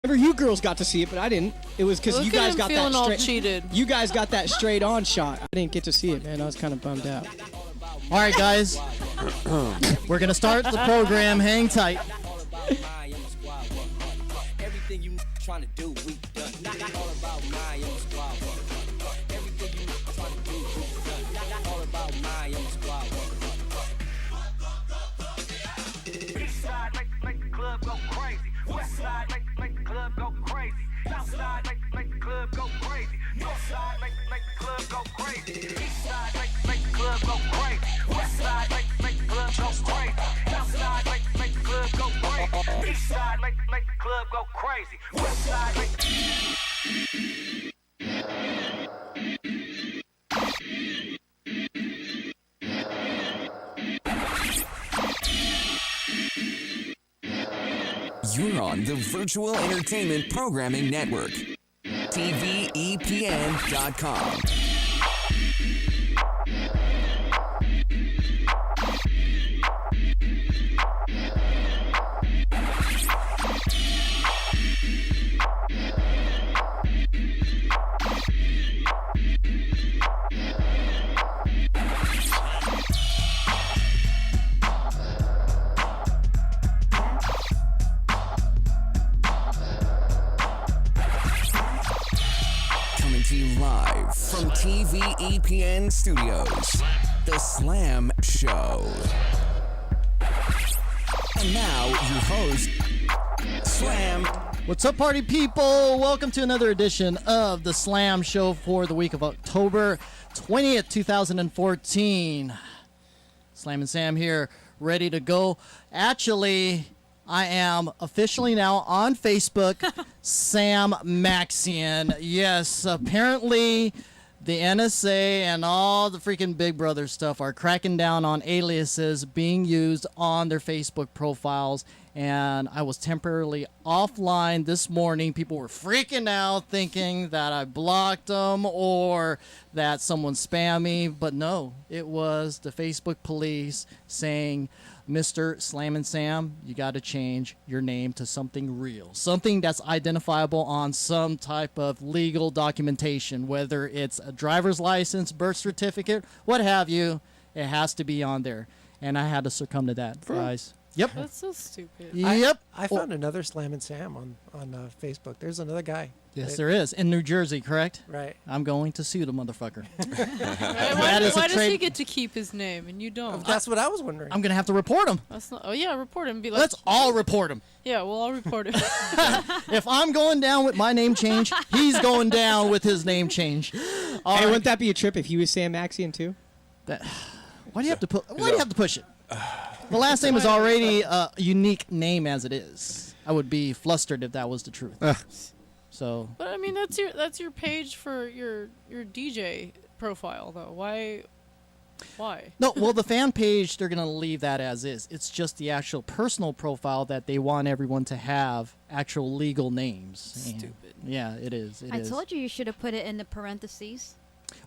Remember, you girls got to see it, but I didn't. It was because you guys got that all straight. cheated. You guys got that straight on shot. I didn't get to see it, man. I was kind of bummed out. All right, guys. We're going to start the program. Hang tight. Everything you trying to do, we done. All about my squad. Everything you trying to do, we done. All about my squad. East side make the club go crazy. West side make the club go crazy. South side make the club go crazy. North side make the club go crazy. East side make the club go crazy. West side make the club go crazy. South side make the club go crazy. East side make the club go crazy. West side make You're on the Virtual Entertainment Programming Network. TVEPN.com. Live from TVEPN Studios, The Slam Show. And now, your host, Slam. What's up, party people? Welcome to another edition of The Slam Show for the week of October 20th, 2014. Slam and Sam here, ready to go. Actually, I am officially now on Facebook, Sam Maxian. Yes, apparently the NSA and all the freaking Big Brother stuff are cracking down on aliases being used on their Facebook profiles. And I was temporarily offline this morning. People were freaking out thinking that I blocked them or that someone spammed me. But no, it was the Facebook police saying, Mr. Slam and Sam, you got to change your name to something real. Something that's identifiable on some type of legal documentation, whether it's a driver's license, birth certificate, what have you. It has to be on there. And I had to succumb to that, guys. Yep. That's so stupid. Yep. I found another Slam and Sam on Facebook. There's another guy. Yes, there is. In New Jersey, correct? Right. I'm going to sue the motherfucker. Why does he get to keep his name and you don't? That's what I was wondering. I'm going to have to report him. That's not, oh, yeah, report him. Be like, Let's all report him. Yeah, we'll all report him. If I'm going down with my name change, he's going down with his name change. All Hey, right. wouldn't that be a trip if he was Sam Maxian too? Why do you have to push it? The last name is already a unique name as it is. I would be flustered if that was the truth. So. But I mean, that's your page for your DJ profile, though. Why? No, well, the fan page, they're going to leave that as is. It's just the actual personal profile that they want everyone to have actual legal names. Stupid. Yeah, it is. I told you should have put it in the parentheses.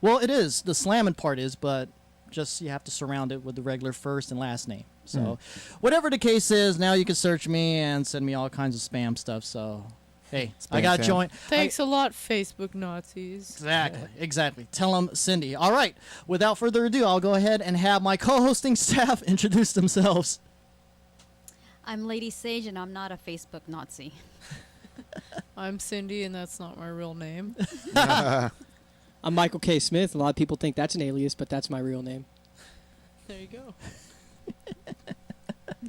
Well, it is. The slamming part is, but just you have to surround it with the regular first and last name. So whatever the case is, now you can search me and send me all kinds of spam stuff. So, hey, I got joined. Thanks a lot, Facebook Nazis. Exactly. Tell them Cindy. All right. Without further ado, I'll go ahead and have my co-hosting staff introduce themselves. I'm Lady Sage, and I'm not a Facebook Nazi. I'm Cindy, and that's not my real name. I'm Michael K. Smith. A lot of people think that's an alias, but that's my real name. There you go.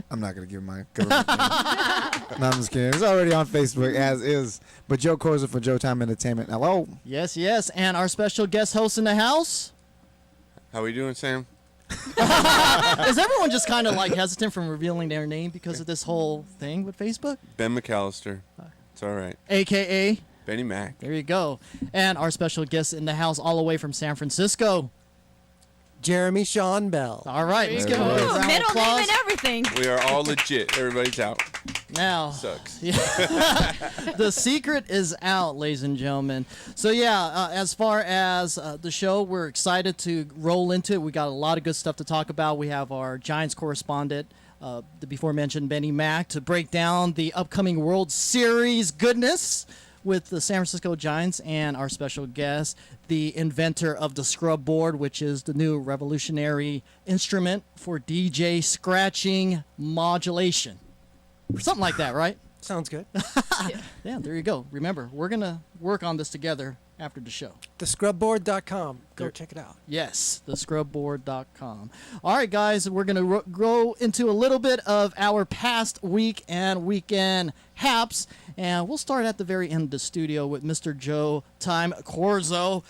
I'm not going to give my government name. No, I'm just kidding. It's already on Facebook as is. But Joe Corza for Joe Time Entertainment. Hello. Yes. And our special guest host in the house. How we doing, Sam? Is everyone just kind of like hesitant from revealing their name because of this whole thing with Facebook? Ben McAllister. It's all right. AKA? Benny Mac. There you go. And our special guest in the house all the way from San Francisco. Jeremy Sean Bell. All right, let's give him a Ooh, round of middle applause. name and everything. We are all legit. Everybody's out. Now, Sucks. the secret is out, ladies and gentlemen. So yeah, as far as the show, we're excited to roll into it. We got a lot of good stuff to talk about. We have our Giants correspondent, the before-mentioned Benny Mack to break down the upcoming World Series goodness with the San Francisco Giants and our special guest, the inventor of the ScrubBoard, which is the new revolutionary instrument for DJ scratching modulation. Or something like that, right? Sounds good. Yeah, there you go. Remember, we're going to work on this together after the show. TheScrubBoard.com. Go There- check it out. Yes, thescrubboard.com. All right, guys, we're going to go into a little bit of our past week and weekend haps, and we'll start at the very end of the studio with Mr. Joe Time Corzo.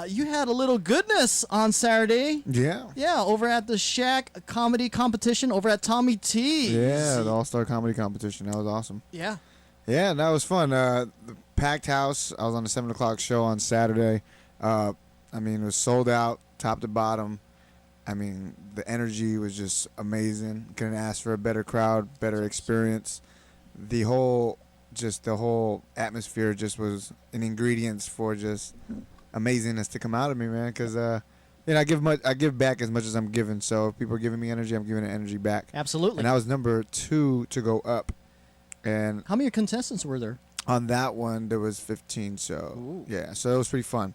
You had a little goodness on Saturday. Yeah. Yeah, over at the Shack Comedy Competition over at Tommy T's. Yeah, the All-Star Comedy Competition. That was awesome. Yeah. Yeah, that was fun. The packed house. I was on the 7 o'clock show on Saturday. I mean, it was sold out, top to bottom. I mean, the energy was just amazing. Couldn't ask for a better crowd, better experience. The whole atmosphere just was an ingredients for just amazingness to come out of me, man. Because I give back as much as I'm giving. So if people are giving me energy, I'm giving the energy back. Absolutely. And I was number 2 to go up. And how many contestants were there? on that one there was 15. So Ooh. yeah, so it was pretty fun.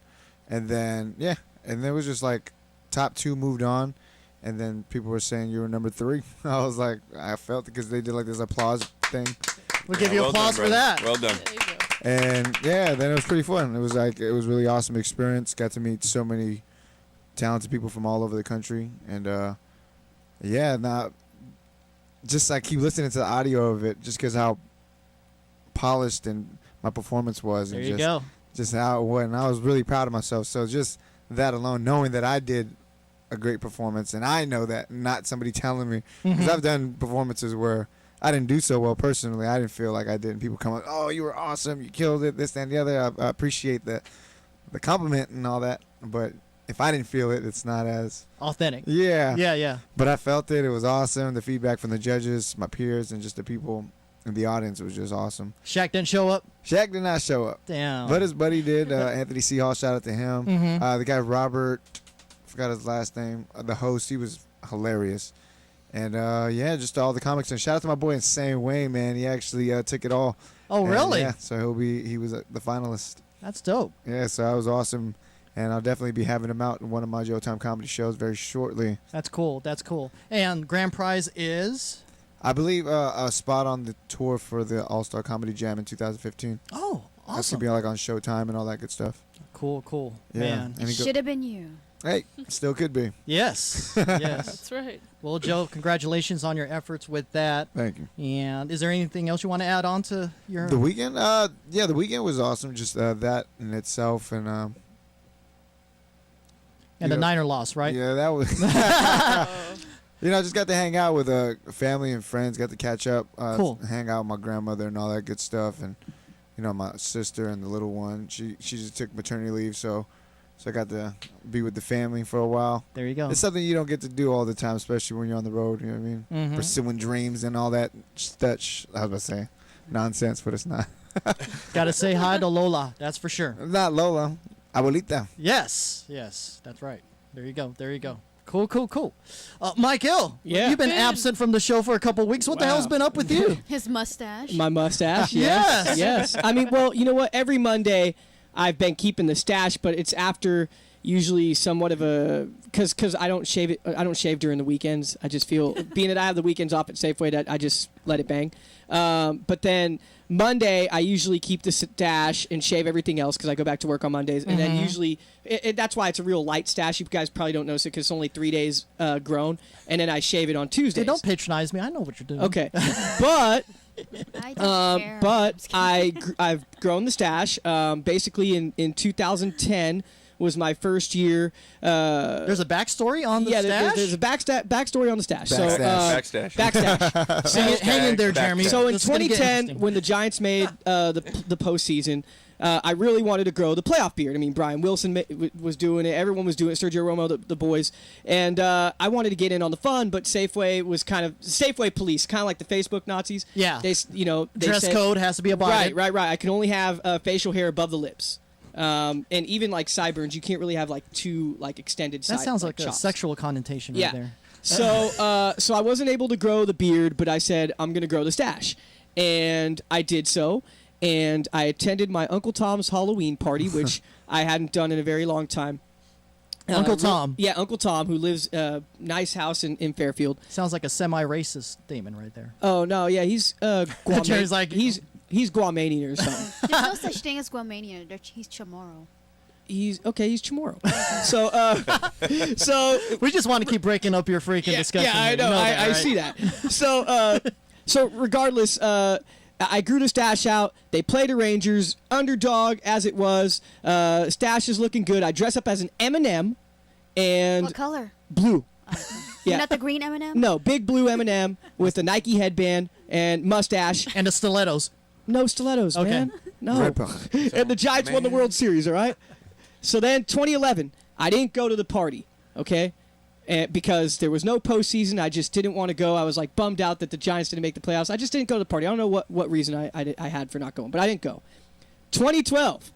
And then and it was just like top 2 moved on, and then people were saying you were number 3. I was like, I felt it because they did like this applause thing. We'll give you well applause done, for brother. that. Well done. There you go. And yeah, then it was pretty fun. It was really awesome experience. Got to meet so many talented people from all over the country, and just I keep listening to the audio of it just because how polished and my performance was. There and you just, go. Just how it went. And I was really proud of myself. So just that alone, knowing that I did a great performance, and I know that, not somebody telling me, because I've done performances where I didn't do so well personally. I didn't feel like I did. And people come like, oh, you were awesome. You killed it, this, that, and the other. I appreciate the compliment and all that. But if I didn't feel it, it's not as Authentic. Yeah. Yeah. But I felt it. It was awesome. The feedback from the judges, my peers, and just the people in the audience was just awesome. Shaq didn't show up. Shaq did not show up. Damn. But his buddy did. Anthony C. Hall, shout out to him. The guy Robert, forgot his last name. The host, he was hilarious. And just all the comics. And shout out to my boy Insane Wayne, man. He actually took it all. Oh, And, really? Yeah. So he was the finalist. That's dope. Yeah. So that was awesome. And I'll definitely be having him out in one of my Joe Time comedy shows very shortly. That's cool. And grand prize is? I believe a spot on the tour for the All-Star Comedy Jam in 2015. Oh, awesome. That's going to be like on Showtime and all that good stuff. Cool. Yeah. Man. And Should have been you. Hey, still could be. Yes. That's right. Well, Joe, congratulations on your efforts with that. Thank you. And is there anything else you want to add on to your... The weekend? The weekend was awesome. Just that in itself. And the Niner loss, right? Yeah, that was... I just got to hang out with family and friends. Got to catch up. Cool. Hang out with my grandmother and all that good stuff. And, my sister and the little one. She just took maternity leave, so I got to be with the family for a while. There you go. It's something you don't get to do all the time, especially when you're on the road. You know what I mean? Pursuing dreams and all that. I was about to say nonsense, but it's not. Got to say hi to Lola. That's for sure. Not Lola. Abuelita. Yes. That's right. There you go. Cool. Mike Hill. Yeah. You've been absent from the show for a couple weeks. What the hell's been up with you? His mustache. My mustache. Yes. Yes. I mean, well, you know what? Every Monday, I've been keeping the stash, but it's after usually somewhat of a because I don't shave it. I don't shave during the weekends. I just feel being that I have the weekends off at Safeway, that I just let it bang. But then Monday, I usually keep the stash and shave everything else because I go back to work on Mondays. And then usually, that's why it's a real light stash. You guys probably don't notice it because it's only 3 days grown. And then I shave it on Tuesdays. Hey, don't patronize me. I know what you're doing. Okay. But I don't care. but I've grown the stash. Basically, in 2010 was my first year. There's a backstory on the stash? There's a backstory on the stash. Backstash. Backstash. Hang in there, Jeremy. So in This is gonna get 2010, interesting. when the Giants made the postseason, I really wanted to grow the playoff beard. I mean, Brian Wilson was doing it. Everyone was doing it. Sergio Romo, the boys. And I wanted to get in on the fun, but Safeway was Safeway police, kind of like the Facebook Nazis. Yeah. They Dress said, code has to be abided. Right. I can only have facial hair above the lips. And even like sideburns, you can't really have like too like extended. That sounds like a chops. sexual connotation Yeah. right there. So I wasn't able to grow the beard, but I said I'm going to grow the stash, and I did so. And I attended my Uncle Tom's Halloween party, which I hadn't done in a very long time. Uncle Tom. Yeah, Uncle Tom, who lives nice house in Fairfield. Sounds like a semi-racist statement right there. Oh no, yeah, he's Jerry's like, he's Guamanian or something. There's no such thing as Guamanian. He's Chamorro. He's Chamorro. so we just want to keep breaking up your freaking discussion. Yeah, I here. know. You know that, I right? see that. So regardless, I grew the stash out. They played the Rangers, underdog as it was. Stash is looking good. I dress up as an M&M, and What color? blue. Yeah. Not the green M&M? No, big blue M&M with a Nike headband and mustache. And the stilettos. No stilettos, Okay. man. No. Red bone. And the Giants won the World Series, all right? So then 2011, I didn't go to the party, okay? And because there was no postseason, I just didn't want to go. I was like bummed out that the Giants didn't make the playoffs. I just didn't go to the party. I don't know what reason I had for not going, but I didn't go. 2012,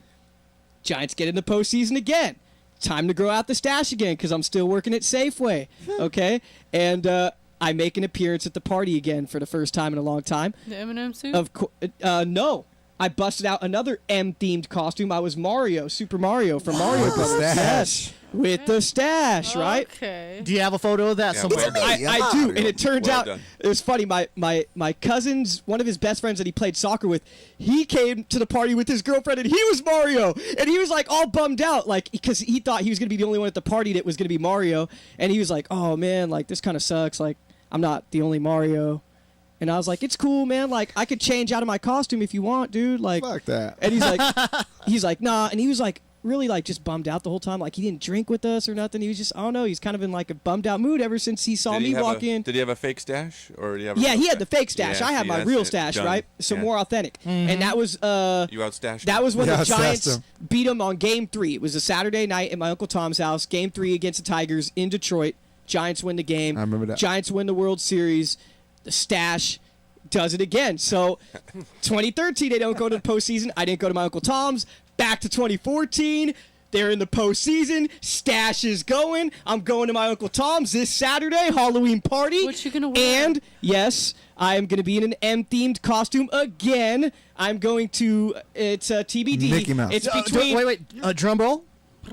Giants get in the postseason again. Time to grow out the stash again because I'm still working at Safeway, okay? And I make an appearance at the party again for the first time in a long time. The M&M suit? Of course, no. I busted out another M-themed costume. I was Mario, Super Mario from Mario With the Brothers. stash. Yes, with the stash, right? Okay. Do you have a photo of that Yeah, somewhere? well done. I do, and it turns Well out done. it was funny. My cousin's one of his best friends that he played soccer with, he came to the party with his girlfriend, and he was Mario, and he was like all bummed out, like because he thought he was gonna be the only one at the party that was gonna be Mario, and he was like, oh man, like this kind of sucks, like I'm not the only Mario. And I was like, it's cool, man. Like, I could change out of my costume if you want, dude. Like, Fuck that. And he's like, nah. And he was like, really, like, just bummed out the whole time. Like, he didn't drink with us or nothing. He was just, I don't know. He's kind of in like a bummed out mood ever since he saw me walk in. Did he have a fake stash, or did he have? A Yeah, real he had the stash? fake stash. Yeah, I had see, my that's real it. stash, Done. right? So Yeah. more authentic. And that was You outstashed. that was when Yeah, the I stashed Giants him. beat them on Game 3. It was a Saturday night at my Uncle Tom's house. Game 3 against the Tigers in Detroit. Giants win the game. I remember that. Giants win the World Series. The stash does it again. So 2013, they don't go to the postseason. I didn't go to my Uncle Tom's. Back to 2014. They're in the postseason. Stash is going. I'm going to my Uncle Tom's this Saturday, Halloween party. What you gonna wear? And yes, I am going to be in an M-themed costume again. I'm going to. It's TBD. Mickey Mouse. It's between. Wait. Drum roll? You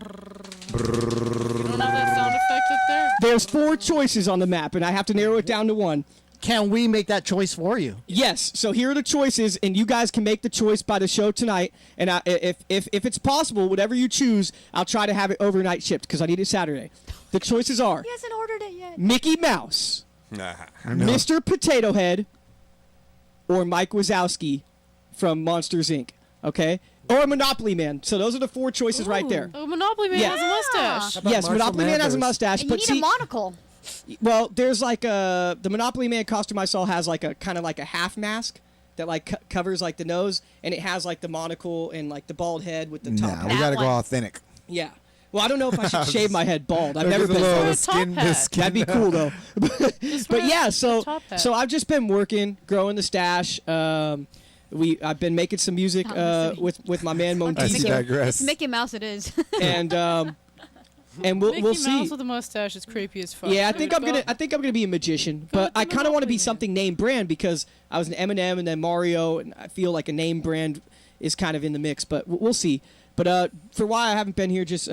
don't have that sound effect up there? There's 4 choices on the map, and I have to narrow it down to 1. Can we make that choice for you? Yes. So here are the choices, and you guys can make the choice by the show tonight. And if it's possible, whatever you choose, I'll try to have it overnight shipped because I need it Saturday. The choices are He hasn't ordered it yet. Mickey Mouse, Nah. I know. Mr. Potato Head, or Mike Wazowski from Monsters Inc. Okay, or Monopoly Man. So those are the 4 choices right there. Oh, Monopoly Man Yeah. has a mustache. about Yes, Marshall Monopoly Man has a Mathers? mustache, And you but need see, a monocle. well, there's like the Monopoly Man costume I saw has like a kind of like a half mask that like covers like the nose, and it has like the monocle and like the bald head with the top. Nah, hat. we That gotta go one. authentic. Yeah. Well, I don't know if I should shave my head bald. I've Look never at the been. little- Wear a the skin- top the hat. skin- That'd be cool though. Just But wear yeah, a so top hat. so I've just been working, growing the stash. I've been making some music Not listening. with my man I Montijo, digress. Mickey Mouse it is. and we'll Mickey we'll Mouse see. with a mustache is creepy as fuck. Yeah, I dude. think I'm Go- gonna be a magician, Go but with the I kind of want to Monopoly be Man. something name brand because I was an Eminem and then Mario, and I feel like a name brand is kind of in the mix. But we'll see. But for why I haven't been here, just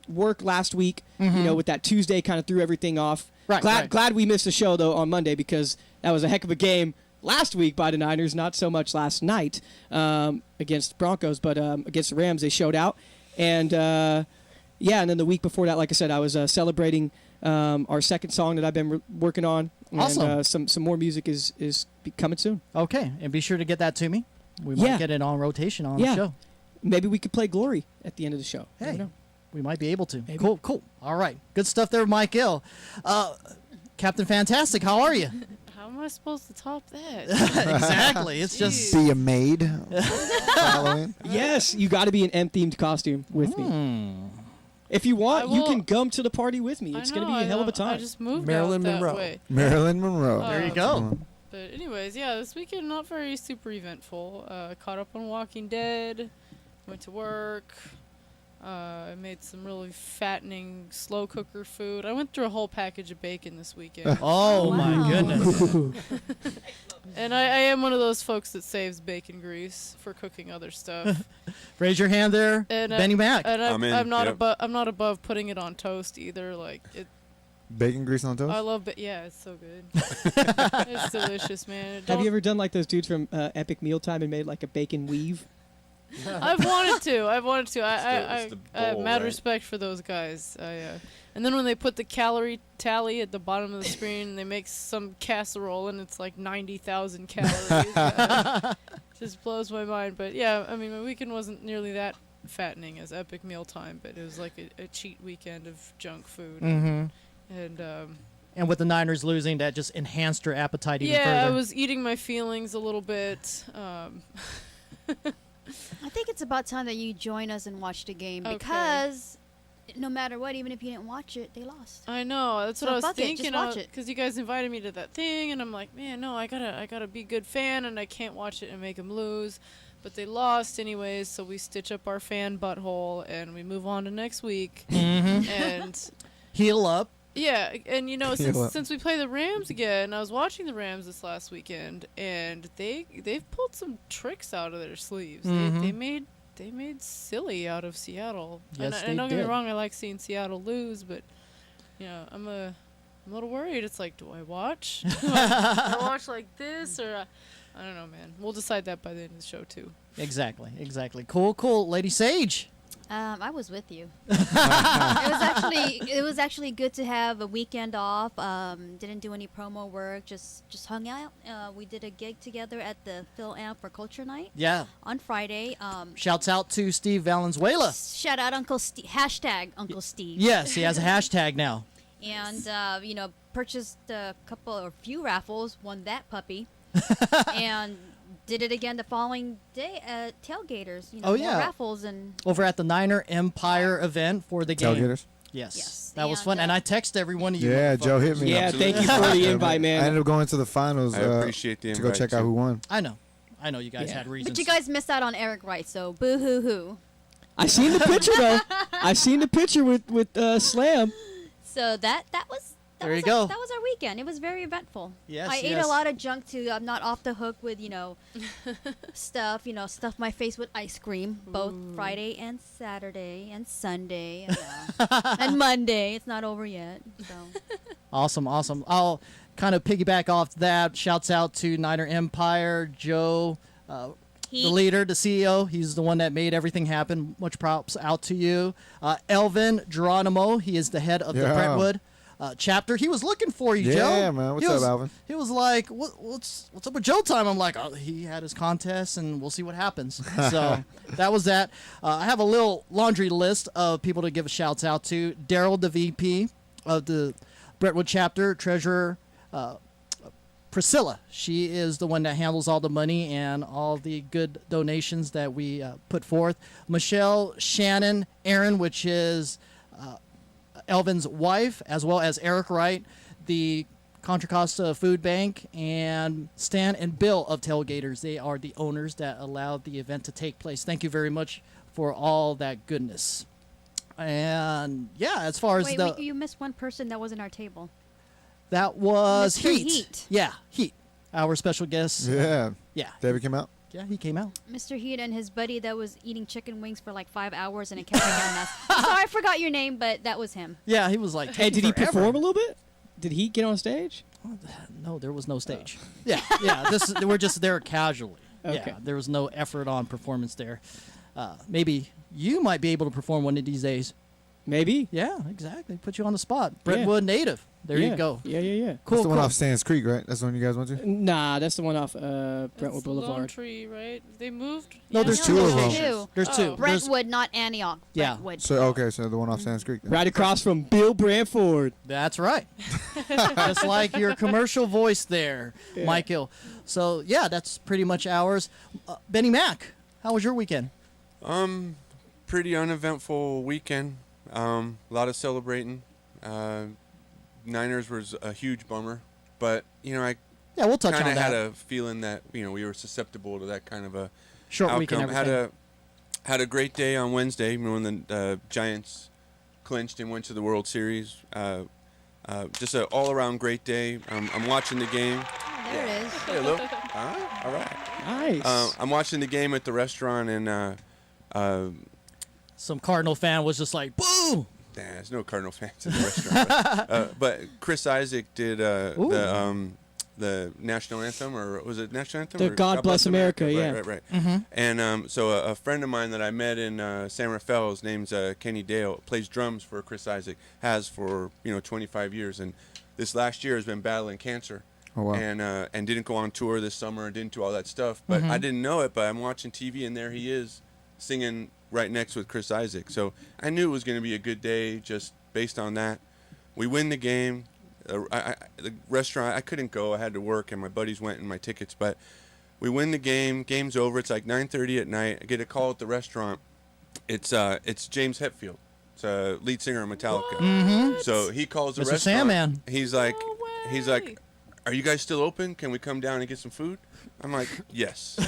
work last week. You know, with that Tuesday, kind of threw everything off. Right, Glad right. glad we missed the show though on Monday because that was a heck of a game last week by the Niners. Not so much last night against the Broncos, but against the Rams they showed out. And yeah, and then the week before that, like I said, I was celebrating our second song that I've been working on. Awesome. And some more music is coming soon. Okay, and be sure to get that to me. We Yeah. might get it on rotation on Yeah. the show. Maybe we could play Glory at the end of the show. I Hey, don't know. we might be able to. Maybe. Cool. All right, good stuff there, Mike Gill. Captain Fantastic, how are you? How am I supposed to top that? Exactly. It's just Be a maid. Following. Yes, you got to be an M-themed costume with me. If you want, I you will- can come to the party with me. I It's going know, to be a hell of a I time. just moved Marilyn out that Monroe. way. Marilyn Monroe. there you Oh. go. But anyways, yeah, this weekend not very super eventful. Caught up on Walking Dead. Went to work. I made some really fattening slow cooker food. I went through a whole package of bacon this weekend. Oh my goodness. And I am one of those folks that saves bacon grease for cooking other stuff. Raise your hand there, And Benny Mac. And I'm in, I'm not yep. I'm not above putting it on toast either. Like it. Bacon grease on toast? I love it. Yeah, it's so good. It's delicious, man. Have you ever done like those dudes from Epic Mealtime and made like a bacon weave? I've wanted to. It's I the have bowl, mad right? respect for those guys. And then when they put the calorie tally at the bottom of the screen, they make some casserole and it's like 90,000 calories. Just blows my mind. But yeah, I mean, my weekend wasn't nearly that fattening as Epic Mealtime, but it was like a cheat weekend of junk food. Mm-hmm. And with the Niners losing, that just enhanced your appetite even further. yeah, I was eating my feelings a little bit. I think it's about time that you join us and watch the game Okay. because no matter what, even if you didn't watch it, they lost. I know. That's what So I was fuck it, just thinking. watch it. Because you guys invited me to that thing, and I'm like, man, no, I gotta be a good fan, and I can't watch it and make them lose. But they lost anyways, so we stitch up our fan butthole and we move on to next week. Mm-hmm. And Heal up. yeah, and you know, Yeah, what? since we play the Rams again, I was watching the Rams this last weekend, and they've pulled some tricks out of their sleeves. Mhm. They made silly out of Seattle. Yes, and they don't get me did. wrong, I like seeing Seattle lose, but you know, I'm a little worried. It's like, do I watch? Do I watch like this, or I don't know, man. We'll decide that by the end of the show too. Exactly. Cool. Lady Sage. I was with you. it was actually good to have a weekend off. Didn't do any promo work. Just hung out. We did a gig together at the Phil Amp for Culture Night Yeah. on Friday. Shouts out to Steve Valenzuela. Shout out Uncle Steve. Hashtag Uncle Steve. Yes, he has a hashtag now. And purchased a few raffles. Won that puppy. And did it again the following day at Tailgaters. Oh, more yeah. raffles and. Over at the Niner Empire event for the game. Tailgaters? Yes. That was And, fun. And I text every one of you. Yeah, Joe hit me. Yeah, Absolutely. thank you for the invite, I man. ended up going to the finals I appreciate the to go invite, check out too. who won. I know you guys Yeah. had reasons. But you guys missed out on Eric Wright, so boo hoo hoo. I seen the picture though. I seen the picture with Slam. So that was. There you go. That was our weekend. It was very eventful. Yes, I ate yes. a lot of junk too. I'm not off the hook with stuff. Stuff my face with ice cream both Friday and Saturday and Sunday and Monday. It's not over yet. So Awesome. I'll kind of piggyback off that. Shouts out to Niner Empire, Joe, the leader, the CEO. He's the one that made everything happen. Much props out to you. Elvin Geronimo, he is the head of the Yeah. Brentwood chapter. He was looking for you, Joe. Yeah, man. What's He up, was- Alvin? He was like, what's up with Joe time? I'm like, oh, he had his contest, and we'll see what happens. So that was that. I have a little laundry list of people to give shouts out to. Daryl, the VP of the Brentwood chapter, treasurer Priscilla. She is the one that handles all the money and all the good donations that we put forth. Michelle, Shannon, Aaron, which is Elvin's wife, as well as Eric Wright, the Contra Costa Food Bank, and Stan and Bill of Tailgaters. They are the owners that allowed the event to take place. Thank you very much for all that goodness. And yeah, as far as wait, you missed one person that was in our table. that was Mr. Heat. Heat. Yeah, Heat, our special guest. Yeah. Yeah, David came out. yeah, he came out. Mr. Heat and his buddy that was eating chicken wings for like 5 hours and it kept on us. Sorry, I forgot your name, but that was him. Yeah, he was like, Hey, did he forever. perform a little bit? Did he get on stage? No, there was no stage. Yeah. We're just there casually. Okay. Yeah, there was no effort on performance there. Maybe you might be able to perform one of these days. Maybe. Yeah, exactly. Put you on the spot. Brentwood native. There Yeah. you go. Yeah. Cool. That's the one cool. off Sands Creek, right? That's the one you guys went to? Nah, that's the one off That's Brentwood the Lone Boulevard. Tree, right? They moved. No, there's No, two of there's them. two. There's Oh. two. There's, Brentwood, not Antioch. Yeah. Brentwood. So the one off Sands Creek. Then. Right across from Bill Branford. that's right. Just like your commercial voice there, Michael. So yeah, that's pretty much ours. Benny Mac, how was your weekend? Pretty uneventful weekend. A lot of celebrating. Niners was a huge bummer, but I Yeah, we'll touch kind on of that. had a feeling that we were susceptible to that kind of a Short outcome. weekend. Everything. had a great day on Wednesday when the Giants clinched and went to the World Series. Just an all-around great day. I'm watching the game. There it is. Hey, look. All right. Nice. I'm watching the game at the restaurant, and Some Cardinal fan was just like, boo! there's no Cardinal fans in the restaurant. But Chris Isaac did the national anthem, or was it national anthem? The or God Bless America, yeah. Right. And so a friend of mine that I met in San Rafael, his name's Kenny Dale, plays drums for Chris Isaac, has for 25 years, and this last year has been battling cancer. Oh, wow. And didn't go on tour this summer, didn't do all that stuff. But I didn't know it, but I'm watching TV, and there he is singing right next with Chris Isaac. So I knew it was going to be a good day just based on that. We win the game. The restaurant, I couldn't go. I had to work, and my buddies went and my tickets. But we win the game. Game's over. It's like 9:30 at night. I get a call at the restaurant. It's James Hetfield. It's a lead singer of Metallica. So he calls the Mr. restaurant. Sandman. He's like, are you guys still open? Can we come down and get some food? I'm like, yes.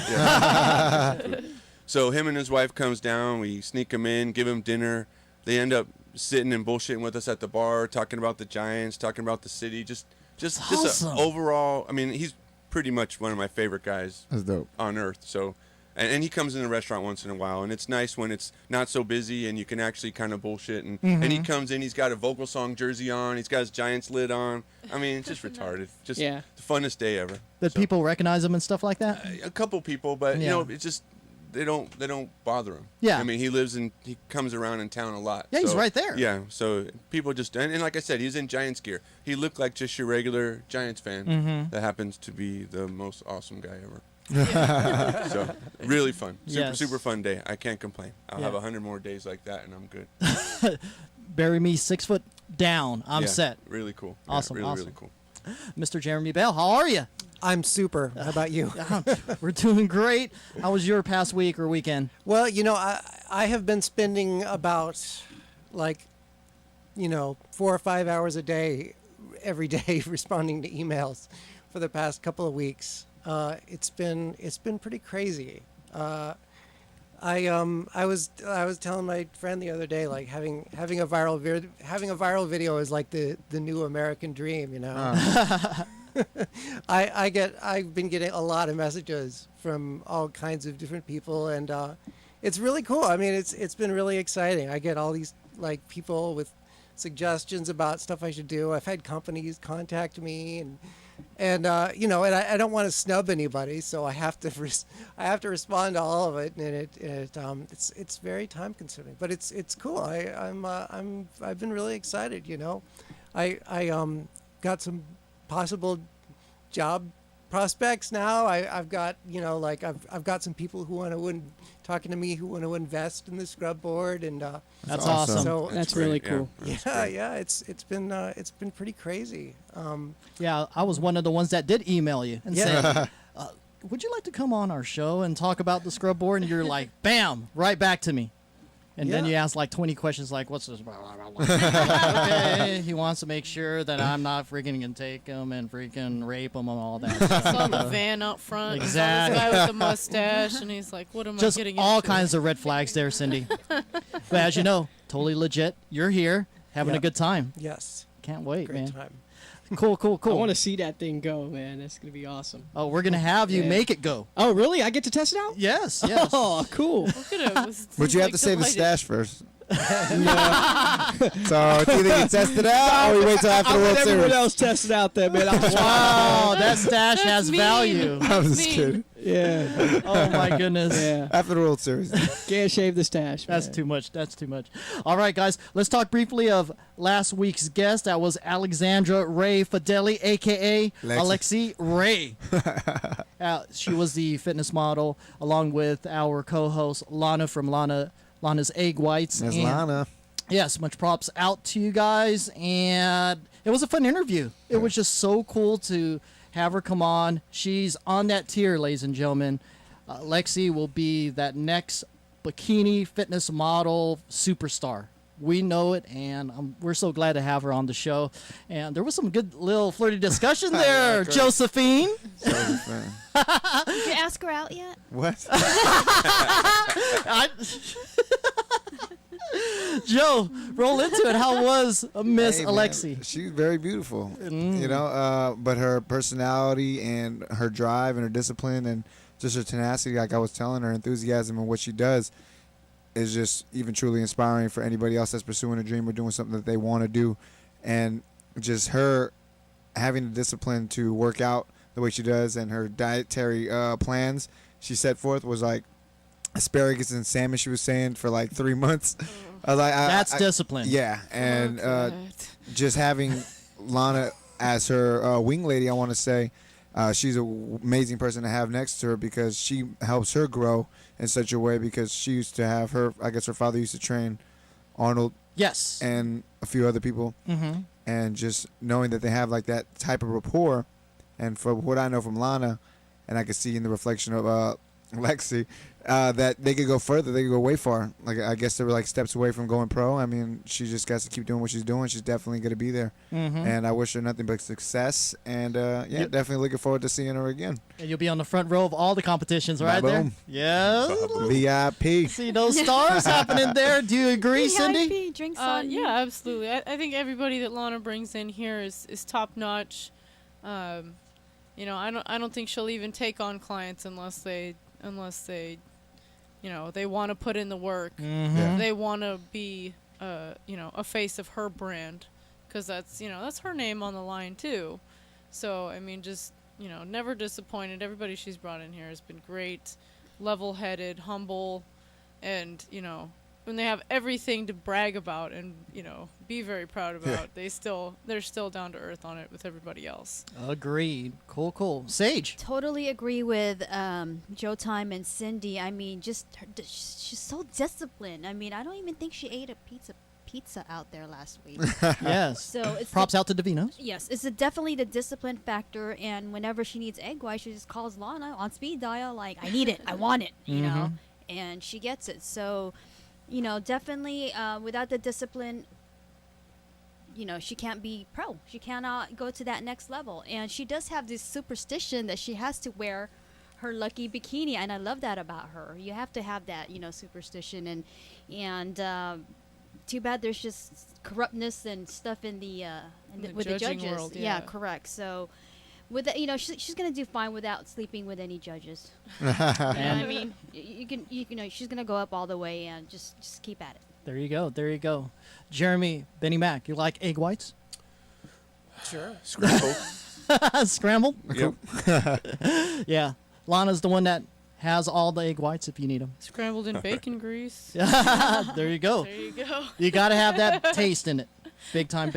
So him and his wife comes down. We sneak him in, give him dinner. They end up sitting and bullshitting with us at the bar, talking about the Giants, talking about the city. Just awesome. a overall. I mean, he's pretty much one of my favorite guys That's dope. on earth. So, and he comes in the restaurant once in a while, and it's nice when it's not so busy and you can actually kind of bullshit. And he comes in, he's got a Vocal Song jersey on, he's got his Giants lid on. I mean, it's just retarded. Just the funnest day ever. Did So, people recognize him and stuff like that? a couple people, but it's just they don't bother him. Yeah. I mean, he comes around in town a lot. Yeah, he's so, right there. Yeah, so people just and like I said, he's in Giants gear. He looked like just your regular Giants fan that happens to be the most awesome guy ever. So really fun, super fun day. I can't complain. I'll have 100 more days like that, and I'm good. Bury me 6 foot down. I'm set. Really cool. Awesome, really, awesome. really cool. Mr. Jeremy Bell, how are you? I'm super. How about you? We're doing great. How was your past week or weekend? Well, I have been spending about 4 or 5 hours a day, every day, responding to emails for the past couple of weeks. It's been pretty crazy. I was telling my friend the other day, like having a viral video is like the new American dream, I've been getting a lot of messages from all kinds of different people, and it's really cool. I mean, it's been really exciting. I get all these people with suggestions about stuff I should do. I've had companies contact me, and I don't want to snub anybody, so I have to respond to all of it, and it's very time consuming, but it's cool. I've been really excited. I got some possible job prospects now. I've got I've got some people who want to talking to me who want to invest in the ScrubBoard, and that's awesome. So that's really cool. Yeah, it's been pretty crazy. Yeah, I was one of the ones that did email you and said, would you like to come on our show and talk about the ScrubBoard? And you're like, bam, right back to me. And then you ask 20 questions like, what's this? Okay, he wants to make sure that I'm not freaking going to take him and freaking rape him and all that stuff. Saw the van out front. Exactly. Saw this guy with the mustache, and he's like, what am Just I getting all into? kinds of red flags there, Cindy. But as you know, totally legit. You're here having a good time. Yes. Can't wait, Great man. time. Cool. I want to see that thing go, man. That's gonna be awesome. Oh, we're going to have you make it go. Oh, really? I get to test it out? Yes. Oh, cool. Look at him. But you have to save the stash first. So it's either you test it out or we wait till after the World Everyone Series. else test it out there, man. Wow, that stash has mean. value. I'm just kidding. Yeah. Oh, my goodness. Yeah. After the World Series. Can't shave the stash. That's man. too much. That's too much. All right, guys. Let's talk briefly of last week's guest. That was Alexandra Ray Fideli, a.k.a. Alexi Ray. She was the fitness model, along with our co-host, Lana from Lana's Egg Whites. That's Lana. Yes, much props out to you guys. And it was a fun interview. It was just so cool to have her come on. She's on that tier, ladies and gentlemen. Lexi will be that next bikini fitness model superstar. We know it, and we're so glad to have her on the show. And there was some good little flirty discussion there, Josephine. Did you ask her out yet? What? Joe, roll into it. How was Miss Hey, man, Alexi? she's very beautiful, you know. But her personality and her drive and her discipline and just her tenacity, like I was telling her, enthusiasm and what she does is just even truly inspiring for anybody else that's pursuing a dream or doing something that they want to do. And just her having the discipline to work out the way she does and her dietary plans she set forth was like asparagus and salmon, she was saying, for like 3 months. I was like, That's discipline. Yeah, and just having Lana as her wing lady, I want to say, she's an amazing person to have next to her because she helps her grow in such a way, because she used to have her, I guess her father used to train Arnold. Yes. And a few other people. Mm-hmm. And just knowing that they have like that type of rapport, and from what I know from Lana, and I could see in the reflection of Lexi, that they could go further. They could go way far. Like, I guess they were like steps away from going pro. I mean, she just got to keep doing what she's doing. She's definitely going to be there. Mm-hmm. And I wish her nothing but success. And, definitely looking forward to seeing her again. And you'll be on the front row of all the competitions right there. Yeah. VIP. See those stars happening there. Do you agree, Cindy? VIP, drinks on Yeah, absolutely. I think everybody that Lana brings in here is top notch. You know, I don't think she'll even take on clients unless they you know, they want to put in the work. Mm-hmm. Yeah. They want to be, you know, a face of her brand, because that's her name on the line too. So I mean, just, you know, never disappointed. Everybody she's brought in here has been great, level-headed, humble, and, you know, when they have everything to brag about and, you know, be very proud about, they're still down to earth on it with everybody else. Agreed. Cool. Sage. Totally agree with Joe Time and Cindy. I mean, she's so disciplined. I mean, I don't even think she ate a pizza out there last week. Yes. So it's props out to Davino's. Yes, it's definitely the discipline factor. And whenever she needs egg white, she just calls Lana on speed dial, like, I need it, I want it, you know, and she gets it. So, you know, definitely without the discipline, you know, she can't be pro. She cannot go to that next level. And she does have this superstition that she has to wear her lucky bikini, and I love that about her. You have to have that, you know, superstition. And too bad there's just corruptness and stuff in with the judges. World, yeah, correct. So with that, you know, she's gonna do fine without sleeping with any judges. I mean, you know, she's gonna go up all the way, and just keep at it. There you go. Jeremy, Benny Mac, you like egg whites? Sure. Scrambled. Scrambled? Yep. Yeah. Lana's the one that has all the egg whites if you need them. Scrambled in bacon grease. There you go. There you go. You got to have that taste in it. Big time.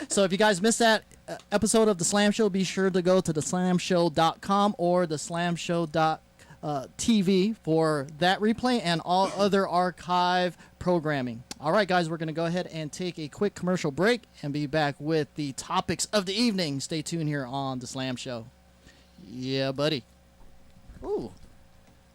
So if you guys missed that episode of The Slam Show, be sure to go to theslamshow.com or theslamshow.tv for that replay and all other archive programming. All right, guys, we're going to go ahead and take a quick commercial break and be back with the topics of the evening. Stay tuned here on The Slam Show. Yeah, buddy. Ooh.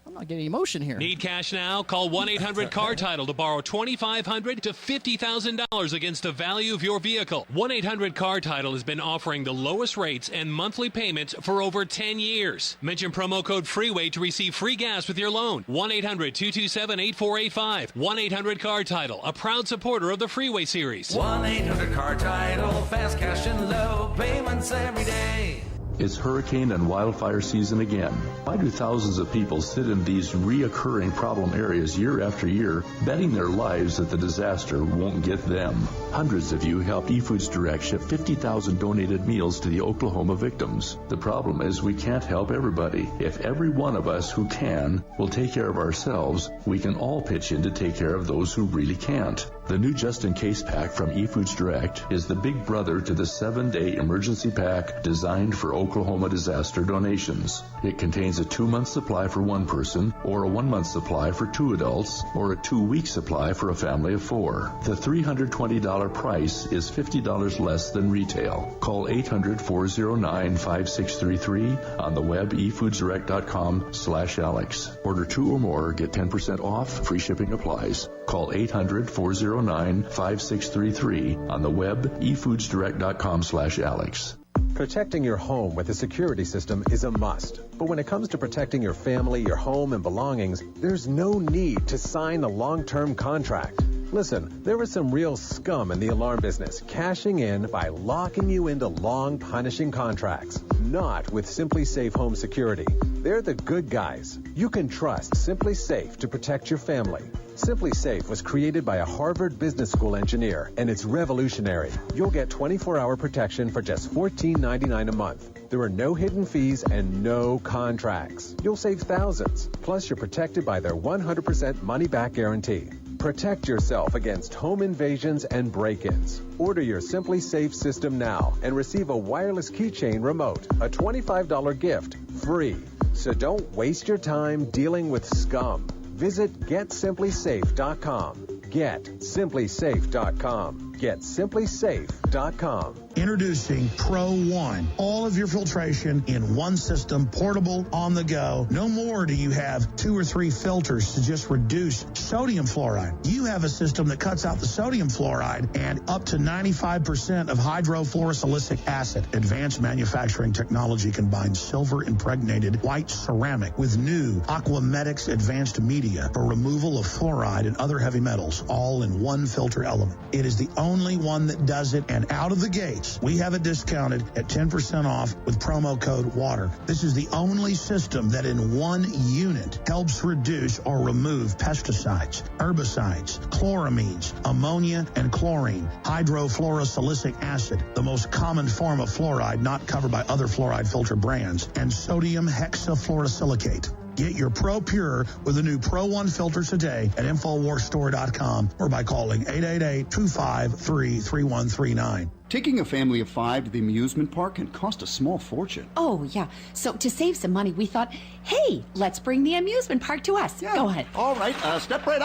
I'm not getting emotion here. Need cash now? Call 1-800-CAR-TITLE to borrow $2,500 to $50,000 against the value of your vehicle. 1-800-CAR-TITLE has been offering the lowest rates and monthly payments for over 10 years. Mention promo code FREEWAY to receive free gas with your loan. 1-800-227-8485. 1-800-CAR-TITLE, a proud supporter of the Freeway series. 1-800-CAR-TITLE, fast cash and low payments every day. It's hurricane and wildfire season again. Why do thousands of people sit in these reoccurring problem areas year after year, betting their lives that the disaster won't get them? Hundreds of you helped eFoods Direct ship 50,000 donated meals to the Oklahoma victims. The problem is we can't help everybody. If every one of us who can will take care of ourselves, we can all pitch in to take care of those who really can't. The new Just In Case pack from eFoods Direct is the big brother to the 7-day emergency pack designed for Oklahoma disaster donations. It contains a 2-month supply for one person, or a 1-month supply for 2 adults, or a 2-week supply for a family of 4. The $320 price is $50 less than retail. Call 800-409-5633 on the web efoodsdirect.com/Alex. Order 2 or more, get 10% off, free shipping applies. Call 800-409-5633. 409-5633. On the web, efoodsdirect.com/Alex. Protecting your home with a security system is a must. But when it comes to protecting your family, your home, and belongings, there's no need to sign a long-term contract. Listen, there is some real scum in the alarm business, cashing in by locking you into long, punishing contracts. Not with Simply Safe Home Security. They're the good guys. You can trust Simply Safe to protect your family. Simply Safe was created by a Harvard Business School engineer, and it's revolutionary. You'll get 24-hour protection for just $14.99 a month. There are no hidden fees and no contracts. You'll save thousands. Plus, you're protected by their 100% money-back guarantee. Protect yourself against home invasions and break-ins. Order your Simply Safe system now and receive a wireless keychain remote, a $25 gift, free. So don't waste your time dealing with scum. Visit GetSimplySafe.com. GetSimplySafe.com. GetSimplySafe.com. Introducing Pro One. All of your filtration in one system, portable, on the go. No more do you have 2 or 3 filters to just reduce sodium fluoride. You have a system that cuts out the sodium fluoride and up to 95% of hydrofluorosilicic acid. Advanced manufacturing technology combines silver-impregnated white ceramic with new Aquamedics advanced media for removal of fluoride and other heavy metals, all in one filter element. It is the only one that does it, and out of the gates, we have it discounted at 10% off with promo code WATER. This is the only system that in one unit helps reduce or remove pesticides, herbicides, chloramines, ammonia, and chlorine, hydrofluorosilicic acid, the most common form of fluoride not covered by other fluoride filter brands, and sodium hexafluorosilicate. Get your Pro Pure with the new Pro One filter today at InfoWarsStore.com or by calling 888-253-3139. Taking a family of 5 to the amusement park can cost a small fortune. Oh, yeah. So to save some money, we thought, hey, let's bring the amusement park to us. Yeah. Go ahead. All right, step right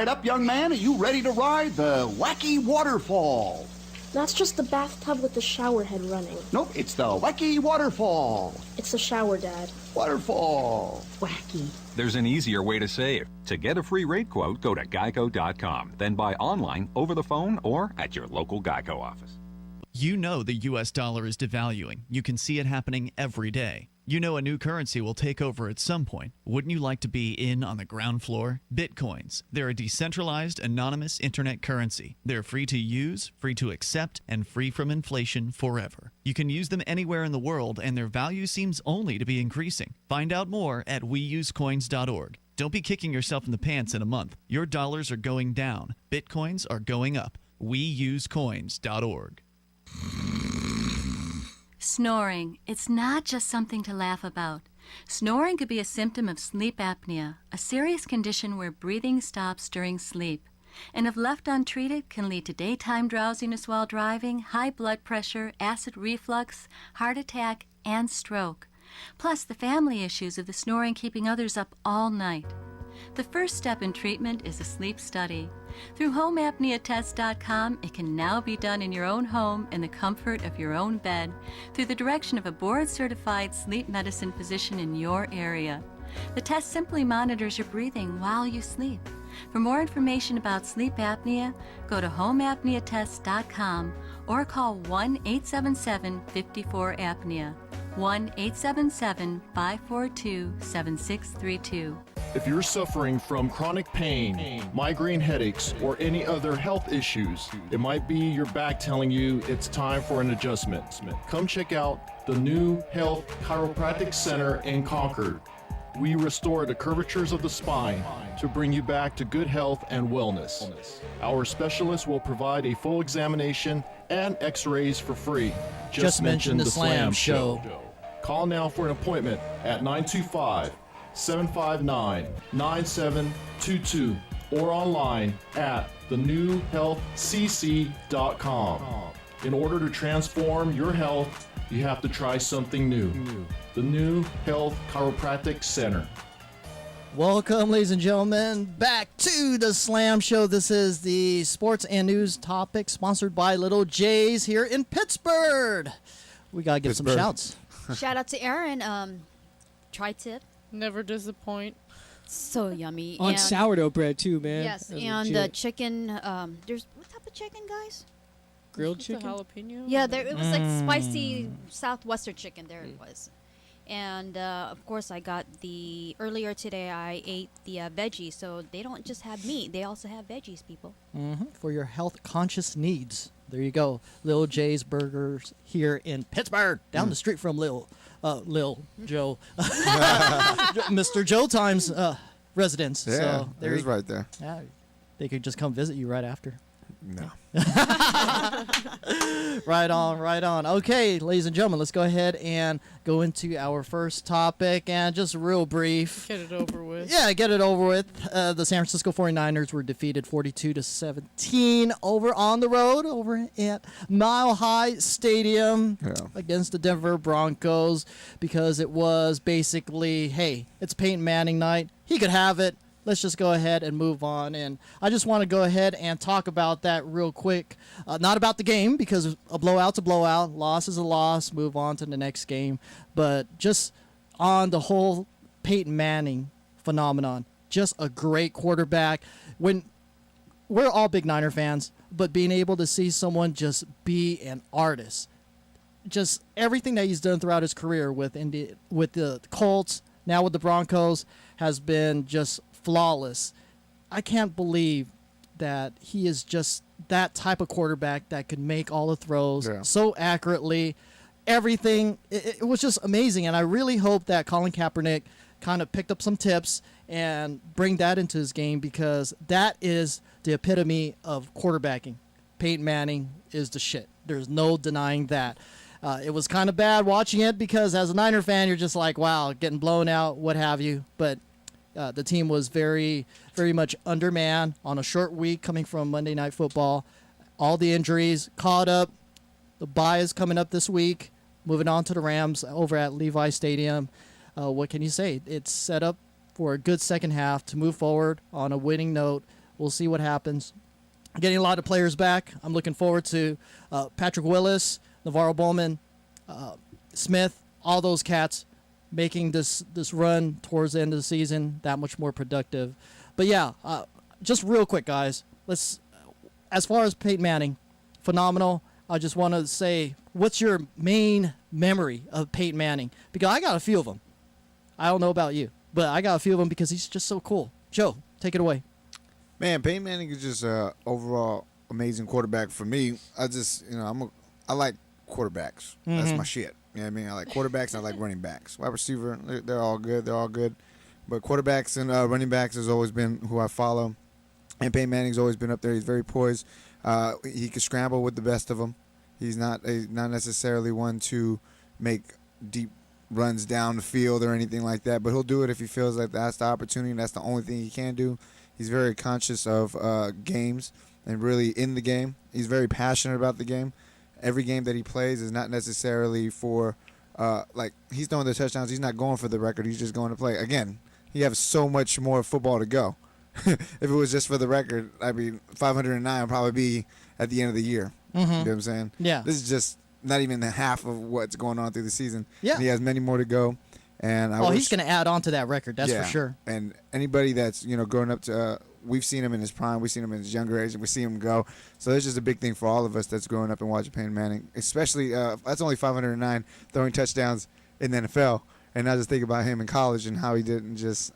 up, young man. Are you ready to ride the wacky waterfall? That's just the bathtub with the shower head running. Nope, it's the wacky waterfall. It's a shower, Dad. Waterfall. Wacky. There's an easier way to save. To get a free rate quote, go to geico.com, then buy online, over the phone, or at your local Geico office. You know the U.S. dollar is devaluing. You can see it happening every day. You know a new currency will take over at some point. Wouldn't you like to be in on the ground floor? Bitcoins. They're a decentralized, anonymous internet currency. They're free to use, free to accept, and free from inflation forever. You can use them anywhere in the world, and their value seems only to be increasing. Find out more at weusecoins.org. Don't be kicking yourself in the pants in a month. Your dollars are going down. Bitcoins are going up. weusecoins.org. Snoring. It's not just something to laugh about. Snoring could be a symptom of sleep apnea, a serious condition where breathing stops during sleep, and if left untreated can lead to daytime drowsiness while driving, high blood pressure, acid reflux, heart attack, and stroke. Plus the family issues of the snoring keeping others up all night. The first step in treatment is a sleep study. Through homeapneatest.com, it can now be done in your own home in the comfort of your own bed through the direction of a board-certified sleep medicine physician in your area. The test simply monitors your breathing while you sleep. For more information about sleep apnea, go to homeapneatest.com or call 1-877-54-APNEA, 1-877-542-7632. If you're suffering from chronic pain, migraine headaches, or any other health issues, it might be your back telling you it's time for an adjustment. Come check out the New Health Chiropractic Center in Concord. We restore the curvatures of the spine to bring you back to good health and wellness. Our specialists will provide a full examination and x-rays for free. Just mention the Slam Show. Call now for an appointment at 925-759-9722 or online at thenewhealthcc.com. In order to transform your health, you have to try something new. The New Health Chiropractic Center. Welcome, ladies and gentlemen, back to the Slam Show. This is the sports and news topic sponsored by Little J's here in Pittsburgh. We got to give some shouts. Shout out to Aaron. Tri-tip. Never disappoint. So yummy. On and sourdough bread too, man. Yes, That was and the legit. chicken. There's what type of chicken, guys? Grilled The chicken. jalapeno. Yeah, there it was like spicy southwestern chicken. There it was. And of course, I got earlier today. I ate the veggies, so they don't just have meat; they also have veggies, people. For your health conscious needs. There you go. Lil J's Burgers here in Pittsburgh, down the street from Lil Joe, Mr. Joe Time's residence. Yeah, so it is right there. Yeah, they could just come visit you right after. No. Right on, right on. Okay, ladies and gentlemen, let's go ahead and go into our first topic, and just real brief. Get it over with. Yeah, get it over with. The San Francisco 49ers were defeated 42-17 over on the road over at Mile High Stadium against the Denver Broncos, because it was basically, hey, it's Peyton Manning night. He could have it. Let's just go ahead and move on. And I just want to go ahead and talk about that real quick. Not about the game, because a blowout's a blowout. Loss is a loss. Move on to the next game. But just on the whole Peyton Manning phenomenon. Just a great quarterback. When we're all big Niner fans, but being able to see someone just be an artist. Just everything that he's done throughout his career with the Colts, now with the Broncos, has been just flawless. I can't believe that he is just that type of quarterback that could make all the throws so accurately. Everything, it was just amazing. And I really hope that Colin Kaepernick kind of picked up some tips and bring that into his game, because that is the epitome of quarterbacking. Peyton Manning is the shit. There's no denying that. It was kind of bad watching it, because as a Niner fan, you're just like, wow, getting blown out, what have you. But the team was very, very much undermanned on a short week coming from Monday Night Football. All the injuries caught up. The bye is coming up this week. Moving on to the Rams over at Levi Stadium. What can you say? It's set up for a good second half to move forward on a winning note. We'll see what happens. Getting a lot of players back. I'm looking forward to Patrick Willis, Navarro Bowman, Smith, all those cats making this run towards the end of the season that much more productive. But yeah, just real quick, guys. As far as Peyton Manning, phenomenal. I just want to say, what's your main memory of Peyton Manning? Because I got a few of them. I don't know about you, but I got a few of them because he's just so cool. Joe, take it away. Man, Peyton Manning is just overall amazing quarterback for me. I like quarterbacks. That's my shit. You know what I mean? I like quarterbacks and I like running backs. Wide receiver, they're all good. They're all good. But quarterbacks and running backs has always been who I follow. And Peyton Manning's always been up there. He's very poised. He can scramble with the best of them. He's not necessarily one to make deep runs down the field or anything like that. But he'll do it if he feels like that's the opportunity and that's the only thing he can do. He's very conscious of games and really in the game. He's very passionate about the game. Every game that he plays is not necessarily for, he's throwing the touchdowns. He's not going for the record. He's just going to play. Again, he has so much more football to go. If it was just for the record, 509 would probably be at the end of the year. You know what I'm saying? Yeah. This is just not even the half of what's going on through the season. Yeah. And he has many more to go. And he's going to add on to that record. That's for sure. And anybody that's growing up to, we've seen him in his prime, we've seen him in his younger age, and we see him go. So it's just a big thing for all of us that's growing up and watching Peyton Manning. Especially that's only 509 throwing touchdowns in the NFL, and I just think about him in college and how he did, and just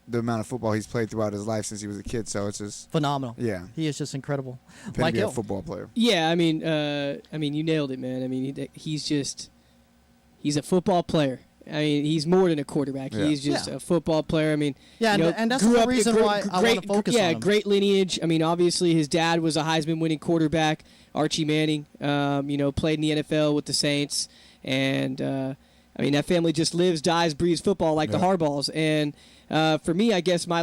the amount of football he's played throughout his life since he was a kid. So it's just phenomenal. Yeah, he is just incredible. Like a football player. Yeah, I mean, you nailed it, man. I mean, he's a football player. I mean, he's more than a quarterback. Yeah. He's just a football player. I mean, and that's the reason why I want to focus on him. Great lineage. I mean, obviously his dad was a Heisman-winning quarterback, Archie Manning. Played in the NFL with the Saints, and I mean that family just lives, dies, breathes football like the Harbaughs. And for me, I guess my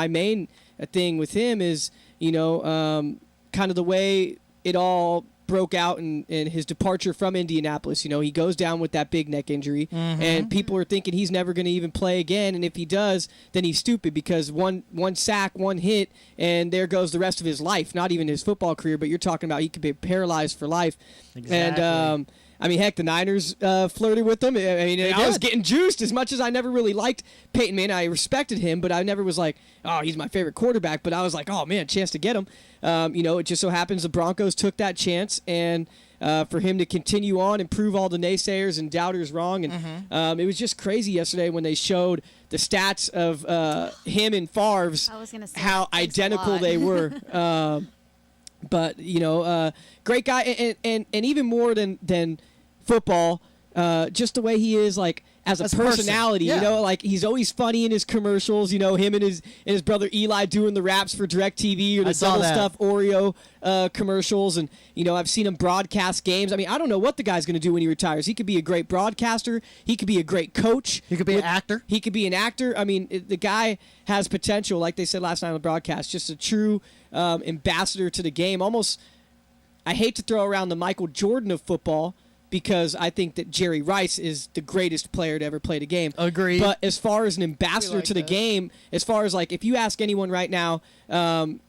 main thing with him is kind of the way it all broke out in his departure from Indianapolis. He goes down with that big neck injury, and people are thinking he's never going to even play again, and if he does, then he's stupid, because one sack, one hit, and there goes the rest of his life. Not even his football career, but you're talking about he could be paralyzed for life. Exactly. And I mean, heck, the Niners flirted with him. I mean, I was getting juiced as much as I never really liked Peyton Manning. I respected him, but I never was like, oh, he's my favorite quarterback. But I was like, oh, man, chance to get him. It just so happens the Broncos took that chance, and for him to continue on and prove all the naysayers and doubters wrong. And it was just crazy yesterday when they showed the stats of him and Favre's, how identical they were. But, great guy. And even more than football, just the way he is, like, as a personality, like he's always funny in his commercials, him and his brother Eli doing the raps for DirecTV or the double stuff Oreo commercials. And, I've seen him broadcast games. I mean, I don't know what the guy's going to do when he retires. He could be a great broadcaster. He could be a great coach. He could be an actor. He could be an actor. I mean, the guy has potential, like they said last night on the broadcast, just a true ambassador to the game. Almost, I hate to throw around the Michael Jordan of football, because I think that Jerry Rice is the greatest player to ever play the game. Agreed. But as far as an ambassador to the game, as far as, like, if you ask anyone right now, women,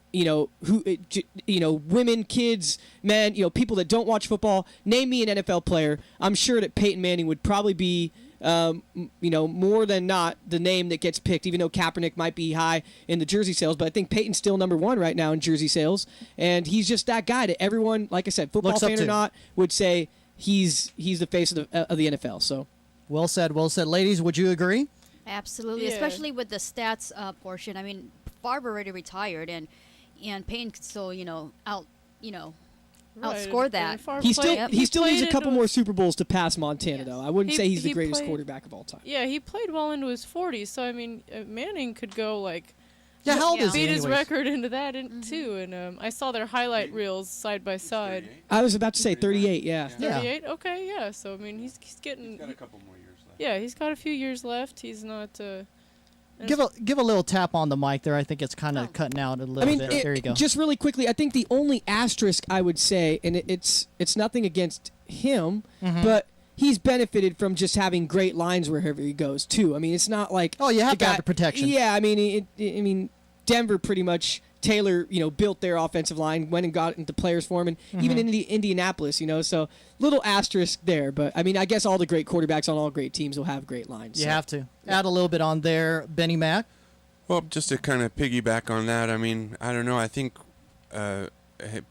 kids, men, people that don't watch football, name me an NFL player, I'm sure that Peyton Manning would probably be, more than not the name that gets picked, even though Kaepernick might be high in the jersey sales. But I think Peyton's still number one right now in jersey sales. And he's just that guy that everyone, like I said, football fan or not, would say, he's the face of the NFL. So, well said. Ladies, would you agree? Absolutely, especially with the stats portion. I mean, Favre already retired, and Payne could still outscore that. He still needs a couple more Super Bowls to pass Montana, though. I wouldn't say he's the greatest quarterback of all time. Yeah, he played well into his 40s. So I mean, Manning could go like. Yeah, how old is he? Beat his record into that too, and I saw their highlight reels side by side. I was about to say 38. Yeah. 38. Okay, yeah. So I mean, he's getting. He's got a couple more years left. Yeah, he's got a few years left. He's not. Give a little tap on the mic there. I think it's kind of cutting out a little bit. There you go. Just really quickly, I think the only asterisk I would say, and it's nothing against him, but he's benefited from just having great lines wherever he goes too. I mean, it's not like you have to have the protection. Yeah, I mean, Denver pretty much Taylor, built their offensive line, went and got into players for him, and even in Indianapolis, so little asterisk there. But I mean, I guess all the great quarterbacks on all great teams will have great lines. You have to add a little bit on there, Benny Mac. Well, just to kind of piggyback on that, I mean, I don't know. I think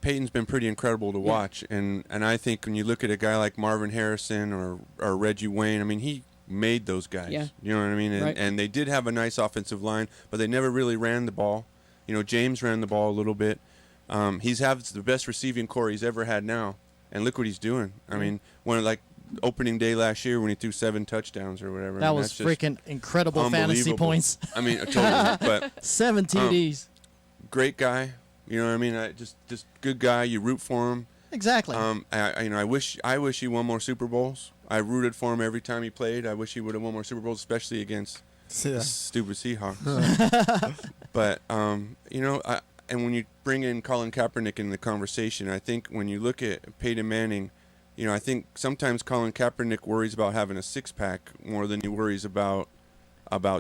Peyton's been pretty incredible to watch, and I think when you look at a guy like Marvin Harrison or Reggie Wayne, I mean, he made those guys. Yeah. You know what I mean? And they did have a nice offensive line, but they never really ran the ball. James ran the ball a little bit. He's has the best receiving core he's ever had now, and look what he's doing. I mean, opening day last year when he threw 7 touchdowns or whatever. That was freaking incredible fantasy points. I mean, totally. But 7 TDs. Great guy. You know what I mean? Just good guy. You root for him. Exactly. I wish he won more Super Bowls. I rooted for him every time he played. I wish he would have won more Super Bowls, especially against the stupid Seahawks. But and when you bring in Colin Kaepernick in the conversation, I think when you look at Peyton Manning, I think sometimes Colin Kaepernick worries about having a 6-pack more than he worries about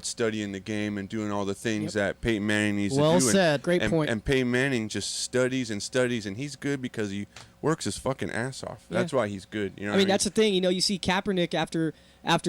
studying the game and doing all the things that Peyton Manning needs to do. Well said. Great point. And Peyton Manning just studies and studies, and he's good because he works his fucking ass off. That's why he's good. I mean, that's the thing. You see Kaepernick after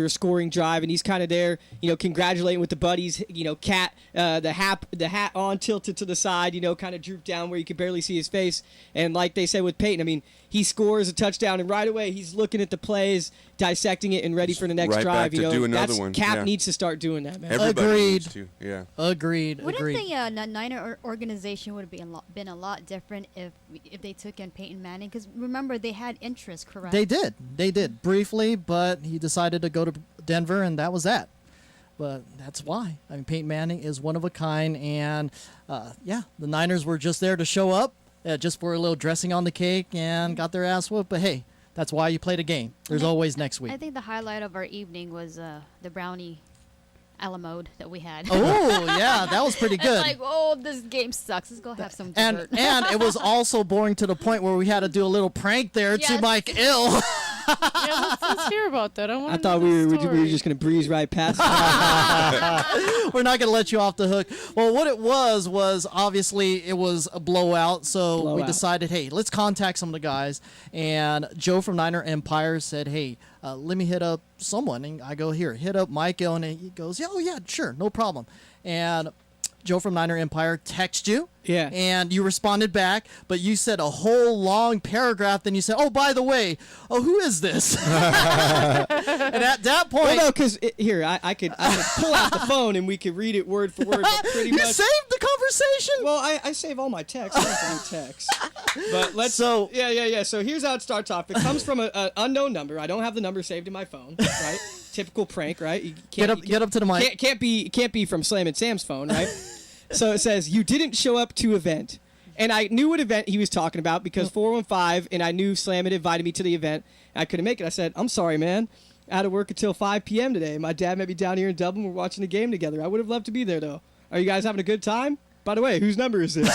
a scoring drive, and he's kind of there, congratulating with the buddies. The hat on, tilted to the side, kind of drooped down where you could barely see his face. And like they said with Peyton, I mean, he scores a touchdown, and right away he's looking at the plays, dissecting it, and ready for the next drive. Back to do another one. Cap needs to start doing that, man. Everybody needs to. Yeah. Agreed. Wouldn't the Niner organization would have been a lot different if they took in Peyton Manning? Because remember, they had interest, correct? They did briefly, but he decided to go to Denver, and that was that. But that's why. I mean, Peyton Manning is one of a kind, and the Niners were just there to show up, just for a little dressing on the cake, and got their ass whooped. But hey, that's why you played a game. There's always next week. I think the highlight of our evening was the brownie a la mode that we had. Oh, yeah, that was pretty good. Like, this game sucks. Let's go have some dessert. And it was also boring to the point where we had to do a little prank there to Mike Ill. let's hear about that. I thought we were just going to breeze right past it. We're not going to let you off the hook. Well, what it was obviously it was a blowout. So we decided, hey, let's contact some of the guys. And Joe from Niner Empire said, hey, let me hit up someone. And I go, here, hit up Michael. And he goes, yeah, oh, yeah, sure, no problem. And Joe from Niner Empire texted you. Yeah. And you responded back, but you said a whole long paragraph. Then you said, oh, by the way, who is this? And at that point. Well, no, because here, I could pull out the phone and we could read it word for word. But pretty you much, saved the conversation? Well, I save all my texts. I don't find texts. But let's. So. Yeah. So here's how it starts off. It comes from an unknown number. I don't have the number saved in my phone, right? Typical prank, right? You can't, get up to the mic. Can't be from Slam and Sam's phone, right? So it says, you didn't show up to event. And I knew what event he was talking about because 415, and I knew Slam had invited me to the event. And I couldn't make it. I said, I'm sorry, man. I had to work until 5 p.m. today. My dad met me down here in Dublin. We're watching the game together. I would have loved to be there, though. Are you guys having a good time? By the way, whose number is this?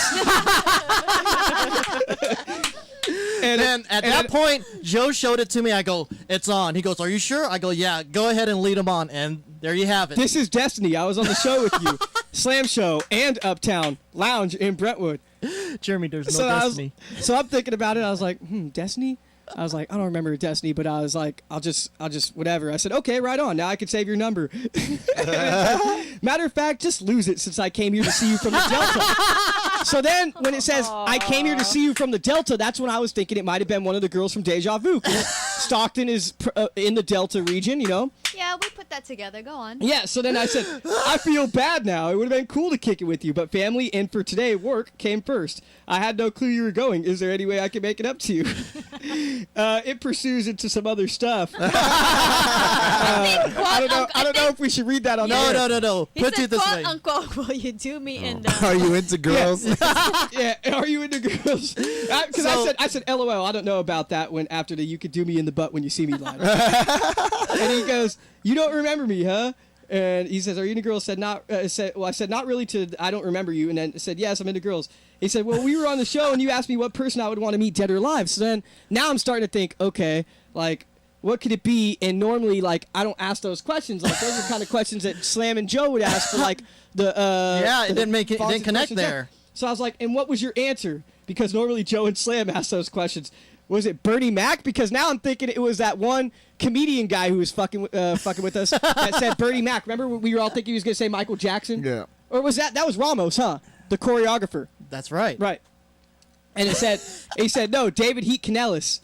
And then at that point, Joe showed it to me. I go, it's on. He goes, are you sure? I go, yeah, go ahead and lead him on. And there you have it. This is destiny. I was on the show with you. Slam Show and Uptown Lounge in Brentwood. Jeremy, there's no destiny. So I'm thinking about it. I was like, destiny? I was like, I don't remember destiny, but I was like, I'll just whatever. I said, okay, right on. Now I can save your number. Matter of fact, just lose it since I came here to see you from the Delta. So then when it says, I came here to see you from the Delta, that's when I was thinking it might have been one of the girls from Deja Vu. Stockton is in the Delta region, you know? Yeah, we put that together. Go on. Yeah, so then I said, I feel bad now. It would have been cool to kick it with you, but family and for today, work came first. I had no clue you were going. Is there any way I can make it up to you? It pursues into some other stuff. I don't know if we should read that on air. No. He said, quote, unquote, will you do me in the... Are you into girls? Yeah, are you into girls? Because I said, LOL, I don't know about that when after the you could do me in the butt when you see me line. And he goes, you don't remember me, huh? And he says, are you into girls? I said, not really to, I don't remember you. And then said, yes, I'm into girls. He said, well, we were on the show and you asked me what person I would want to meet dead or alive. So then now I'm starting to think, okay, like, what could it be? And normally, like, I don't ask those questions. Like, those are the kind of questions that Slam and Joe would ask for, like, the... it didn't connect there. So I was like, and what was your answer? Because normally Joe and Slam ask those questions. Was it Bernie Mac? Because now I'm thinking it was that one comedian guy who was fucking with us that said Bernie Mac. Remember we were all thinking he was going to say Michael Jackson? Yeah. Or was that was Ramos, huh? The choreographer. That's right. Right. And he said, no, David Heat Canellis.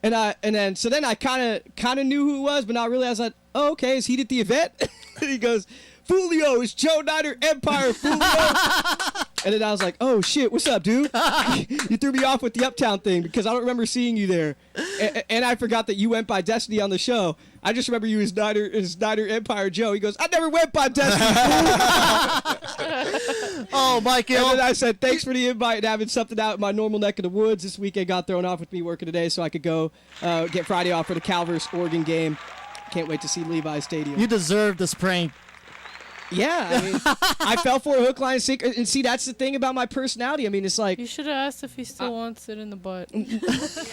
And then I kind of knew who it was, but not really. I was like, oh, okay, is he at the event? And he goes, Fulio, it's Joe Niner Empire, Fulio. And then I was like, oh, shit, what's up, dude? You threw me off with the Uptown thing because I don't remember seeing you there. And I forgot that you went by Destiny on the show. I just remember you as Niner Empire Joe. He goes, I never went by Destiny, Oh, Michael. And then I said, thanks for the invite and having something out in my normal neck of the woods. This weekend got thrown off with me working today so I could go get Friday off for the Calvers Oregon game. Can't wait to see Levi Stadium. You deserve this prank. Yeah, I mean, I fell for a hook, line, and sinker. And see, that's the thing about my personality. I mean, it's like... You should have asked if he still wants it in the butt.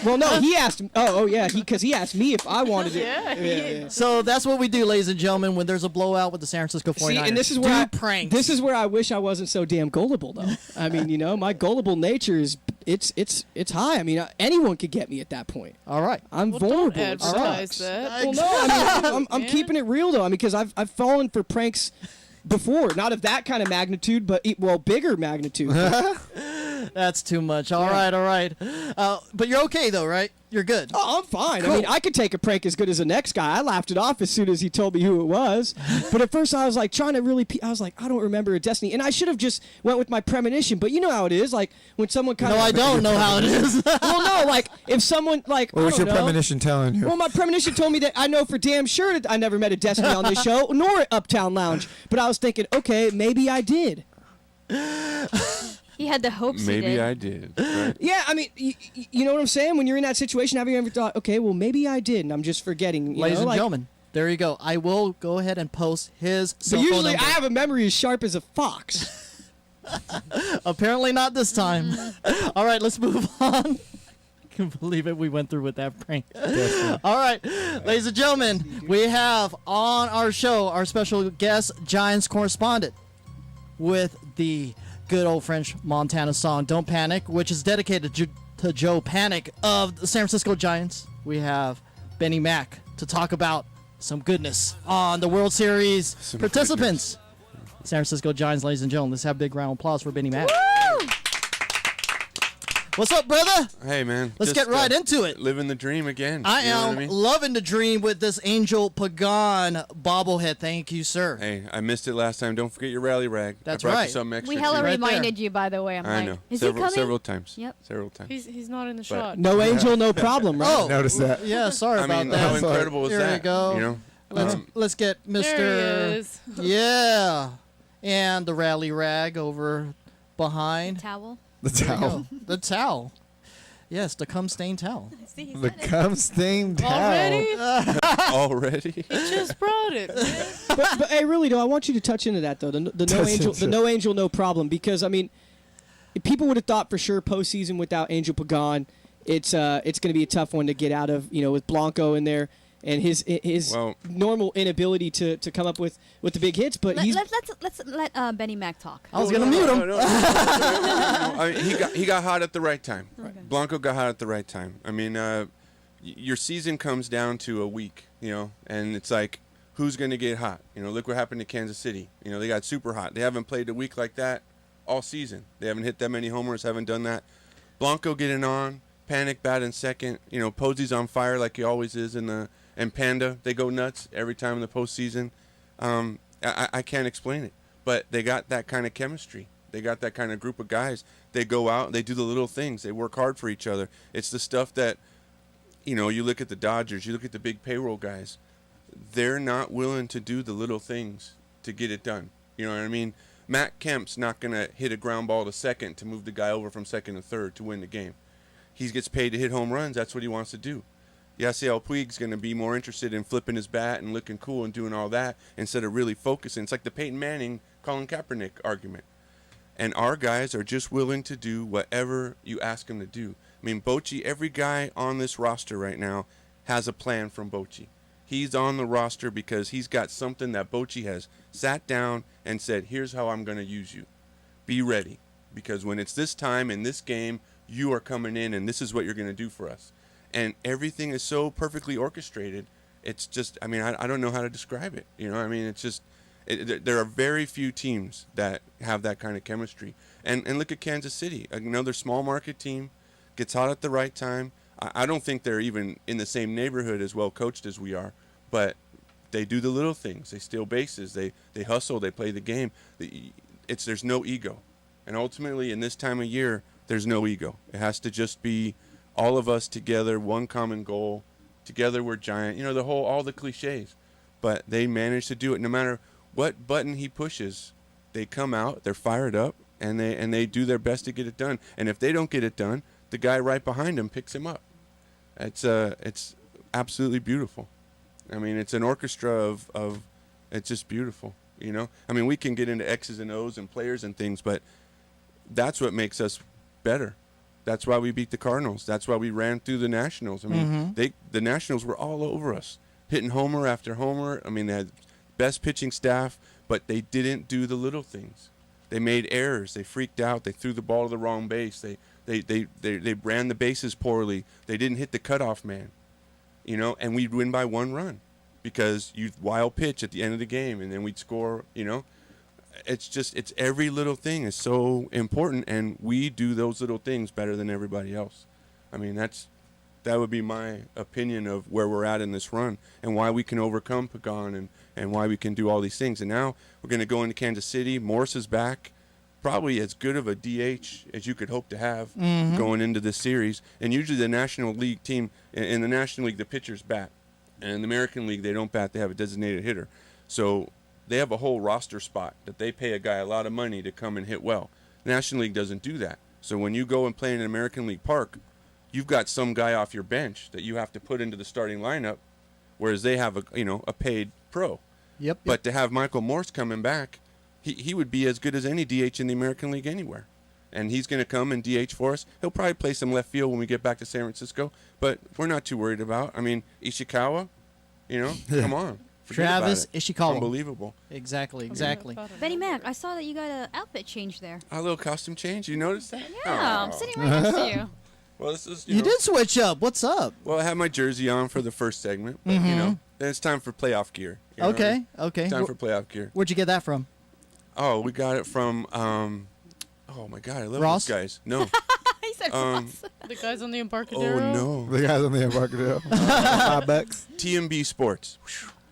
Well, no, he asked... Oh, yeah, because he asked me if I wanted it. Yeah. So that's what we do, ladies and gentlemen, when there's a blowout with the San Francisco 49ers. See, and this is where I wish I wasn't so damn gullible, though. I mean, you know, my gullible nature is... It's high. I mean, anyone could get me at that point. All right. I'm vulnerable. Don't advertise that. Well, no, I mean, I'm keeping it real, though. I mean, because I've fallen for pranks... before, not of that kind of magnitude, but bigger magnitude. That's too much. All right. But you're okay though, right? You're good. Oh, I'm fine. Cool. I mean, I could take a prank as good as the next guy. I laughed it off as soon as he told me who it was. But at first I was like trying to really, I was like, I don't remember a Destiny. And I should have just went with my premonition. But you know how it is. Like when someone kind of... No, I don't know how it is. Well, no, like if someone like... What was your premonition telling you? Well, my premonition told me that I know for damn sure that I never met a Destiny on this show, nor at Uptown Lounge. But I was thinking, okay, maybe I did. He had the hopes. Maybe I did. Right? Yeah, I mean, you know what I'm saying? When you're in that situation, have you ever thought, okay, well, maybe I did, and I'm just forgetting. Ladies and gentlemen, there you go. I will go ahead and post his cell phone usually number. I have a memory as sharp as a fox. Apparently not this time. All right, let's move on. can believe it. We went through with that prank. All right, ladies and gentlemen, we have on our show our special guest, Giants correspondent, with the good old French Montana song "Don't Panic," which is dedicated to Joe Panic of the San Francisco Giants. We have Benny Mack to talk about some goodness on the World Series participants. San Francisco Giants, ladies and gentlemen. Let's have a big round of applause for Benny Mack. Woo! What's up, brother? Hey, man. Let's get right into it. Living the dream again. I You know am what I mean? loving the dream with this Angel Pagan bobblehead. Thank you, sir. Hey, I missed it last time. Don't forget your rally rag. That's I brought right. You something extra We hella too. reminded you, by the way. I'm I like, know. is he coming? Several times. Yep. Several times. He's not in the But- shot. No angel, no problem, right? Oh, Notice that. Yeah, sorry I about mean, that. how incredible was Here that? we go. You know? Let's get Mr. There he is. Yeah, and the rally rag over behind. Towel. The towel. The towel. Yes, the cum stained towel. See, he The said it. cum stained towel. Already? Already? He just brought it, man. but hey, really though, I want you to touch into that though. The no Touch angel, into the it. no angel, no problem. Because I mean, if people would have thought for sure postseason without Angel Pagan, it's going to be a tough one to get out of. You know, with Blanco in there and his Well- normal inability to come up with the big hits. But he's Let's let Benny Mac talk. I was gonna mute him. I mean, he got hot at the right time. Blanco got hot at the right time. I mean, your season comes down to a week, you know, and it's like, who's going to get hot? You know, look what happened to Kansas City. You know, they got super hot. They haven't played a week like that all season. They haven't hit that many homers, haven't done that. Blanco getting on, Panic batting second. You know, Posey's on fire like he always is and Panda, they go nuts every time in the postseason. I can't explain it, but they got that kind of chemistry. They got that kind of group of guys. They go out, they do the little things. They work hard for each other. It's the stuff that, you know, you look at the Dodgers, you look at the big payroll guys. They're not willing to do the little things to get it done. You know what I mean? Matt Kemp's not going to hit a ground ball to second to move the guy over from second to third to win the game. He gets paid to hit home runs. That's what he wants to do. Yasiel Puig's going to be more interested in flipping his bat and looking cool and doing all that instead of really focusing. It's like the Peyton Manning, Colin Kaepernick argument. And our guys are just willing to do whatever you ask them to do. I mean, Bochy, every guy on this roster right now has a plan from Bochy. He's on the roster because he's got something that Bochy has sat down and said, here's how I'm going to use you. Be ready. Because when it's this time in this game, you are coming in and this is what you're going to do for us. And everything is so perfectly orchestrated. It's just, I mean, I don't know how to describe it. You know, I mean, it's just, there are very few teams that have that kind of chemistry. And look at Kansas City, another small market team, gets hot at the right time. I don't think they're even in the same neighborhood as well coached as we are, but they do the little things. They steal bases. They hustle. They play the game. There's no ego. And ultimately, in this time of year, there's no ego. It has to just be all of us together, one common goal. Together we're giant. You know, all the cliches. But they manage to do it. No matter what button he pushes, they come out, they're fired up, and they do their best to get it done. And if they don't get it done, the guy right behind him picks him up. It's absolutely beautiful. I mean, it's an orchestra of it's just beautiful, you know? I mean, we can get into X's and O's and players and things, but that's what makes us better. That's why we beat the Cardinals. That's why we ran through the Nationals. I mean, the Nationals were all over us, hitting homer after homer. I mean, they had best pitching staff, but they didn't do the little things. They made errors. They freaked out. They threw the ball to the wrong base. They ran the bases poorly. They didn't hit the cutoff man, you know, and we'd win by one run because you'd wild pitch at the end of the game, and then we'd score, you know. It's every little thing is so important, and we do those little things better than everybody else. I mean, that would be my opinion of where we're at in this run and why we can overcome Pagan and why we can do all these things. And now we're going to go into Kansas City. Morse is back, probably as good of a DH as you could hope to have going into this series. And usually the National League team, in the National League, the pitchers bat. And in the American League, they don't bat. They have a designated hitter. So they have a whole roster spot that they pay a guy a lot of money to come and hit well. The National League doesn't do that. So when you go and play in an American League park, you've got some guy off your bench that you have to put into the starting lineup, whereas they have a paid pro. Yep. But to have Michael Morse coming back, he would be as good as any DH in the American League anywhere. and he's going to come and DH for us. He'll probably play some left field when we get back to San Francisco, but we're not too worried about. I mean, Ishikawa, come on. Forget Travis about it. Ishikawa. Unbelievable. Exactly. Benny Mac, I saw that you got an outfit change there. A little costume change. You noticed that? Yeah, I'm sitting right next to you. Well, this is You did switch up. What's up? Well, I had my jersey on for the first segment, but then it's time for playoff gear. You know what I Okay. mean? Okay. Time for playoff gear. Where'd you get that from? Oh, we got it from. Oh my God, I love Ross? those guys. No. He said Ross. The guys on the Embarcadero. Oh no. The guys on the Embarcadero. $5. TMB Sports,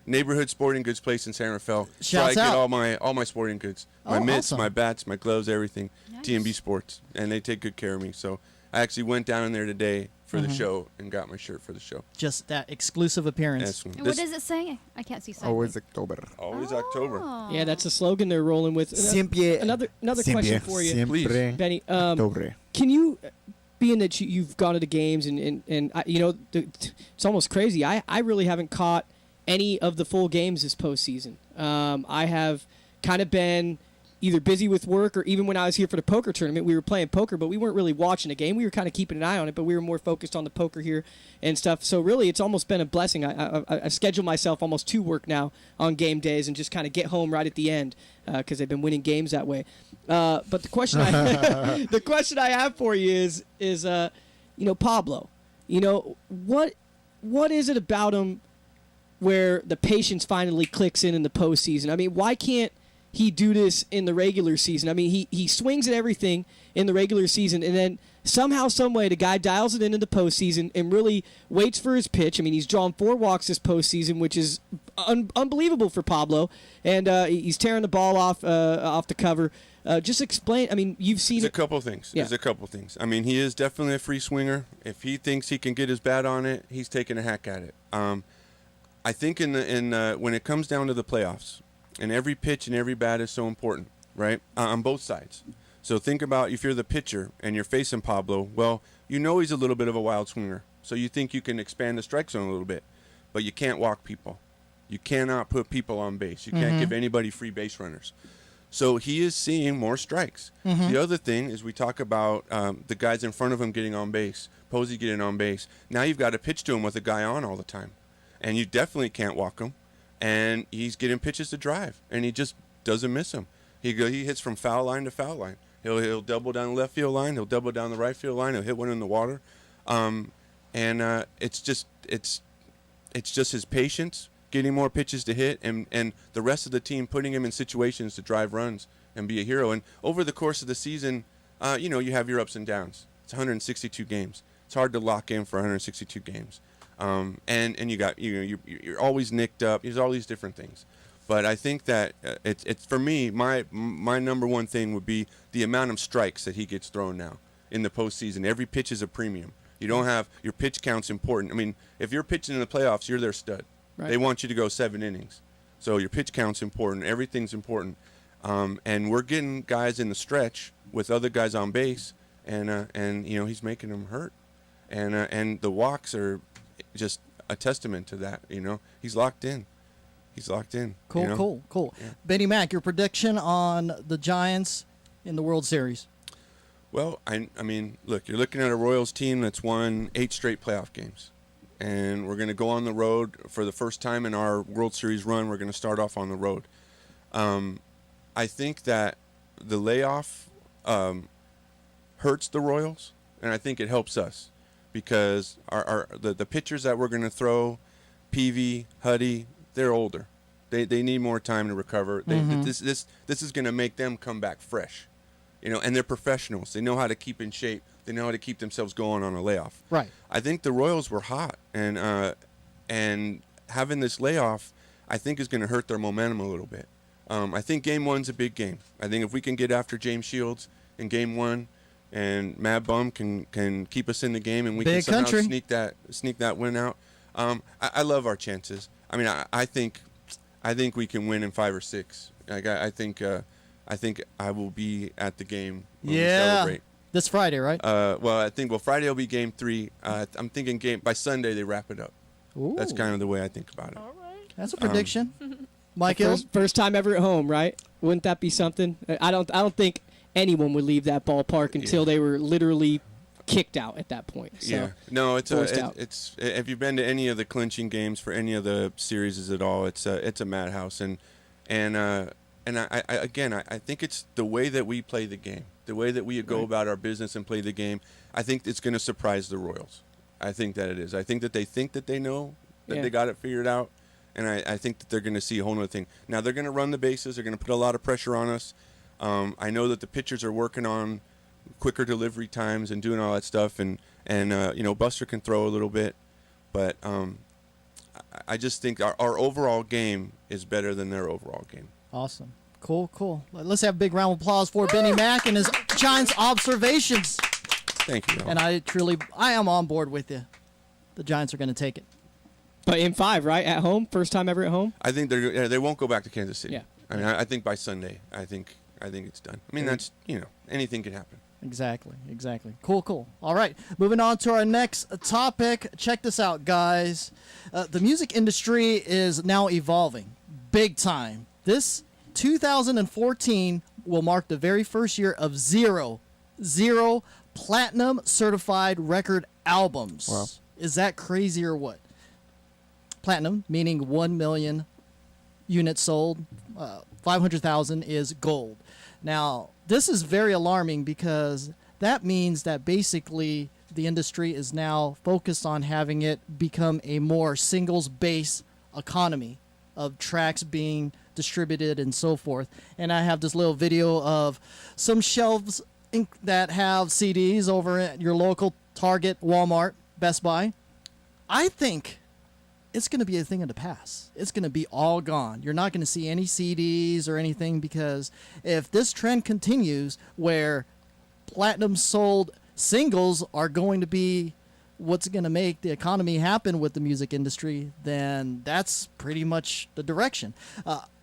neighborhood sporting goods place in San Rafael. Shouts so I out. get all my sporting goods, my mitts, awesome. my bats, my gloves, everything. TMB Sports, and they take good care of me. So I actually went down in there today for the show and got my shirt for the show. Just that exclusive appearance. That's And what does it say? I can't see something. Always October. Always October. Yeah, that's the slogan they're rolling with. Siempre. Another question for you, Siempre Benny. October. Can you, being that you've gone to the games and it's almost crazy. I really haven't caught any of the full games this postseason. I have kind of been either busy with work, or even when I was here for the poker tournament, we were playing poker, but we weren't really watching the game. We were kind of keeping an eye on it, but we were more focused on the poker here and stuff. So really, it's almost been a blessing. I schedule myself almost to work now on game days and just kind of get home right at the end because they've been winning games that way. But the question the question I have for you is Pablo, what is it about him where the patience finally clicks in the postseason? I mean, why can't he do this in the regular season? I mean, he swings at everything in the regular season, and then somehow, some way, the guy dials it into the postseason and really waits for his pitch. I mean, he's drawn 4 walks this postseason, which is unbelievable for Pablo, and he's tearing the ball off the cover. Just explain. I mean, you've seen There's a couple things. Yeah. There's a couple things. I mean, he is definitely a free swinger. If he thinks he can get his bat on it, he's taking a hack at it. I think when it comes down to the playoffs, and every pitch and every bat is so important, right? On both sides. So think about if you're the pitcher and you're facing Pablo, well, he's a little bit of a wild swinger. So you think you can expand the strike zone a little bit, but you can't walk people. You cannot put people on base. You can't give anybody free base runners. So he is seeing more strikes. The other thing is we talk about the guys in front of him getting on base, Posey getting on base. Now you've got to pitch to him with a guy on all the time. And you definitely can't walk him. And he's getting pitches to drive, and he just doesn't miss them. He hits from foul line to foul line. He'll double down the left field line. He'll double down the right field line. He'll hit one in the water. It's just his patience, getting more pitches to hit, and the rest of the team putting him in situations to drive runs and be a hero. And over the course of the season, you have your ups and downs. It's 162 games. It's hard to lock in for 162 games. And you got you're always nicked up. There's all these different things, but I think that it's for me my number one thing would be the amount of strikes that he gets thrown now in the postseason. Every pitch is a premium. You don't have your pitch count's important. I mean, if you're pitching in the playoffs, you're their stud. Right. They want you to go 7 innings, so your pitch count's important. Everything's important, and we're getting guys in the stretch with other guys on base, and he's making them hurt, and the walks are just a testament to that. He's locked in. Cool. Yeah. Benny Mac, your prediction on the Giants in the World Series? Well, I mean, look, you're looking at a Royals team that's won 8 straight playoff games, and we're going to go on the road for the first time in our World Series run. We're going to start off on the road. I think that the layoff hurts the Royals, and I think it helps us. Because the pitchers that we're going to throw, Peavy, Huddy, they're older. They need more time to recover. This is going to make them come back fresh, and they're professionals. They know how to keep in shape. They know how to keep themselves going on a layoff. Right. I think the Royals were hot, and having this layoff, I think is going to hurt their momentum a little bit. I think Game 1's a big game. I think if we can get after James Shields in Game 1. And Mad Bum can keep us in the game, and we Big can somehow country. sneak that win out. I love our chances. I mean, I think we can win in 5 or 6. I think I will be at the game when we celebrate. This Friday, right? Friday will be Game 3. I'm thinking by Sunday they wrap it up. Ooh. That's kind of the way I think about it. All right. That's a prediction. Michael, first time ever at home, right? Wouldn't that be something? I don't think anyone would leave that ballpark until they were literally kicked out at that point. So, yeah, no, forced out. it's. If you've been to any of the clinching games for any of the series at all, it's a madhouse, and I think it's the way that we play the game, the way that we go about our business and play the game. I think it's going to surprise the Royals. I think that it is. I think that they know that they got it figured out, and I think that they're going to see a whole other thing. Now they're going to run the bases. They're going to put a lot of pressure on us. I know that the pitchers are working on quicker delivery times and doing all that stuff, and Buster can throw a little bit, but I just think our overall game is better than their overall game. Awesome. Cool. Let's have a big round of applause for Benny Mack and his Giants observations. Thank you. And I am on board with you. The Giants are going to take it. But in 5, right? At home? First time ever at home? I think they won't go back to Kansas City. Yeah. I mean, I think by Sunday, I think it's done. I mean, that's, anything can happen. Exactly. Cool. All right, moving on to our next topic. Check this out, guys. The music industry is now evolving big time. This 2014 will mark the very first year of zero platinum certified record albums. Wow. Is that crazy or what? Platinum, meaning 1 million units sold. 500,000 is gold. Now, this is very alarming because that means that basically the industry is now focused on having it become a more singles-based economy of tracks being distributed and so forth. And I have this little video of some shelves that have CDs over at your local Target, Walmart, Best Buy. I think it's going to be a thing of the past. It's going to be all gone. You're not going to see any CDs or anything, because if this trend continues where platinum sold singles are going to be what's going to make the economy happen with the music industry, then that's pretty much the direction.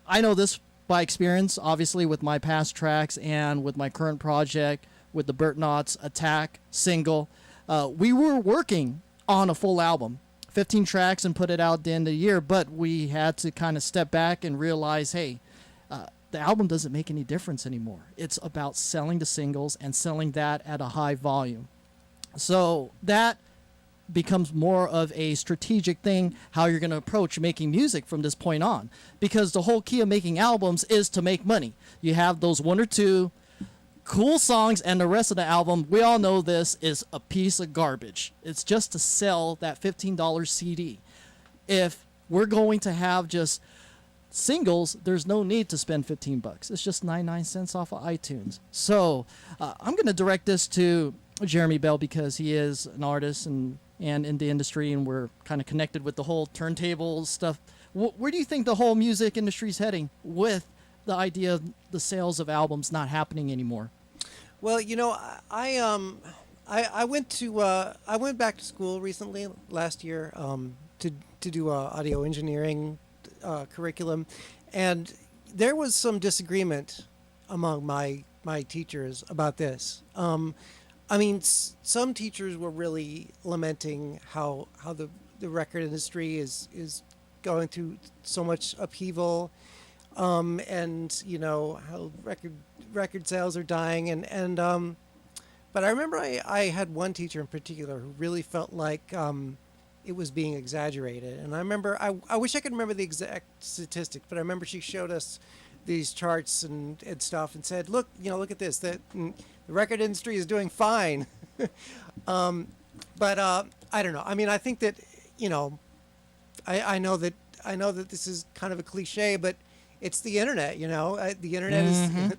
I know this by experience, obviously, with my past tracks and with my current project with the Burt Knott's Attack single. We were working on a full album, 15 tracks, and put it out at the end of the year, but we had to kind of step back and realize, hey, the album doesn't make any difference anymore. It's about selling the singles and selling that at a high volume. So that becomes more of a strategic thing, how you're going to approach making music from this point on, because the whole key of making albums is to make money. You have those 1 or 2 cool songs, and the rest of the album, we all know this, is a piece of garbage. It's just to sell that $15 CD. If we're going to have just singles, there's no need to spend $15. It's just 99 cents off of iTunes. So I'm going to direct this to Jeremy Bell, because he is an artist and in the industry, and we're kind of connected with the whole turntable stuff. Where do you think the whole music industry is heading with the idea of the sales of albums not happening anymore? Well, I went back to school recently last year to do audio engineering curriculum, and there was some disagreement among my teachers about this. I mean, some teachers were really lamenting how the record industry is going through so much upheaval, and how record sales are dying, and but I remember I had one teacher in particular who really felt like it was being exaggerated, and I remember I wish I could remember the exact statistic, but I remember she showed us these charts and stuff and said, look at this, that the record industry is doing fine. But I don't know. I mean, I think that I know that this is kind of a cliche, but it's the internet. The internet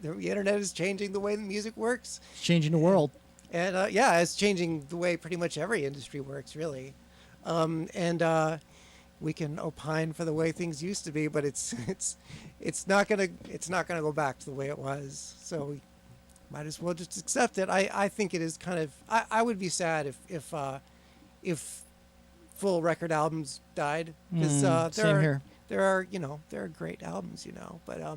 the internet is changing the way the music works. It's changing the world. And it's changing the way pretty much every industry works, really. And we can opine for the way things used to be, but it's not gonna go back to the way it was. So we might as well just accept it. I think it is kind of. I would be sad if full record albums died, because there are great albums, but I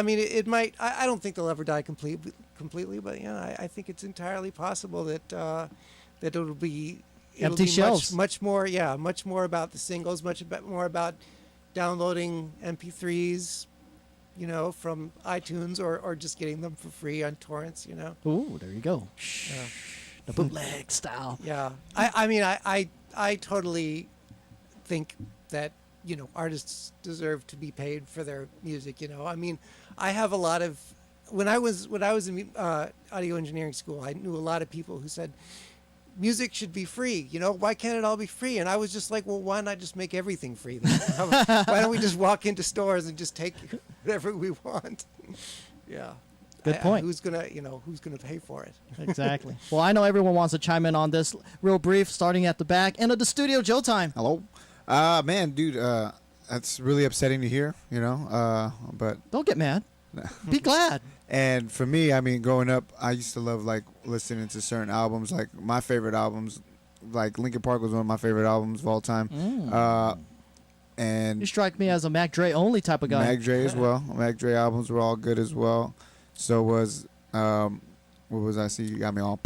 mean it might. I don't think they'll ever die completely, but I think it's entirely possible that it'll be. Empty shelves. Much more about the singles, more about downloading MP3s, from iTunes or just getting them for free on torrents. Ooh, there you go. Yeah. The bootleg style. Yeah. I totally think that artists deserve to be paid for their music. I mean, I have a lot of when I was in audio engineering school, I knew a lot of people who said music should be free. Why can't it all be free? And I was just like, well, why not just make everything free then? Why don't we just walk into stores and just take whatever we want? Yeah. Good point. Who's gonna pay for it? Exactly. Well, I know everyone wants to chime in on this. Real brief, starting at the back. End of the studio, Joe time. Hello. Man, dude, that's really upsetting to hear, but don't get mad. Be glad. And for me, I mean, growing up, I used to love listening to certain albums. Like my favorite albums, like Linkin Park was one of my favorite albums of all time. And you strike me as a Mac Dre only type of guy. Mac Dre as well. Mac Dre albums were all good as well. So was what was I? See, you got me all.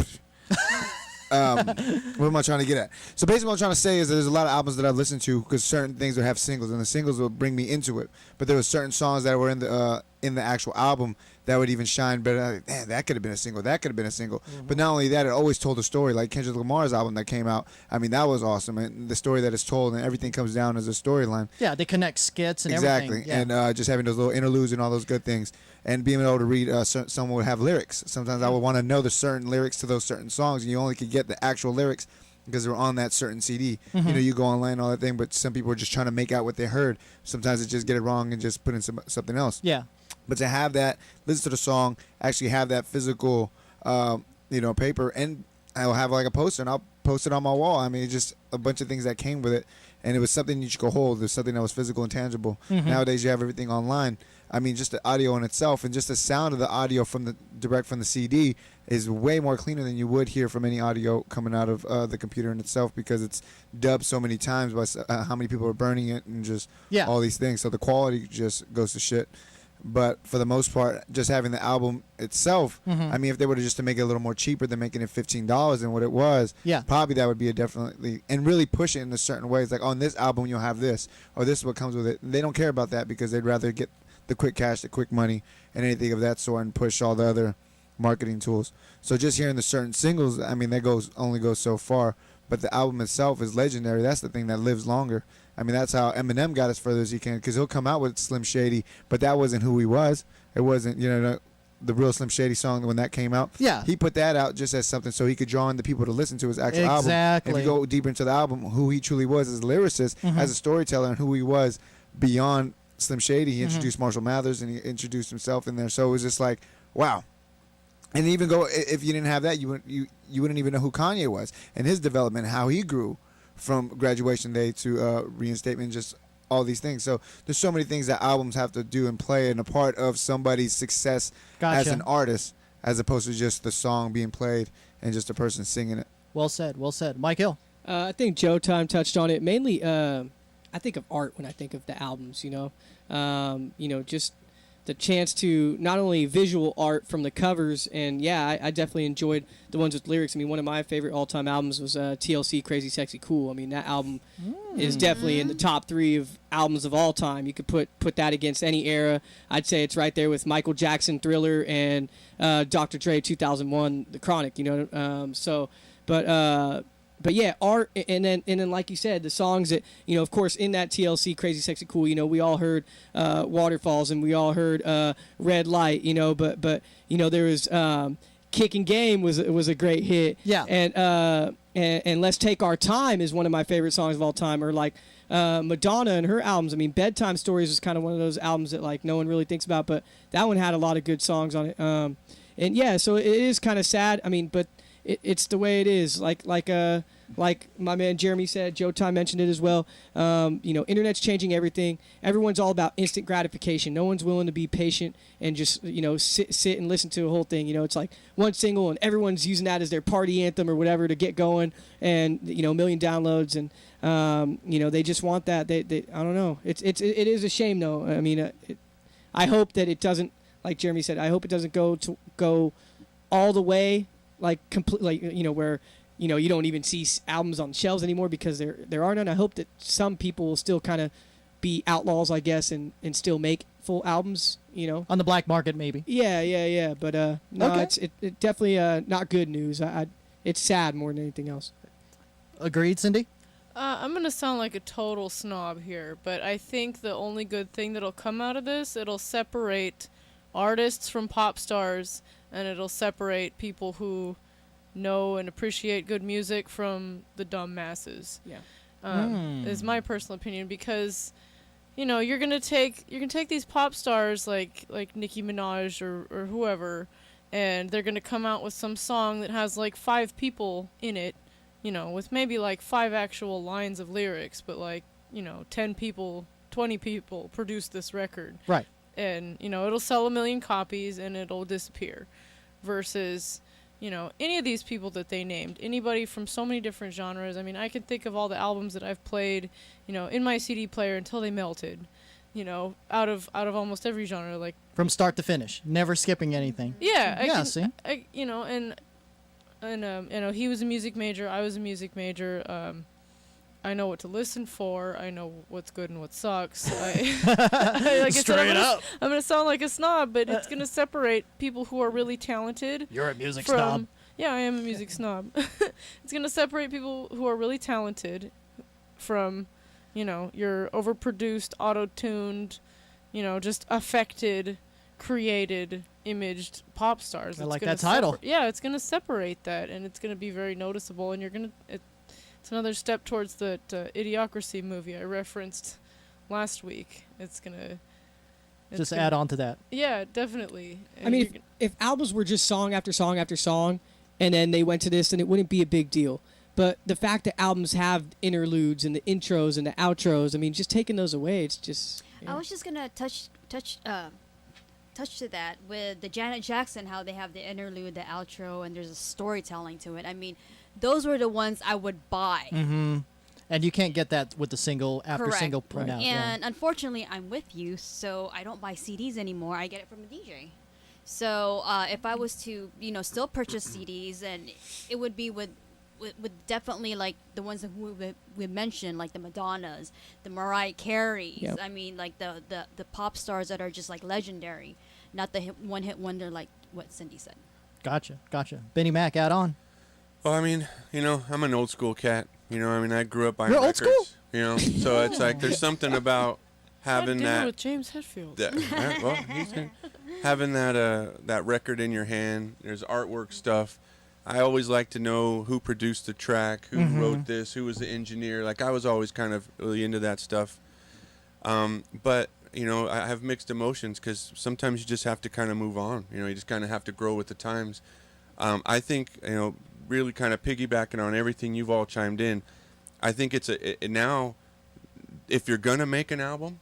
What am I trying to get at? So basically what I'm trying to say is that there's a lot of albums that I've listened to because certain things would have singles, and the singles would bring me into it. But there were certain songs that were in the actual album that would even shine better. Like, man, that could have been a single. That could have been a single. Mm-hmm. But not only that, it always told a story. Like Kendrick Lamar's album that came out, I mean, that was awesome. And the story that is told and everything comes down as a storyline. Yeah, they connect skits and everything. Yeah. And just having those little interludes and all those good things. And being able to read, someone would have lyrics. Sometimes I would want to know the certain lyrics to those certain songs, and you only could get the actual lyrics because they're on that certain CD. Mm-hmm. You go online and all that thing, but some people are just trying to make out what they heard. Sometimes they just get it wrong and just put in something else. Yeah. But to have that, listen to the song, actually have that physical, paper, and I'll have like a poster, and I'll post it on my wall. I mean, just a bunch of things that came with it, and it was something you could hold. There's something that was physical and tangible. Mm-hmm. Nowadays, you have everything online. I mean, just the audio in itself and just the sound of the audio direct from the CD is way more cleaner than you would hear from any audio coming out of the computer in itself because it's dubbed so many times by how many people are burning it and just all these things. So the quality just goes to shit. But for the most part, just having the album itself, I mean, if they were just to make it a little more cheaper than making it $15 than what it was, probably that would be a definitely, and really push it in a certain way. It's like, on this album, you'll have this, or this is what comes with it. They don't care about that because they'd rather get the quick cash, the quick money, and anything of that sort, and push all the other marketing tools. So just hearing the certain singles, I mean, that only goes so far. But the album itself is legendary. That's the thing that lives longer. I mean, that's how Eminem got as further as he can, because he'll come out with Slim Shady, but that wasn't who he was. It wasn't, the real Slim Shady song when that came out. Yeah. He put that out just as something so he could draw in the people to listen to his actual album. Exactly. And if you go deeper into the album, who he truly was as a lyricist, as a storyteller, and who he was beyond Slim Shady. He introduced Marshall Mathers, and he introduced himself in there. So it was just like, wow. And even if you didn't have that, you wouldn't even know who Kanye was and his development, how he grew from Graduation Day to Reinstatement, just all these things. So there's so many things that albums have to do and play in a part of somebody's success as an artist, as opposed to just the song being played and just a person singing it. Well said. Well said. Mike Hill. I think Joe Time touched on it. Mainly, I think of art when I think of the albums, just the chance to not only visual art from the covers, and I definitely enjoyed the ones with lyrics. I mean, one of my favorite all-time albums was TLC, Crazy Sexy Cool. I mean, that album is definitely in the top 3 of albums of all time. You could put that against any era. I'd say it's right there with Michael Jackson, Thriller, and Dr. Dre, 2001, The Chronic. But yeah, art, and then like you said, the songs that, of course, in that TLC, Crazy Sexy Cool, we all heard Waterfalls, and we all heard Red Light, but there was Kicking Game was a great hit. Yeah. And Let's Take Our Time is one of my favorite songs of all time, or like Madonna and her albums. I mean, Bedtime Stories is kind of one of those albums that like no one really thinks about, but that one had a lot of good songs on it. And yeah, so it is kind of sad. I mean, but it's the way it is. Like my man Jeremy said, Joe Time mentioned it as well. Internet's changing everything. Everyone's all about instant gratification. No one's willing to be patient and just sit and listen to a whole thing. It's like one single and everyone's using that as their party anthem or whatever to get going, and a million downloads, and they just want that. They I don't know. It is a shame though. I mean, I hope that it doesn't, like Jeremy said, I hope it doesn't go all the way. Like completely, where you don't even see albums on shelves anymore because there are none. I hope that some people will still kind of be outlaws, I guess, and still make full albums, you know. On the black market, maybe. Yeah. But no, Okay. it definitely not good news. It's sad more than anything else. Agreed, Cindy? I'm going to sound like a total snob here, but I think the only good thing that'll come out of this, it'll separate artists from pop stars, and it'll separate people who know and appreciate good music from the dumb masses. Yeah. Is my personal opinion, because you know, you're gonna take these pop stars like Nicki Minaj or whoever, and they're gonna come out with some song that has like 5 people in it, you know, with maybe like 5 actual lines of lyrics, but like, you know, 10 people, 20 people produced this record. Right. And, you know, it'll sell 1 million copies and it'll disappear. Versus, you know, any of these people that they named, anybody from so many different genres. I mean, I can think of all the albums that I've played, you know, in my CD player until they melted, you know, out of almost every genre, like From start to finish, never skipping anything. yeah, See? you know, and you know, he was a music major, I was a music major. I know what to listen for. I know what's good and what sucks. Straight up. I'm gonna sound like a snob, but it's gonna separate people who are really talented. You're a music from, snob. Yeah, I am a music snob. It's gonna separate people who are really talented from, you know, your overproduced, auto-tuned, you know, just affected, created, imaged pop stars. I It's like gonna that title. Yeah, it's gonna separate that, and it's gonna be very noticeable, and you're gonna. It's another step towards the Idiocracy movie I referenced last week. It's gonna Just add on to that. Yeah, definitely. I mean, if albums were just song after song after song, and then they went to this, then it wouldn't be a big deal. But the fact that albums have interludes and the intros and the outros, I mean, just taking those away, it's just. I was just gonna touch to that with the Janet Jackson, how they have the interlude, the outro, and there's a storytelling to it. I mean, those were the ones I would buy. Mm-hmm. And you can't get that with the single after Correct. single put out. And unfortunately, I'm with you, so I don't buy CDs anymore. I get it from a DJ. So if I was to, you know, still purchase CDs, and it would be with definitely like the ones that we mentioned, like the Madonnas, the Mariah Careys. Yep. I mean, like the pop stars that are just like legendary, not the one-hit wonder like what Cindy said. Gotcha. Benny Mac, add on. Well, I mean, you know, I'm an old school cat. You know, I mean, I grew up buying You're old records. school? You know, so it's like there's something about having Dinner that. with James Hetfield. Having that record in your hand. There's artwork stuff. I always like to know who produced the track, who wrote this, who was the engineer. Like I was always kind of really into that stuff. But you know, I have mixed emotions because sometimes you just have to kind of move on. You know, you just kind of have to grow with the times. I think, you know, really kind of piggybacking on everything you've all chimed in, I think now, if you're going to make an album,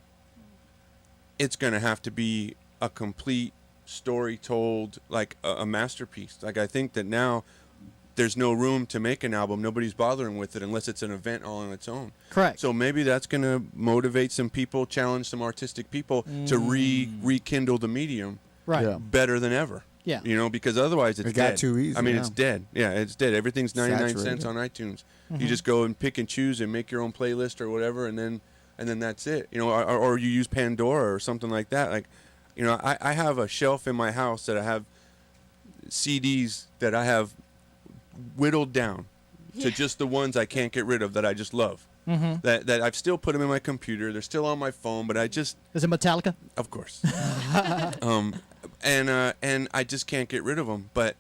it's going to have to be a complete story told, like a masterpiece. Like I think that now there's no room to make an album. Nobody's bothering with it unless it's an event all on its own. Correct. So maybe that's going to motivate some people, challenge some artistic people to rekindle the medium better than ever. Yeah. You know, because otherwise it's It got dead. too easy, I mean, yeah. it's dead. Yeah, it's dead. Everything's 99 Saturated. cents on iTunes. You just go and pick and choose and make your own playlist or whatever, and then that's it. You know, or you use Pandora or something like that. Like, you know, I have a shelf in my house that I have CDs that I have whittled down to just the ones I can't get rid of that I just love. That I've still put them in my computer. They're still on my phone, but I just... Is it Metallica? Of course. And I just can't get rid of them, but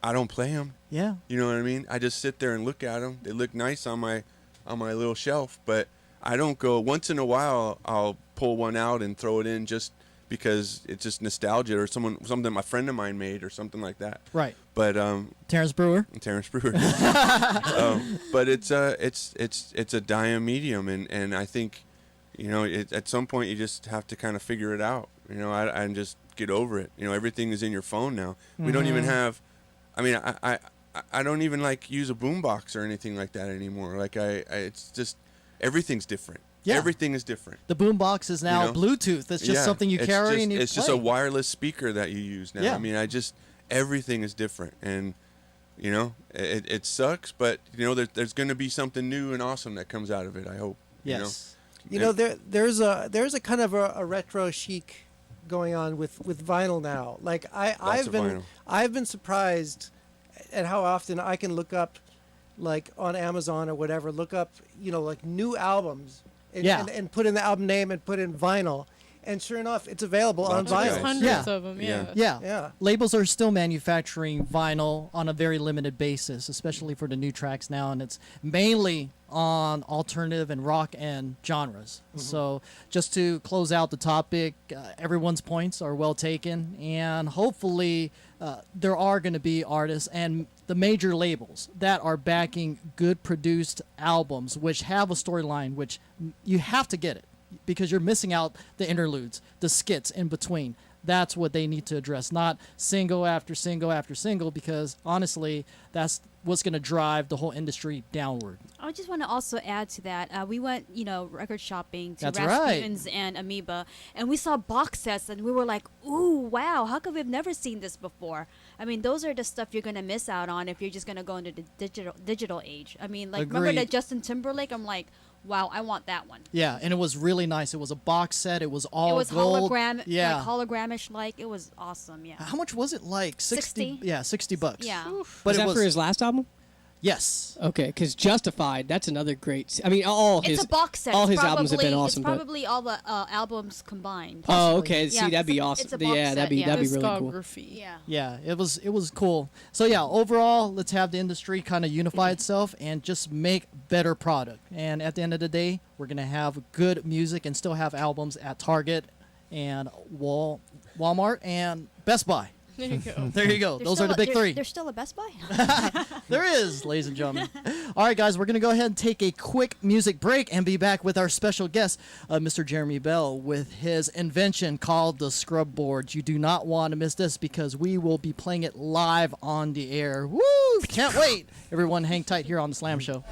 I don't play them. Yeah. You know what I mean? I just sit there and look at them. They look nice on my little shelf, but I don't go... Once in a while, I'll pull one out and throw it in just because it's just nostalgia or something my friend of mine made or something like that. Right. But Terrence Brewer. But it's a dying medium, and I think, you know, at some point you just have to kind of figure it out, you know, and just get over it. You know, everything is in your phone now. We don't even have, I mean, I don't even like use a boombox or anything like that anymore. Like it's just everything's different. Yeah. Everything is different. The boombox is now You know? Bluetooth. It's just something you carry and you It's play. just a wireless speaker that you use now. Yeah. I mean, everything is different, and you know, it sucks, but you know, there's going to be something new and awesome that comes out of it. I hope. Yes. You know, there's a kind of a retro chic going on with vinyl now. Like Lots of vinyl. I've been surprised at how often I can look up, like on Amazon or whatever, look up, you know, like new albums and put in the album name and put in vinyl. And sure enough, it's available on Lots of vinyl. guys. Hundreds of them, Yeah. Labels are still manufacturing vinyl on a very limited basis, especially for the new tracks now, and it's mainly on alternative and rock and genres. So just to close out the topic, everyone's points are well taken, and hopefully there are going to be artists and the major labels that are backing good produced albums which have a storyline, which you have to get it, because you're missing out the interludes, the skits in between. That's what they need to address, not single after single after single, because honestly, that's what's going to drive the whole industry downward. I just want to also add to that. We went, record shopping to That's Rasputin's and Amoeba, and we saw box sets, and we were like, ooh, wow, how come we've never seen this before? I mean, those are the stuff you're going to miss out on if you're just going to go into the digital age. I mean, like, remember Agreed. that Justin Timberlake? I'm like, wow, I want that one. Yeah, and it was really nice. It was a box set. It was all It was gold. like Yeah. like. It was awesome, yeah. How much was it? Like 60? Yeah, $60. Yeah. But Was it that was for his last album? Yes. Okay, because Justified, that's another great. I mean, all It's his a box set. all It's his albums have been probably- awesome. It's probably all the albums combined. Oh, okay. Yeah, See, that'd be awesome. it's a box Yeah, that'd set, be really cool. Discography. Yeah. Yeah, it was cool. So yeah, overall, let's have the industry kind of unify itself and just make better product. And at the end of the day, we're gonna have good music and still have albums at Target and Walmart and Best Buy. There you go. There you go. There's Those still are the big three. There's still a Best Buy? There is, ladies and gentlemen. All right, guys, we're going to go ahead and take a quick music break and be back with our special guest, Mr. Jeremy Bell, with his invention called the ScrubBoard. You do not want to miss this because we will be playing it live on the air. Woo! Can't wait. Everyone hang tight here on the Slam Show.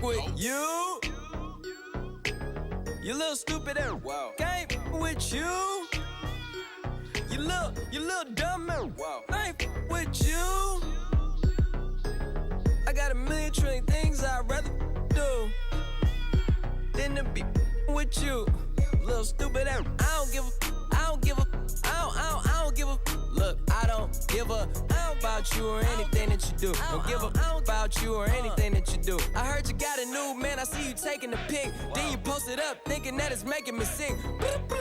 With you, you little stupid and game with you. You little dumb and I ain't with you. I got a million trillion things I'd rather do than to be with you. Little stupid and I don't give a. Look, I don't give a about you or anything that you do. Don't give a about you or anything that you do. I heard you got a new man, I see you taking the pic. Then you post it up, thinking that it's making me sick.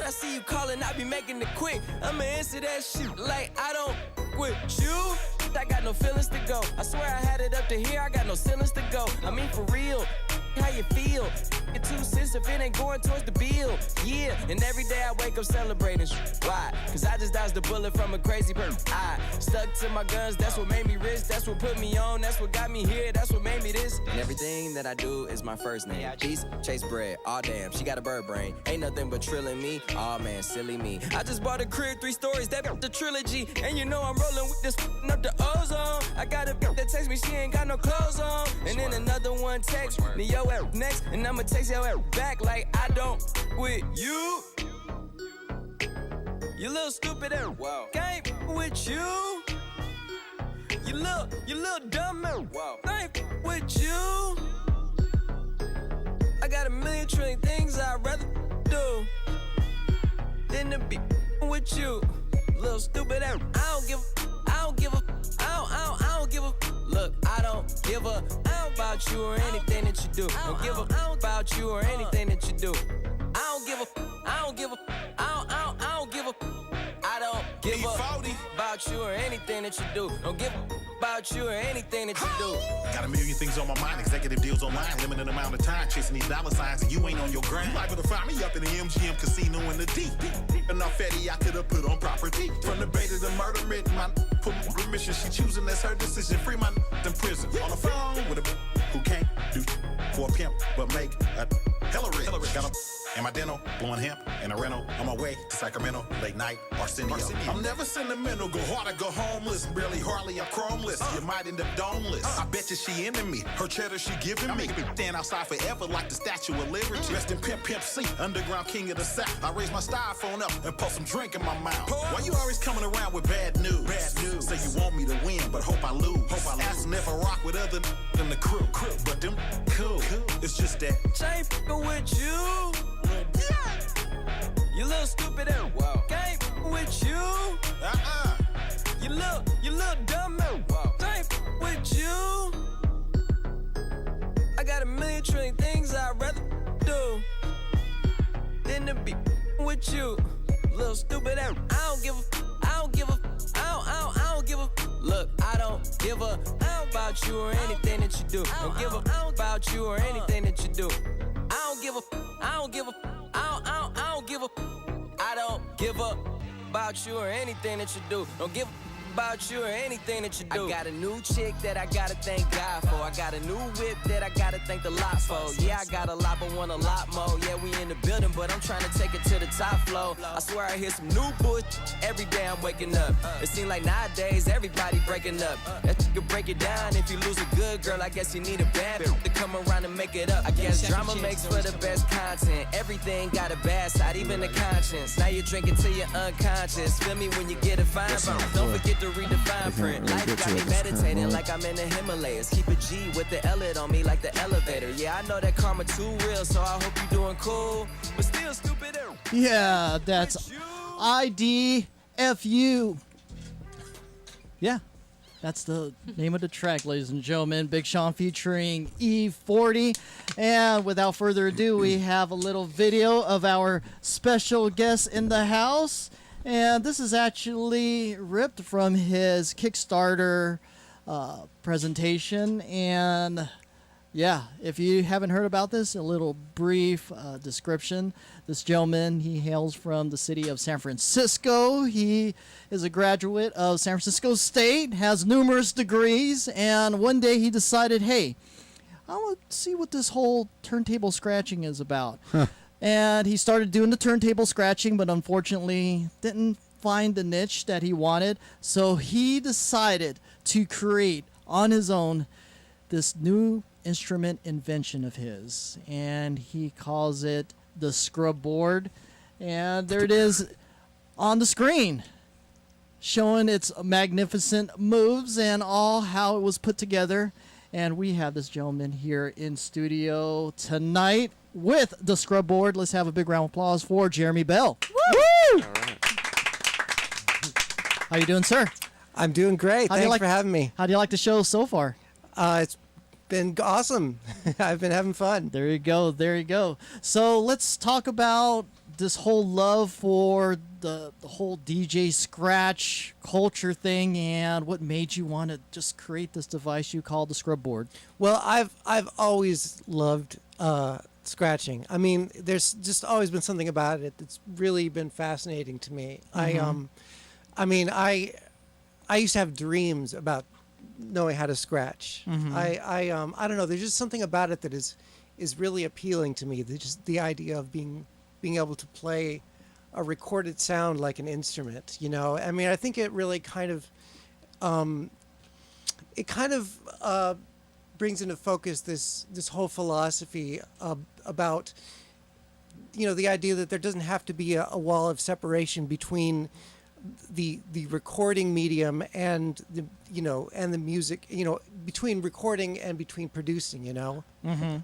I see you calling, I be making it quick. I'ma answer that shit like I don't with you. I got no feelings to go. I swear I had it up to here, I got no ceilings to go. I mean for real, how you feel? Get 2 cents if it ain't going towards the bill. Yeah, and every day I wake up celebrating. Why? Cause I just dodged a bullet from a crazy person. I stuck to my guns, that's what made me rich. That's what put me on, that's what got me here. That's what made me this. And everything that I do is my first name. Peace, chase bread. Aw damn, she got a bird brain. Ain't nothing but trilling me. Aw man, silly me. I just bought a crib, 3 stories, that the trilogy. And you know I'm rolling with this up the ozone. I got a that text me, she ain't got no clothes on. And then another one text me, yo at next. And I'ma text your ass back like I don't with you. You little stupid and game with you. You little dumb and I ain't with you. I got a million trillion things I'd rather do than to be with you. Little stupid and I don't give a. Look, I don't give a about you or anything that you do. Don't give a about you or anything that you do. I don't give a about you or anything that you do. Don't give a about you or anything that you do. Got a million things on my mind, executive deals online, limited amount of time, chasing these dollar signs, and you ain't on your grind. You liable to find me up in the MGM casino in the deep. Enough fatty I could have put on property. From the bay to the murder writ, my put remission, she choosing, that's her decision. Free my in prison, on the phone with a who can't do for a pimp, but make a hella rich. Got a Am I dental? Blowing hemp in a rental. On my way to Sacramento, late night, Arsenio. I'm never sentimental, go hard or go homeless. Barely, hardly, I'm chromeless. You might end up domeless. I bet you she into me. Her cheddar she giving me. Stand outside forever like the Statue of Liberty. Rest in Pimp C, underground king of the South. I raise my styrofoam up and pour some drink in my mouth. Why you always coming around with bad news? Say you want me to win, but hope I lose. Asking if I rock with other than the crew. But them cool. It's just that I ain't fucking with you. You little stupid out. Wow. Ain't fucking with you. You little dumb out. Wow. I ain't fucking with you. I got a million trillion things I'd rather do than to be with you. Little stupid out. I don't give a. Look, I don't give a about you or anything that you do. Don't give a about you or anything that you do. I don't give a about you or anything that you do. Don't give a about you or anything that you do. I got a new chick that I gotta thank God for. I got a new whip that I gotta thank the lot for. Yeah, I got a lot but want a lot more. Yeah, we in the building but I'm trying to take it to the top floor. I swear I hear some new bullshit every day I'm waking up. It seems like nowadays everybody breaking up. That you can break it down. If you lose a good girl, I guess you need a bad bitch to come around and make it up. I guess drama makes for the best content. Everything got a bad side, even the conscience. Now you're drinking till you're unconscious. Feel me when you get a fine bone. Don't forget to read the fine print. Life got me meditating like I'm in the Himalayas. Keep a G with the L on me like the elevator. Yeah, I know that karma too real, so I hope you doing cool. But still stupid. Yeah, that's IDFU. Yeah, that's the name of the track, ladies and gentlemen. Big Sean featuring E40. And without further ado, we have a little video of our special guest in the house. And this is actually ripped from his Kickstarter presentation. And yeah, if you haven't heard about this, a little brief description. This gentleman, he hails from the city of San Francisco. He is a graduate of San Francisco State, has numerous degrees, and one day he decided, hey, I want to see what this whole turntable scratching is about. And he started doing the turntable scratching, but unfortunately didn't find the niche that he wanted. So he decided to create on his own this new instrument invention of his. And he calls it the ScrubBoard. And there it is on the screen, showing its magnificent moves and all how it was put together. And we have this gentleman here in studio tonight with the ScrubBoard. Let's have a big round of applause for Jeremy Bell. Woo! All right. How you doing, sir? I'm doing great. Thanks for having me. How do you like the show so far? It's been awesome. I've been having fun. There you go. There you go. So let's talk about this whole love for the whole DJ scratch culture thing and what made you want to just create this device you call the ScrubBoard. Well, I've always loved scratching. I mean, there's just always been something about it that's really been fascinating to me. Mhm. I used to have dreams about knowing how to scratch. Mhm. I don't know. There's just something about it that is really appealing to me. Just the idea of being able to play a recorded sound like an instrument. You know, I mean, I think it really kind of brings into focus this whole philosophy about, you know, the idea that there doesn't have to be a wall of separation between the recording medium and the music, you know, between recording and between producing, you know. Mm-hmm.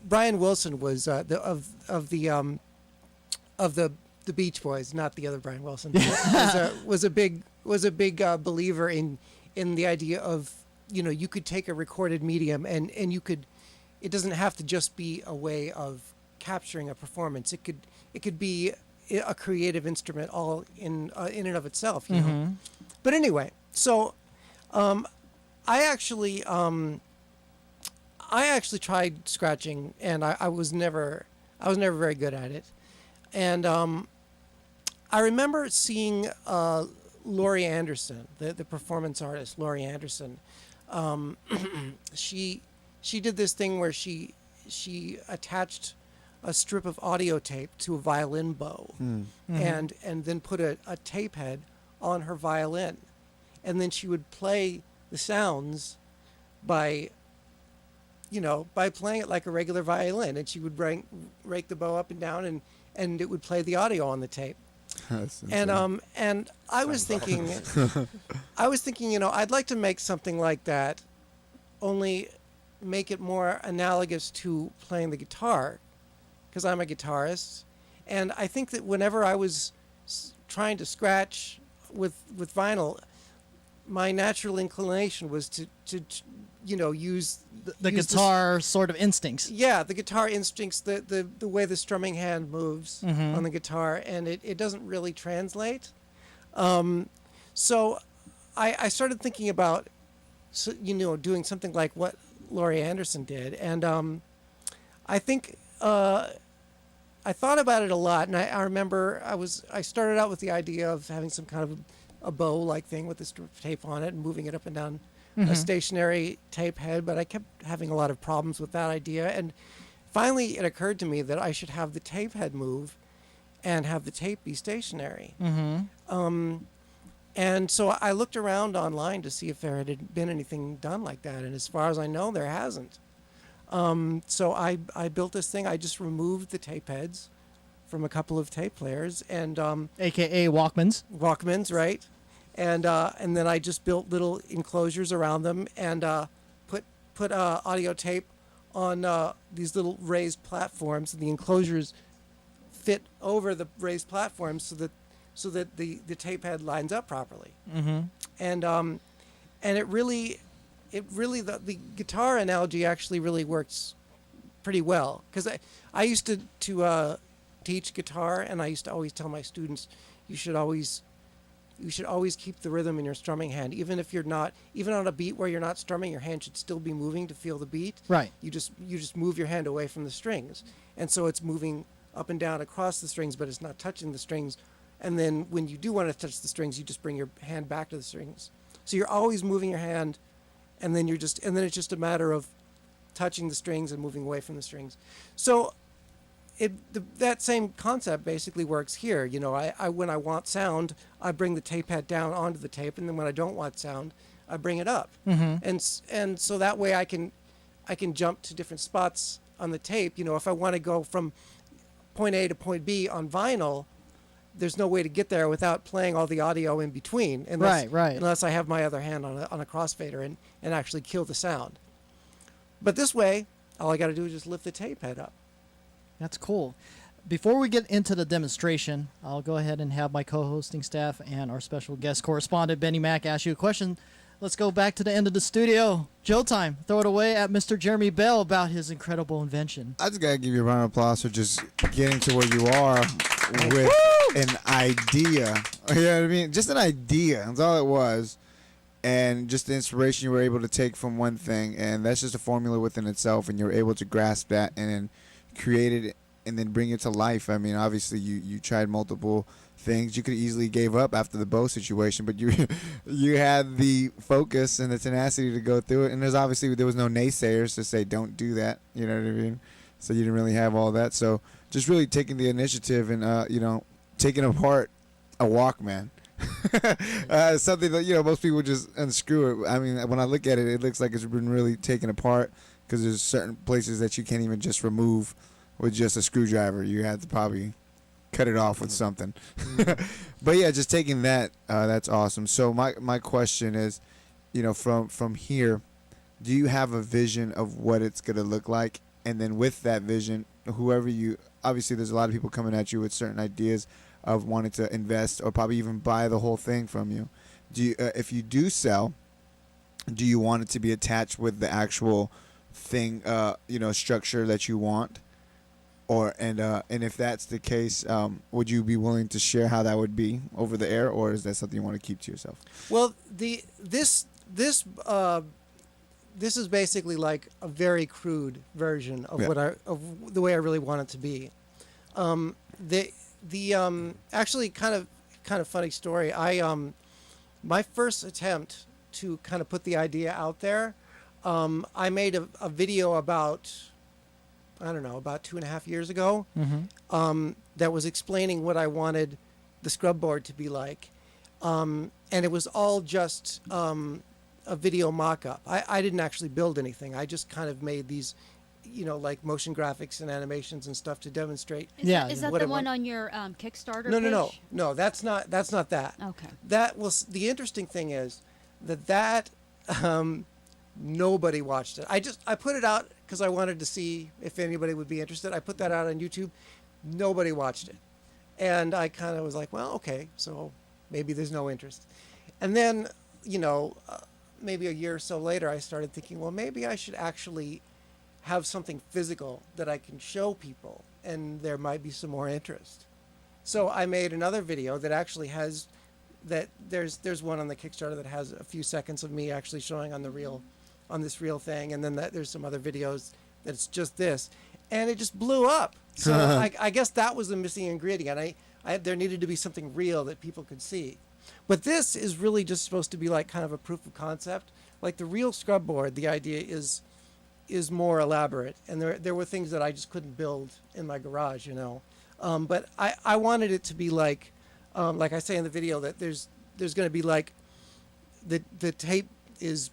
Brian Wilson was of the Beach Boys, not the other Brian Wilson. was a big believer in the idea of, you know, you could take a recorded medium and it doesn't have to just be a way of capturing a performance. It could be a creative instrument all in and of itself, you know. But anyway, so I actually tried scratching, and I was never very good at it. And I remember seeing Laurie Anderson, the performance artist, Laurie Anderson. She did this thing where she attached a strip of audio tape to a violin bow, and then put a tape head on her violin, and then she would play the sounds by playing it like a regular violin, and she would rake the bow up and down, and it would play the audio on the tape. That's And insane. and I was thinking, I'd like to make something like that, only make it more analogous to playing the guitar, because I'm a guitarist, and I think that whenever I was trying to scratch with vinyl, my natural inclination was to use The use guitar sort of instincts. Yeah, the guitar instincts, the way the strumming hand moves Mhm. on the guitar, and it doesn't really translate. So I started thinking about, doing something like what Laurie Anderson did, and I think I thought about it a lot, and I remember I started out with the idea of having some kind of a bow-like thing with this tape on it and moving it up and down a Mhm. stationary tape head, but I kept having a lot of problems with that idea, and finally it occurred to me that I should have the tape head move and have the tape be stationary. And so I looked around online to see if there had been anything done like that, and as far as I know, there hasn't. So I built this thing. I just removed the tape heads from a couple of tape players, and AKA Walkmans. Walkmans, right? And then I just built little enclosures around them, and put audio tape on these little raised platforms. And the enclosures fit over the raised platforms so that the tape head lines up properly. And it really the guitar analogy actually really works pretty well, because I used to teach guitar, and I used to always tell my students, you should always keep the rhythm in your strumming hand, even on a beat where you're not strumming, your hand should still be moving to feel the beat. Right. You just move your hand away from the strings, and so it's moving up and down across the strings, but it's not touching the strings. And then when you do want to touch the strings, you just bring your hand back to the strings. So you're always moving your hand, and then it's just a matter of touching the strings and moving away from the strings. So that same concept basically works here. I when I want sound, I bring the tape head down onto the tape, and then when I don't want sound, I bring it up. And so that way I can jump to different spots on the tape. If I want to go from point A to point B on vinyl, there's no way to get there without playing all the audio in between, unless I have my other hand on a crossfader and actually kill the sound. But this way, all I got to do is just lift the tape head up. That's cool. Before we get into the demonstration, I'll go ahead and have my co-hosting staff and our special guest correspondent, Benny Mack, ask you a question. Let's go back to the end of the studio. Joe time. Throw it away at Mr. Jeremy Bell about his incredible invention. I just got to give you a round of applause for just getting to where you are with an idea. You know what I mean? Just an idea. That's all it was. And just the inspiration you were able to take from one thing. And that's just a formula within itself. And you're able to grasp that and then create it and then bring it to life. I mean, obviously, you tried multiple things. You could easily gave up after the bow situation, but you had the focus and the tenacity to go through it. And there was no naysayers to say don't do that. You know what I mean? So you didn't really have all that. So just really taking the initiative and taking apart a Walkman. Something that most people just unscrew it. I mean, when I look at it, it looks like it's been really taken apart, because there's certain places that you can't even just remove with just a screwdriver. You have to probably cut it off with something. But yeah, just taking that, that's awesome. So my question is, from here, do you have a vision of what it's going to look like? And then with that vision, obviously there's a lot of people coming at you with certain ideas of wanting to invest or probably even buy the whole thing from you. Do you, if you do sell, do you want it to be attached with the actual thing, structure that you want? And if that's the case, would you be willing to share how that would be over the air, or is that something you want to keep to yourself? Well, this is basically like a very crude version of of the way I really want it to be. Actually kind of funny story. My first attempt to kind of put the idea out there, I made a video about I don't know, about 2.5 years ago, Mm-hmm. that was explaining what I wanted the ScrubBoard to be like. And it was all just a video mock-up. I didn't actually build anything. I just kind of made these, like motion graphics and animations and stuff to demonstrate. Is that what the I one want. on your Kickstarter No, page? no, that's not that. Okay. That was the interesting thing is that nobody watched it. I put it out because I wanted to see if anybody would be interested. I put that out on YouTube. Nobody watched it, and I kind of was like, well, okay, so maybe there's no interest. And then, maybe a year or so later, I started thinking, well, maybe I should actually have something physical that I can show people, and there might be some more interest. So I made another video that actually has that. There's one on the Kickstarter that has a few seconds of me actually showing on this real thing, and then there's some other videos that's just this, and it just blew up. So I guess that was the missing ingredient. There needed to be something real that people could see. But this is really just supposed to be like kind of a proof of concept. Like the real ScrubBoard, the idea is more elaborate, and there were things that I just couldn't build in my garage, But I wanted it to be like I say in the video, that there's going to be like the tape is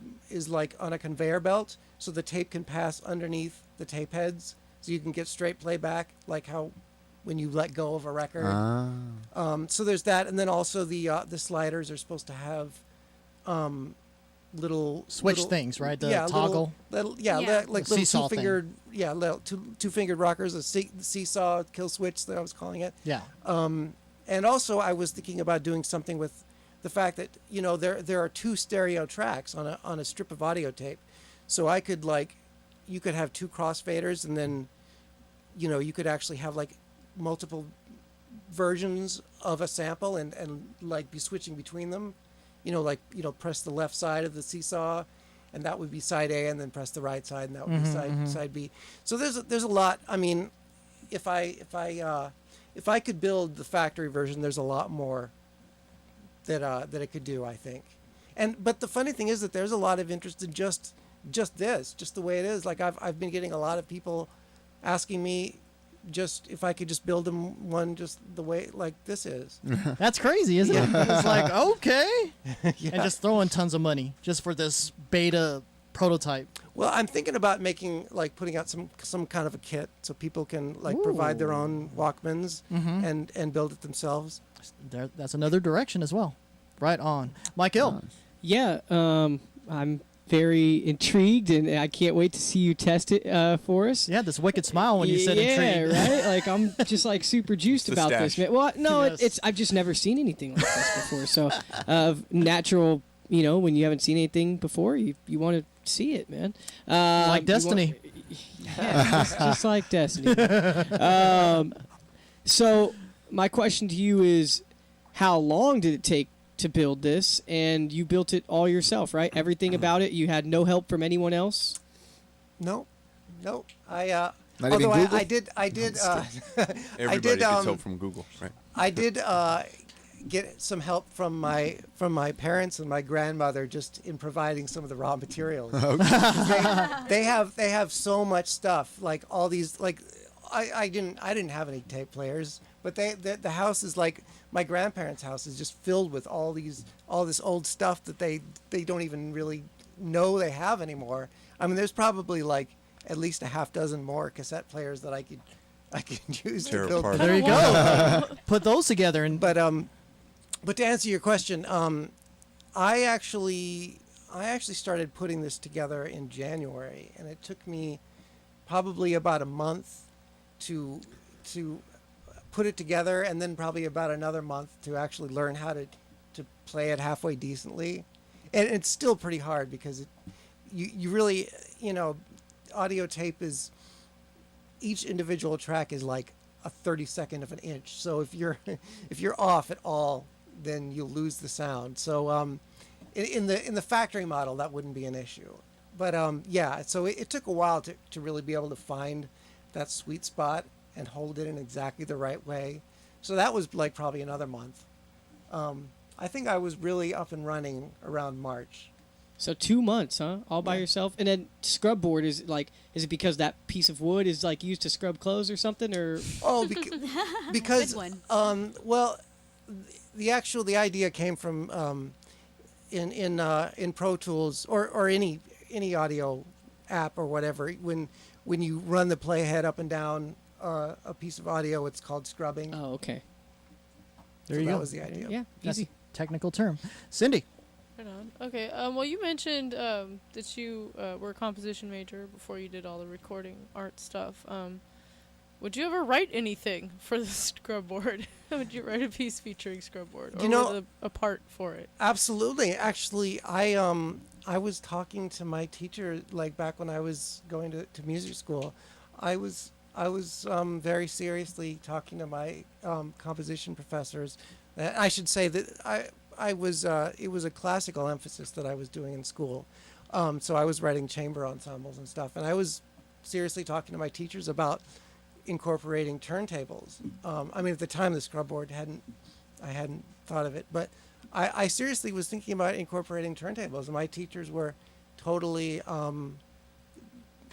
like on a conveyor belt, so the tape can pass underneath the tape heads, so you can get straight playback, like how when you let go of a record. So there's that, and then also the sliders are supposed to have little Switch things, right? The yeah, toggle. Like The little seesaw two-fingered, little two-fingered rockers, the seesaw kill switch that I was calling it. Yeah. And also I was thinking about doing something with the fact that there are 2 stereo tracks on a strip of audio tape, so I could you could have 2 crossfaders, and then you could actually have like multiple versions of a sample and like be switching between them. Press the left side of the seesaw, and that would be side A, and then press the right side, and that would be side B. So there's a lot. I mean, if I could build the factory version, there's a lot more that it could do, I think. But the funny thing is that there's a lot of interest in just the way it is. Like I've been getting a lot of people asking me just if I could just build them one just the way like this is. That's crazy, isn't it? It's like, okay. Yeah. And just throwing tons of money just for this beta prototype. Well, I'm thinking about putting out some kind of a kit so people can provide their own Walkmans and build it themselves. That's another direction as well. Right on. Michael. Yeah, I'm very intrigued, and I can't wait to see you test it for us. Yeah, this wicked smile when you said intrigued. Yeah, right? Like, I'm just super juiced It's the about this, stash. man. Well, no, Yes. I've just never seen anything like this before. So, natural, when you haven't seen anything before, you want to see it, man. Like Destiny. Yeah, just like Destiny. So, my question to you is, how long did it take to build this? And you built it all yourself, right? Everything about it, you had no help from anyone else? No. I Not even although Google? I did Everybody gets help from Google, right? I did get some help from my parents and my grandmother just in providing some of the raw materials. they have so much stuff, like all these I didn't have any tape players, but the house is like my grandparents' house is just filled with all this old stuff that they don't even really know they have anymore. I mean, there's probably at least a half dozen more cassette players that I could use to build. There you go. Put those together and But to answer your question, I actually started putting this together in January, and it took me probably about a month to put it together, and then probably about another month to actually learn how to play it halfway decently. And it's still pretty hard because you really, audio tape is, each individual track is like a 32nd of an inch. So if you're off at all, then you'll lose the sound. So in the factory model, that wouldn't be an issue. But so it took a while to really be able to find that sweet spot and hold it in exactly the right way. So that was probably another month. I think I was really up and running around March. So 2 months, huh? All by yourself? And then ScrubBoard is it because that piece of wood is like used to scrub clothes or something, or? Oh, because Good one. well, the idea came from in Pro Tools or any audio app or whatever. When you run the playhead up and down a piece of audio, it's called scrubbing. Oh, okay. There So you that go. was the idea. Yeah, That's easy. a technical term. Cindy. Right on. Okay. Well, you mentioned that you were a composition major before you did all the recording art stuff. Would you ever write anything for the ScrubBoard? Would you write a piece featuring ScrubBoard, or a part for it? Absolutely. Actually, I was talking to my teacher like back when I was going to music school. I was very seriously talking to my composition professors. I should say that I was it was a classical emphasis that I was doing in school, so I was writing chamber ensembles and stuff, and I was seriously talking to my teachers about incorporating turntables. I mean, at the time, the ScrubBoard I hadn't thought of it, but I seriously was thinking about incorporating turntables, and my teachers were totally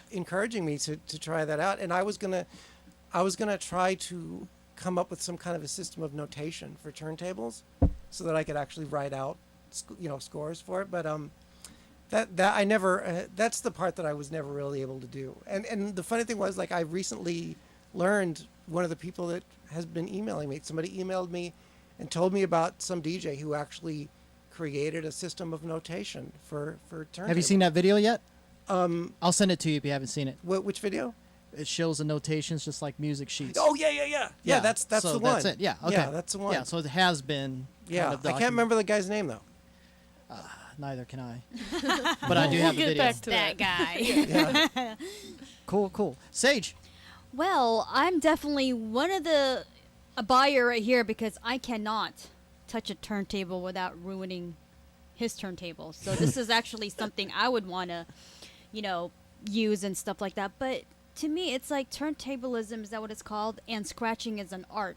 encouraging me to try that out, and I was gonna try to come up with some kind of a system of notation for turntables, so that I could actually write out, scores for it. But that I never. That's the part that I was never really able to do. And the funny thing was, like, I recently learned one of the people that has been emailing me. Somebody emailed me and told me about some DJ who actually created a system of notation for turntables. Have you seen that video yet? I'll send it to you if you haven't seen it. Which video? It shows the notations just like music sheets. Oh yeah. That's so the one. That's it. Yeah. Okay. Yeah, that's the one. Yeah. So it has been. Yeah. Kind of I can't remember the guy's name though. Neither can I. But I do have the We'll get video. back to That guy. Yeah. Cool. Sage. Well, I'm definitely a buyer right here because I cannot touch a turntable without ruining his turntable. So this is actually something I would want to, use and stuff like that. But to me, it's like turntablism, is that what it's called? And scratching is an art.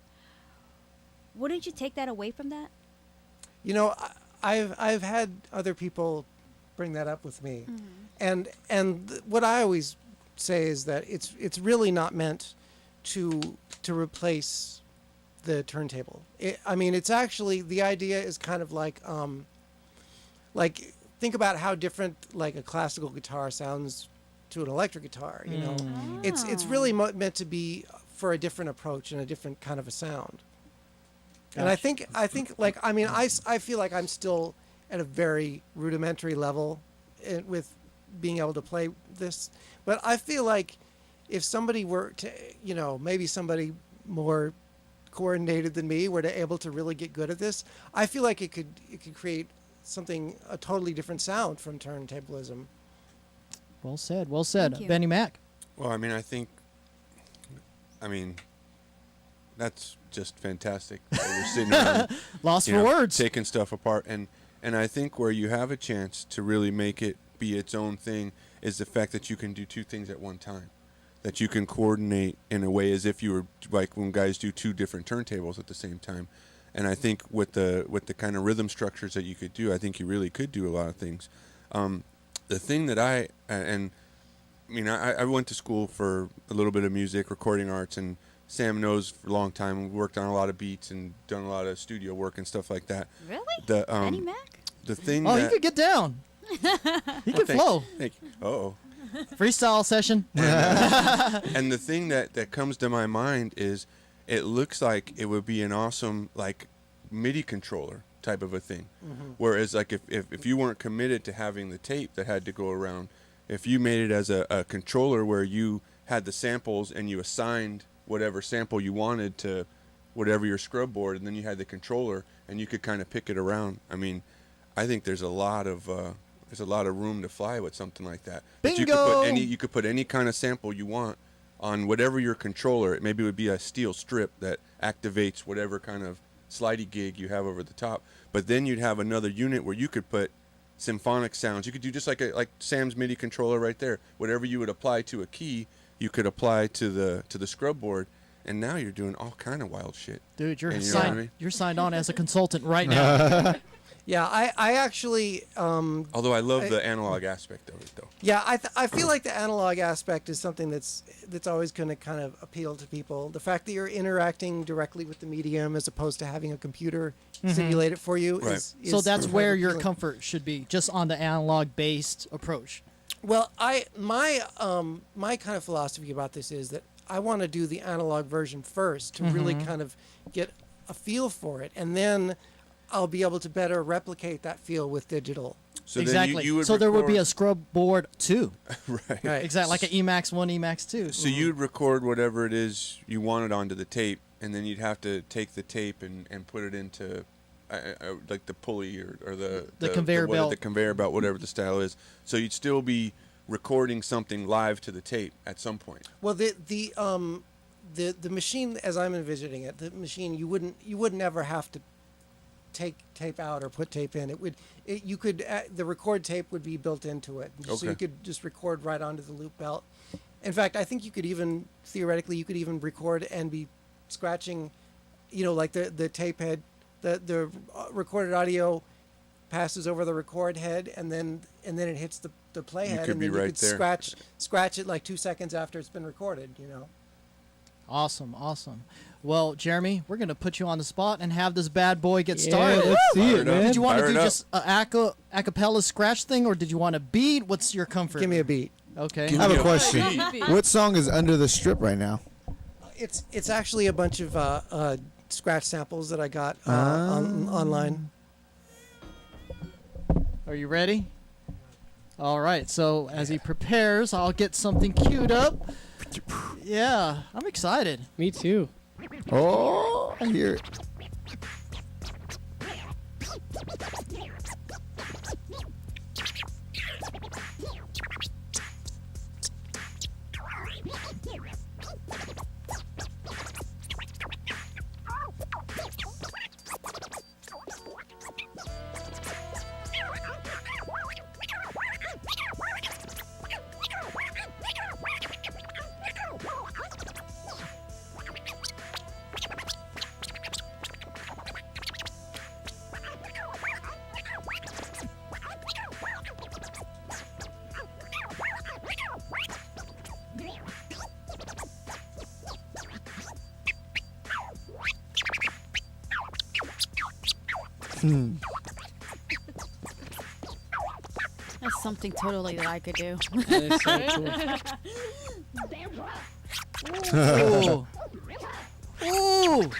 Wouldn't you take that away from that? I've had other people bring that up with me, and what I always say is that it's really not meant to replace the turntable. It's actually, the idea is kind of like think about how different like a classical guitar sounds to an electric guitar. It's really meant to be for a different approach and a different kind of a sound. And I think I feel like I'm still at a very rudimentary level with being able to play this, but I feel like if somebody were to, maybe somebody more coordinated than me were to able to really get good at this, I feel like it could create a totally different sound from turntablism. Well said. Thank you. Benny Mac. Well, that's just fantastic. That you're sitting around, Lost for words. taking stuff apart, and I think where you have a chance to really make it be its own thing is the fact that you can do two things at one time, that you can coordinate in a way as if you were like when guys do two different turntables at the same time. And I think with the kind of rhythm structures that you could do, I think you really could do a lot of things. The thing that I went to school for a little bit of music, recording arts, and Sam knows for a long time. We worked on a lot of beats and done a lot of studio work and stuff like that. Really? Benny Mac? The thing Oh, that you could get down. You could flow. Thank you. Uh-oh. Freestyle session. And the thing that comes to my mind is it looks like it would be an awesome like MIDI controller type of a thing. Whereas like if you weren't committed to having the tape that had to go around, if you made it as a controller where you had the samples and you assigned whatever sample you wanted to whatever your ScrubBoard, and then you had the controller and you could kind of pick it around. I think there's a lot of room to fly with something like that. But Bingo! you could put any kind of sample you want on whatever your controller. Maybe it would be a steel strip that activates whatever kind of slidey gig you have over the top. But then you'd have another unit where you could put symphonic sounds. You could do just like Sam's MIDI controller right there. Whatever you would apply to a key, you could apply to the ScrubBoard. And now you're doing all kind of wild shit. Dude, you're And signed on as a consultant right now. Yeah, I actually. Although I love the analog aspect of it, though. Yeah, I feel like the analog aspect is something that's always going to kind of appeal to people. The fact that you're interacting directly with the medium as opposed to having a computer simulate it for you is so that's kind where of your appealing. comfort should be, just on the analog based approach. Well, my kind of philosophy about this is that I want to do the analog version first to really kind of get a feel for it, and then I'll be able to better replicate that feel with digital. So exactly. Then you would so there would be a record- ScrubBoard 2. Right. Exactly, like an Emax 1, Emax 2. So you'd record whatever it is you wanted onto the tape, and then you'd have to take the tape and put it into like the pulley or the conveyor belt. The conveyor belt, whatever the style is. So you'd still be recording something live to the tape at some point. Well, the machine, as I'm envisioning it, the machine you wouldn't ever have to take tape out or put tape in. You could the record tape would be built into it, so Okay. you could just record right onto the loop belt. In fact, I think you could even theoretically record and be scratching, like the tape head, the recorded audio passes over the record head, and then it hits the play head, could and be then you right could there. scratch it like 2 seconds after it's been recorded. Awesome. Well, Jeremy, we're going to put you on the spot and have this bad boy get Yeah, started. let's see it, man. Did you want to Fire do it up. just a acapella scratch thing, or did you want a beat? What's your comfort? Give me a beat. Okay. I have a Yeah. question. What song is under the strip right now? It's actually a bunch of scratch samples that I got online. Are you ready? All right. So as he prepares, I'll get something queued up. Yeah, I'm excited. Me too. Oh, I hear it. That's something totally that I could do. That is so cool. Ooh. Ooh.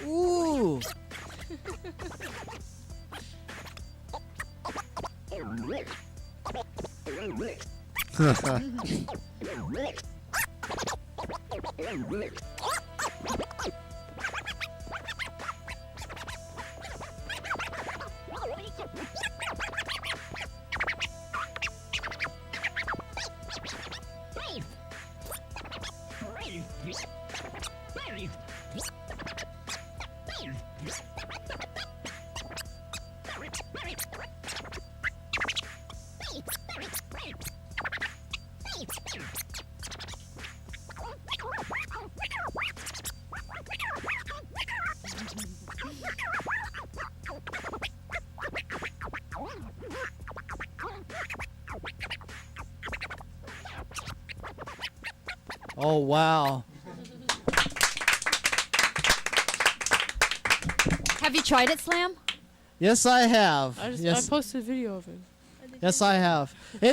Ooh. Oh, wow. Have you tried it, Slam? Yes, I have. I Yes. posted a video of it. Yes, I have. You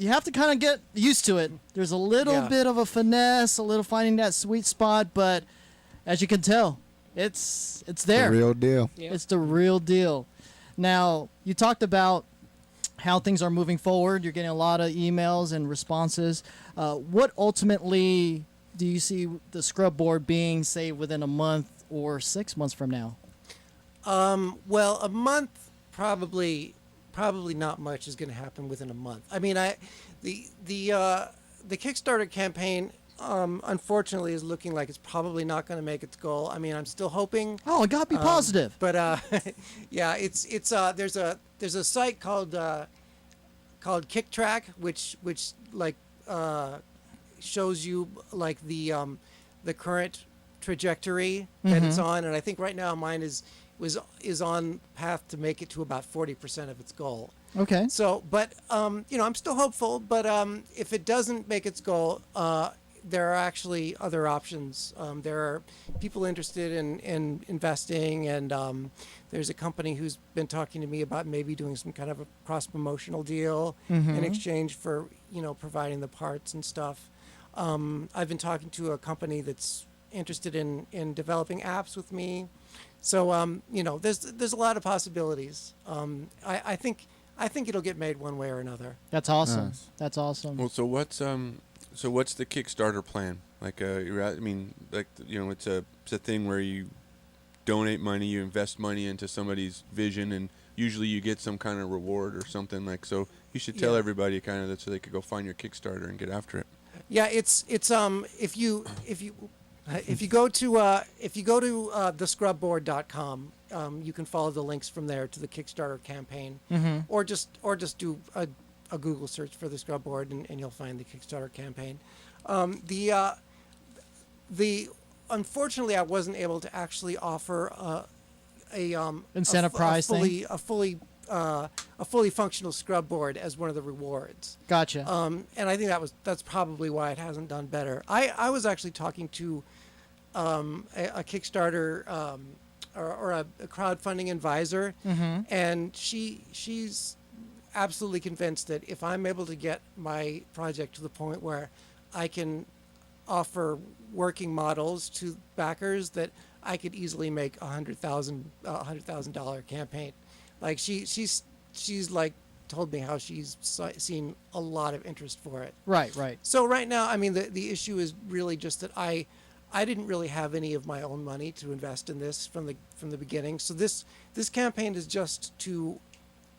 have to kind of get used to it. There's a little Yeah. bit of a finesse, a little finding that sweet spot, but as you can tell, it's there. The real deal. Yeah. It's the real deal. Now, you talked about how things are moving forward. You're getting a lot of emails and responses. What ultimately do you see the ScrubBoard being, say, within a month or 6 months from now? Well, a month probably not much is going to happen within a month. I mean, the Kickstarter campaign unfortunately is looking like it's probably not going to make its goal. I mean, I'm still hoping. Oh, it got to be positive. But yeah, it's there's a site called KickTrack, which like shows you like the current trajectory that it's on, and I think right now mine is on path to make it to about 40% of its goal. Okay. So, but you know, I'm still hopeful. But if it doesn't make its goal, there are actually other options. There are people interested in investing, and there's a company who's been talking to me about maybe doing some kind of a cross-promotional deal in exchange for, you know, providing the parts and stuff. I've been talking to a company that's interested in developing apps with me. So, you know, there's a lot of possibilities. I think it'll get made one way or another. That's awesome. Nice. That's awesome. Well, so what's the Kickstarter plan? Like, I mean, like, you know, it's a thing where you donate money, you invest money into somebody's vision, and usually you get some kind of reward or something. Like, so you should tell everybody kind of that so they could go find your Kickstarter and get after it. Yeah, it's if you go to thescrubboard.com, you can follow the links from there to the Kickstarter campaign, or just do a Google search for the ScrubBoard and you'll find the Kickstarter campaign. Unfortunately, I wasn't able to actually offer incentive prize thing? a fully functional ScrubBoard as one of the rewards. Gotcha. And I think that's probably why it hasn't done better. I was actually talking to a Kickstarter or a crowdfunding advisor, and she's absolutely convinced that if I'm able to get my project to the point where I can offer working models to backers, that I could easily make $100,000 campaign. Like she's like told me how she's seen a lot of interest for it. Right. So right now, I mean, the issue is really just that I didn't really have any of my own money to invest in this from the beginning. So this campaign is just to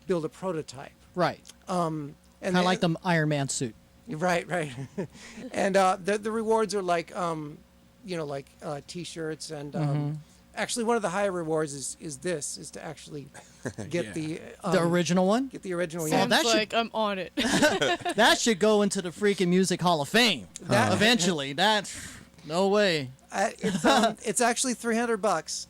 build a prototype. Right. And kind of like the Iron Man suit. Right. And the rewards are like like T-shirts and actually one of the higher rewards is to actually get the original one. Get the original. Sounds Yeah. like I'm on it. That should go into the freaking Music Hall of Fame eventually. No way. It's actually $300,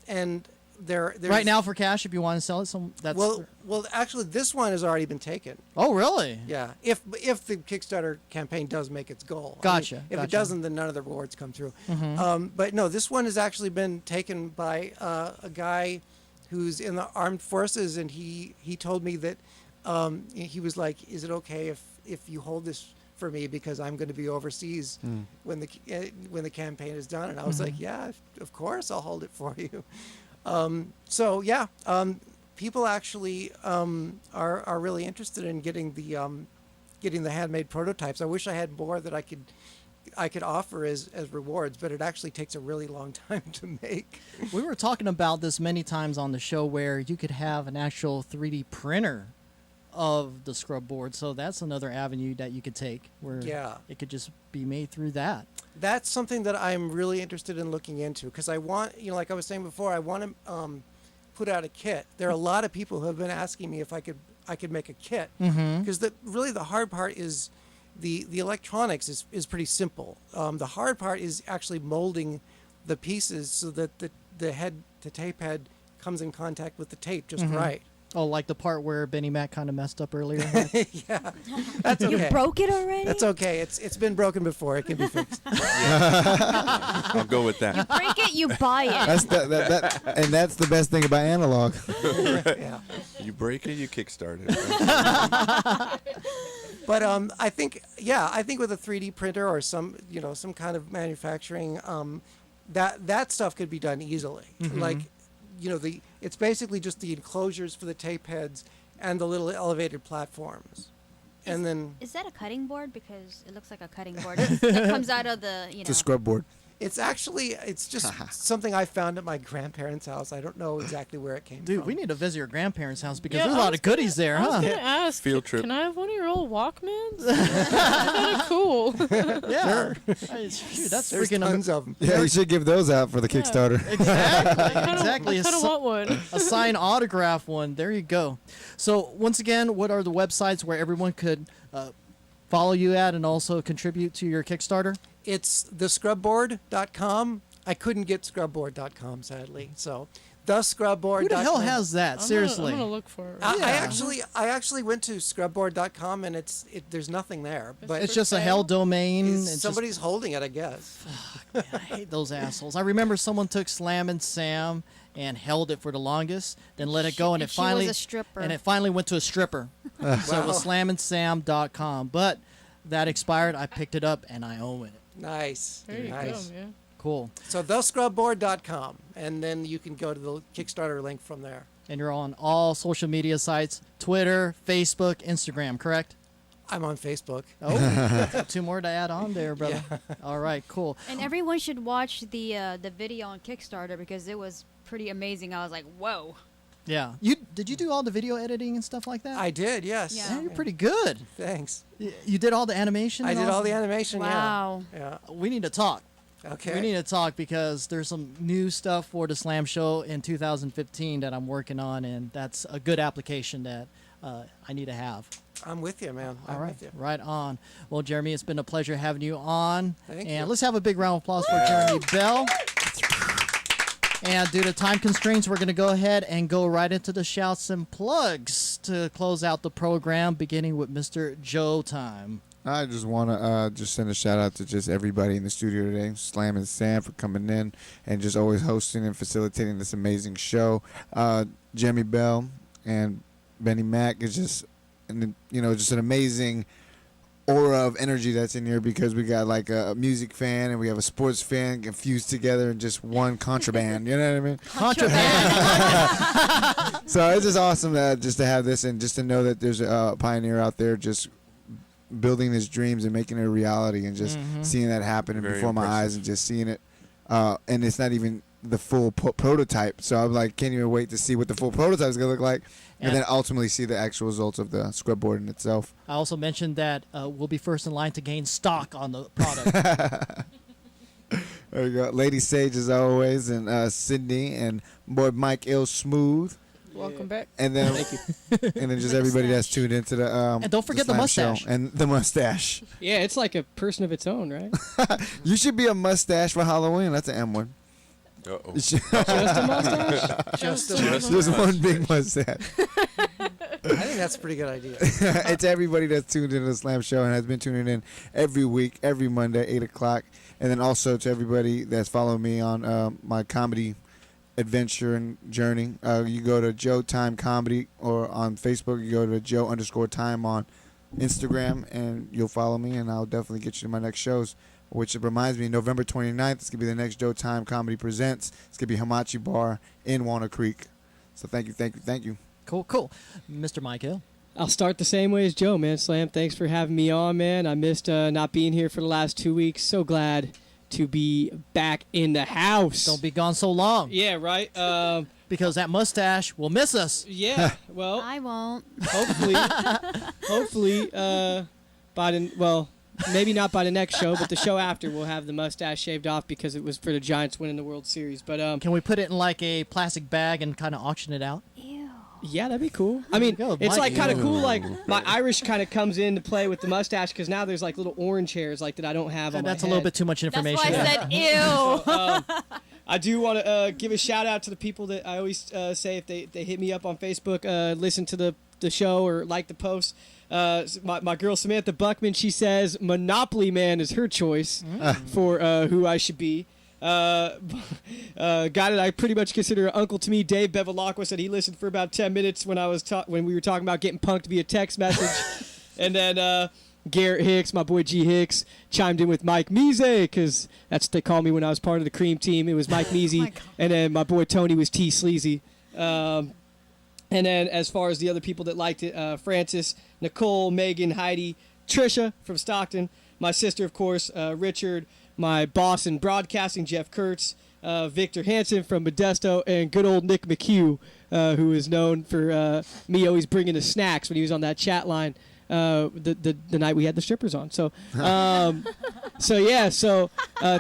and there's right now for cash if you want to sell it. Well, actually, this one has already been taken. Oh, really? Yeah. If the Kickstarter campaign does make its goal. Gotcha. I mean, if it doesn't, then none of the rewards come through. But no, this one has actually been taken by a guy who's in the armed forces, and he told me that he was like, "Is it okay if you hold this for me because I'm going to be overseas when the campaign is done?" And I was like, "Yeah, of course, I'll hold it for you." So yeah, people actually are really interested in getting the handmade prototypes. I wish I had more that I could offer as rewards, but it actually takes a really long time to make. We were talking about this many times on the show where you could have an actual 3D printer of the ScrubBoard, so that's another avenue that you could take where it could just be made through that. That's something that I'm really interested in looking into because I want, like I was saying before, I want to put out a kit. There are a lot of people who have been asking me if I could make a kit because really the hard part is the electronics is pretty simple. The hard part is actually molding the pieces so that the tape head comes in contact with the tape just right. Oh, like the part where Benny Mac kind of messed up earlier? Yeah. That's okay. You broke it already? That's okay. It's been broken before. It can be fixed. I'll go with that. You break it, you buy it. And that's the best thing about analog. Yeah. You break it, you kickstart it. But I think with a 3D printer or some kind of manufacturing, that stuff could be done easily. Like, it's basically just the enclosures for the tape heads and the little elevated platforms. Is that a cutting board? Because it looks like a cutting board. It comes out of the, It's a ScrubBoard. It's just something I found at my grandparents' house. I don't know exactly where it came Dude, from. we need to visit your grandparents' house because Yeah, there's a lot of goodies there, I was huh? gonna ask. Field trip. Can I have one of your old Walkmans? Kind of cool. Yeah. Shoot, that's There's freaking tons of them. Yeah, you should give those out for the Kickstarter. Exactly. I kind of want one. A signed autograph one. There you go. So once again, what are the websites where everyone could follow you at and also contribute to your Kickstarter? It's thescrubboard.com. I couldn't get scrubboard.com, sadly. So, thescrubboard.com. Who the hell has that? Seriously. I'm gonna look for it. I actually went to scrubboard.com and there's nothing there. But It's just a hell domain. It's somebody's holding it, I guess. I hate those assholes. I remember someone took Slam and Sam and held it for the longest, then let it go, and it she was finally a stripper. and it finally went to a stripper. So it was slamandsam.com, but that expired. I picked it up and I own it. Nice. There you nice. go, man. Cool. So thescrubboard.com, and then you can go to the Kickstarter link from there. And you're on all social media sites: Twitter, Facebook, Instagram. Correct? I'm on Facebook. Oh, 2 more to add on there, brother. Yeah. All right, cool. And everyone should watch the video on Kickstarter because it was pretty amazing. I was like, whoa. Yeah. Did you do all the video editing and stuff like that? I did, yes. Yeah, you're pretty good. Thanks. You did all the animation? I and did all the animation, Wow. yeah. We need to talk. Okay. We need to talk because there's some new stuff for the Slam Show in 2015 that I'm working on, and that's a good application that I need to have. I'm with you, man. All I'm right, with you. right on. Well, Jeremy, it's been a pleasure having you on. Thank and you. let's have a big round of applause for Jeremy Bell. And due to time constraints, we're going to go ahead and go right into the shouts and plugs to close out the program, beginning with Mr. Joe Time. I just want to just send a shout out to just everybody in the studio today, Slam and Sam for coming in and just always hosting and facilitating this amazing show. Jeremy Bell and Benny Mack is just, just an amazing aura of energy that's in here because we got like a music fan and we have a sports fan confused together in just one contraband. You know what I mean? Contraband. So it's just awesome just to have this and just to know that there's a pioneer out there just building his dreams and making it a reality and just seeing that happen Very before my impressive. eyes and just seeing it. And it's not even the full prototype. So I'm like, can't even wait to see what the full prototype is going to look like. And then ultimately see the actual results of the ScrubBoard in itself. I also mentioned that we'll be first in line to gain stock on the product. There you go. Lady Sage as always, and Sydney, and boy Mike L. Smooth. Welcome back. And then, and then just everybody that's tuned into the And don't forget the Slam Show. mustache. And the mustache. Yeah, it's like a person of its own, right? You should be a mustache for Halloween. That's an M one. Uh-oh. Just a mustache? Just one big mustache. I think that's a pretty good idea. It's everybody that's tuned into the Slam Show and has been tuning in every week, every Monday, 8 o'clock. And then also to everybody that's following me on my comedy adventure and journey. You go to Joe Time Comedy, or on Facebook, you go to Joe_Time on Instagram, and you'll follow me, and I'll definitely get you to my next shows. Which reminds me, November 29th, it's going to be the next Joe Time Comedy Presents. It's going to be Hamachi Bar in Walnut Creek. So thank you. Cool. Mr. Michael. I'll start the same way as Joe, man. Slam, thanks for having me on, man. I missed not being here for the last 2 weeks. So glad to be back in the house. Don't be gone so long. Yeah, right. Because that mustache will miss us. Yeah, well, I won't. hopefully, maybe not by the next show, but the show after we'll have the mustache shaved off because it was for the Giants winning the World Series. But can we put it in like a plastic bag and kind of auction it out? yeah, that'd be cool. I mean, it's like kind of cool. Like my Irish kind of comes into play with the mustache because now there's like little orange hairs like that I don't have on my That's a head. little bit too much information. That's why I said ew. So, I do want to give a shout out to the people that I always say if they hit me up on Facebook, listen to the show or like the post. My girl Samantha Buckman, she says Monopoly Man is her choice for who I should be. Guy that I pretty much consider an uncle to me, Dave Bevilacqua, said he listened for about 10 minutes when we were talking about getting punked via text message. And then Garrett Hicks, my boy G Hicks, chimed in with Mike Mize because that's what they called me when I was part of the Cream Team. It was Mike Mize, and then my boy Tony was T Sleazy. And then as far as the other people that liked it, Francis, Nicole, Megan, Heidi, Trisha from Stockton, my sister, of course, Richard, my boss in broadcasting, Jeff Kurtz, Victor Hansen from Modesto, and good old Nick McHugh, who is known for me always bringing the snacks when he was on that chat line the night we had the strippers on. So,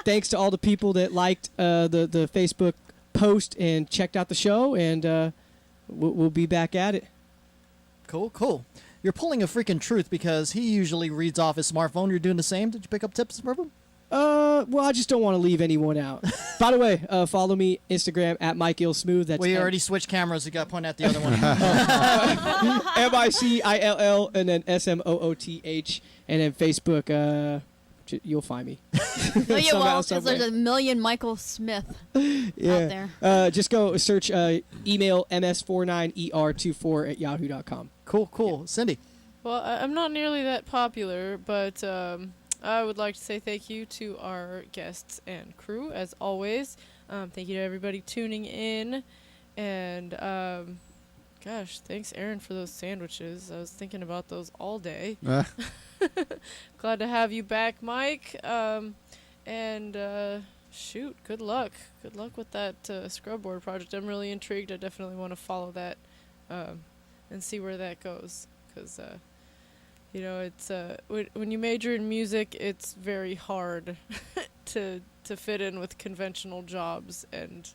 thanks to all the people that liked the Facebook post and checked out the show, and we'll be back at it. Cool. You're pulling a freaking truth because he usually reads off his smartphone. You're doing the same. Did you pick up tips from him? Well, I just don't want to leave anyone out. By the way, follow me Instagram at Mike Illsmooth. That's We already switched cameras. You got to point at the other one. MICILL and then SMOOTH, and then Facebook. You'll find me. No, you Somehow, won't, 'cause there's a million Michael Smith out there. Just go search email ms49er24 at yahoo.com. Cool. Cindy. Well, I'm not nearly that popular, but I would like to say thank you to our guests and crew, as always. Thank you to everybody tuning in. And, gosh, thanks, Aaron, for those sandwiches. I was thinking about those all day. Glad to have you back, Mike. Shoot, good luck. Good luck with that ScrubBoard project. I'm really intrigued. I definitely want to follow that and see where that goes. Because, it's when you major in music, it's very hard to fit in with conventional jobs. And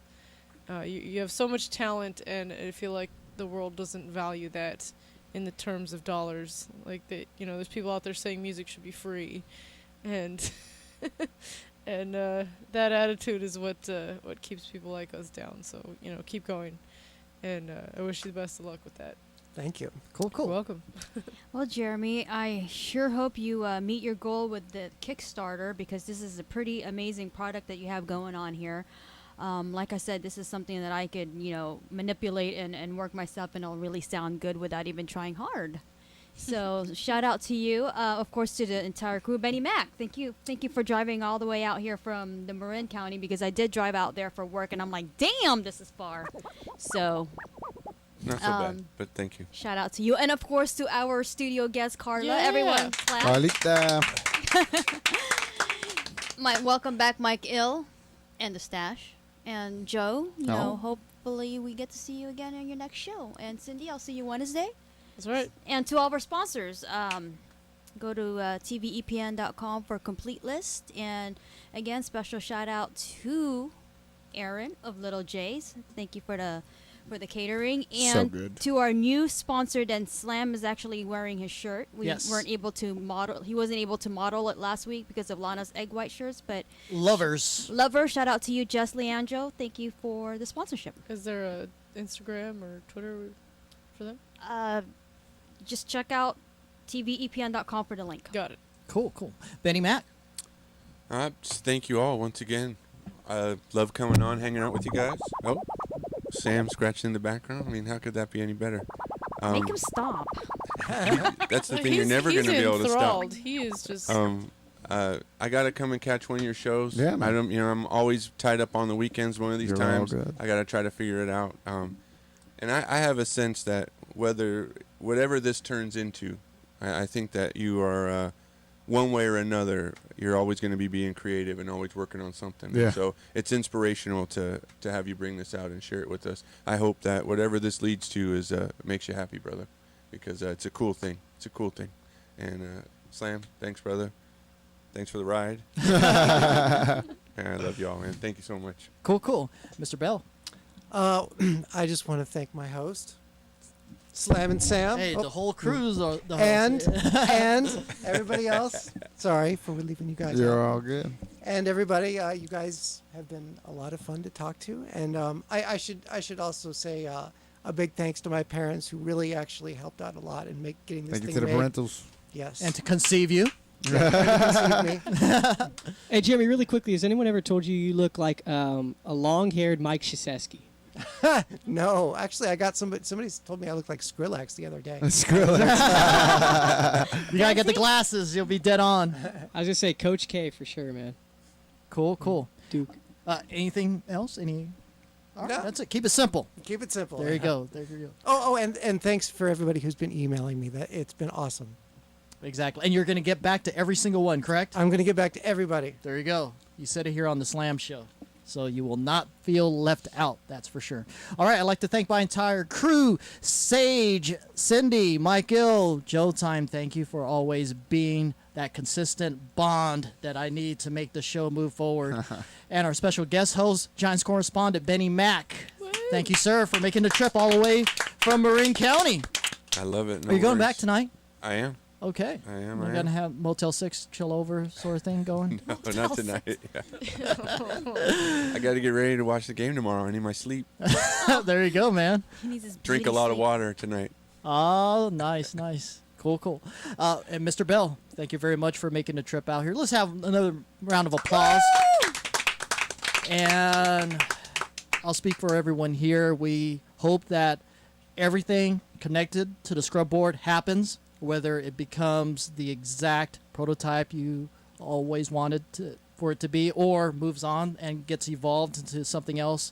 you have so much talent, and I feel like the world doesn't value that in the terms of dollars. Like, there's people out there saying music should be free. And... And that attitude is what keeps people like us down. So, keep going. And I wish you the best of luck with that. Thank you. Cool. You're welcome. Well, Jeremy, I sure hope you meet your goal with the Kickstarter, because this is a pretty amazing product that you have going on here. Like I said, this is something that I could, manipulate and work myself, and it'll really sound good without even trying hard. So shout out to you, of course, to the entire crew. Benny Mac, thank you for driving all the way out here from the Marin County, because I did drive out there for work, and I'm like, damn, this is far. So not so bad, but thank you. Shout out to you, and of course to our studio guest Carla. Yeah. Everyone, clap. Carlita. Welcome back, Mike Ill, and the Stash, and Joe. Hello. Hopefully we get to see you again on your next show. And Cindy, I'll see you Wednesday. That's right. And to all of our sponsors, go to tvepn.com for a complete list. And again, special shout out to Aaron of Little J's. Thank you for the catering. And So good. to our new sponsor, and Slam is actually wearing his shirt. We Yes. weren't able to model. He wasn't able to model it last week because of Lana's egg white shirts. But Lovers. shout out to you, Jess Leandro. Thank you for the sponsorship. Is there a Instagram or Twitter for them? Just check out tvepn.com for the link. Got it. Cool. Benny Mac. Just thank you all once again. I love coming on, hanging out with you guys. Oh, Sam scratching in the background. I mean, how could that be any better? Make him stop. That's the thing. You're never going to be able to stop. He is just... I gotta come and catch one of your shows. Yeah, man. I don't. I'm always tied up on the weekends. One of these You're all times, good. I gotta try to figure it out. And I have a sense that whatever this turns into, I think that you are one way or another. You're always going to be being creative and always working on something. Yeah. So it's inspirational to have you bring this out and share it with us. I hope that whatever this leads to is makes you happy, brother, because it's a cool thing. It's a cool thing. And Slam, thanks, brother. Thanks for the ride. Yeah, I love y'all, man. Thank you so much. Cool. Mr. Bell. I just want to thank my host, Slam and Sam. Hey, the whole crew's the host. and everybody else. Sorry for leaving you guys You're out. all good. And everybody, you guys have been a lot of fun to talk to. And I should also say a big thanks to my parents, who really actually helped out a lot in getting this Thank you thing to the made. parentals. Yes. And to conceive you. Hey, Jeremy, really quickly, has anyone ever told you look like a long-haired Mike Krzyzewski? No, actually, I got somebody told me I look like Skrillex the other day. Skrillex. You gotta get the glasses. You'll be dead on. I was gonna say Coach K for sure, man. Cool. Duke. Anything else? All right, No. that's it. Keep it simple. Keep it simple. There you go. Oh, and thanks for everybody who's been emailing me. That it's been awesome. Exactly. And you're going to get back to every single one, correct? I'm going to get back to everybody. There you go. You said it here on the Slam Show. So you will not feel left out, that's for sure. All right, I'd like to thank my entire crew, Sage, Cindy, Michael, Joe Time. Thank you for always being that consistent bond that I need to make the show move forward. And our special guest host, Giants correspondent, Benny Mack. Thank you, sir, for making the trip all the way from Marin County. I love it. Are you going back tonight? I am. Okay. I am. You're going to have Motel 6 chill over sort of thing going? No, not tonight. Yeah. I got to get ready to watch the game tomorrow. I need my sleep. There you go, man. He needs his Drink a lot of water tonight. Oh, nice, nice. Cool, cool. And Mr. Bell, thank you very much for making the trip out here. Let's have another round of applause. And I'll speak for everyone here. We hope that everything connected to the ScrubBoard happens, whether it becomes the exact prototype you always wanted for it to be, or moves on and gets evolved into something else.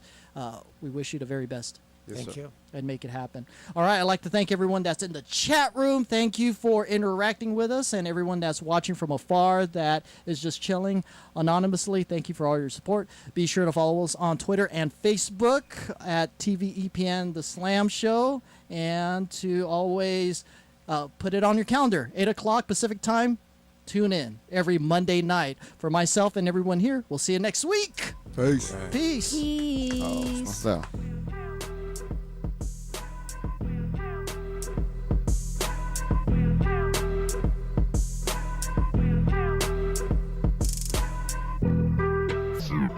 We wish you the very best. Thank you. And make it happen. All right, I'd like to thank everyone that's in the chat room. Thank you for interacting with us, and everyone that's watching from afar that is just chilling anonymously. Thank you for all your support. Be sure to follow us on Twitter and Facebook at TVEPN The Slam Show, and to always put it on your calendar, 8 o'clock Pacific time. Tune in every Monday night. For myself and everyone here, we'll see you next week. Peace. Peace. Oh, what's that?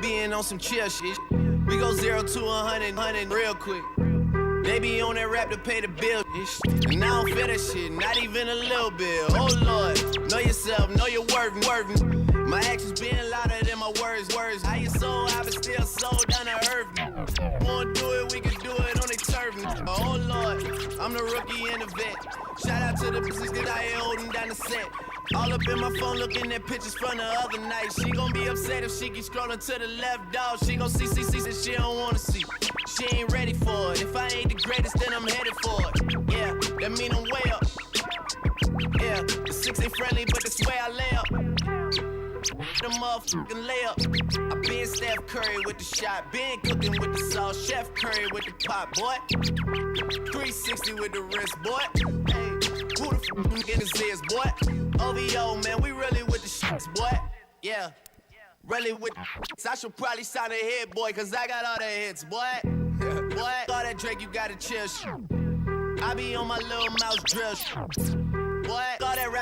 Being on some chill shit. We go 0 to 100 real quick. They be on that rap to pay the bill. And I don't feel that shit, not even a little bit. Oh Lord, know yourself, know your worth. My actions being louder than my words. How you sold, I've been still sold down to earth. Wanna do it, we can do it on the turf. Oh Lord, I'm the rookie and the vet. Shout out to the business that I ain't holding down the set. All up in my phone looking at pictures from the other night. She gon' be upset if she keep scrolling to the left, dog. She gon' see that she don't wanna see. She ain't ready for it. If I ain't the greatest, then I'm headed for it. Yeah, that mean I'm way up. Yeah, the 6 ain't friendly, but that's where I lay up. The motherfucking layup. I been Steph Curry with the shot, been cooking with the sauce, Chef Curry with the pot, boy. 360 with the wrist, boy. Hey, who the fuck in his ears, boy? OVO, man, we really with the shits, boy. Yeah, really with the I should probably sign a hit, boy, cause I got all the hits, boy. Boy, all that Drake, you gotta chill. I be on my little mouse drill. Boy, all that rap.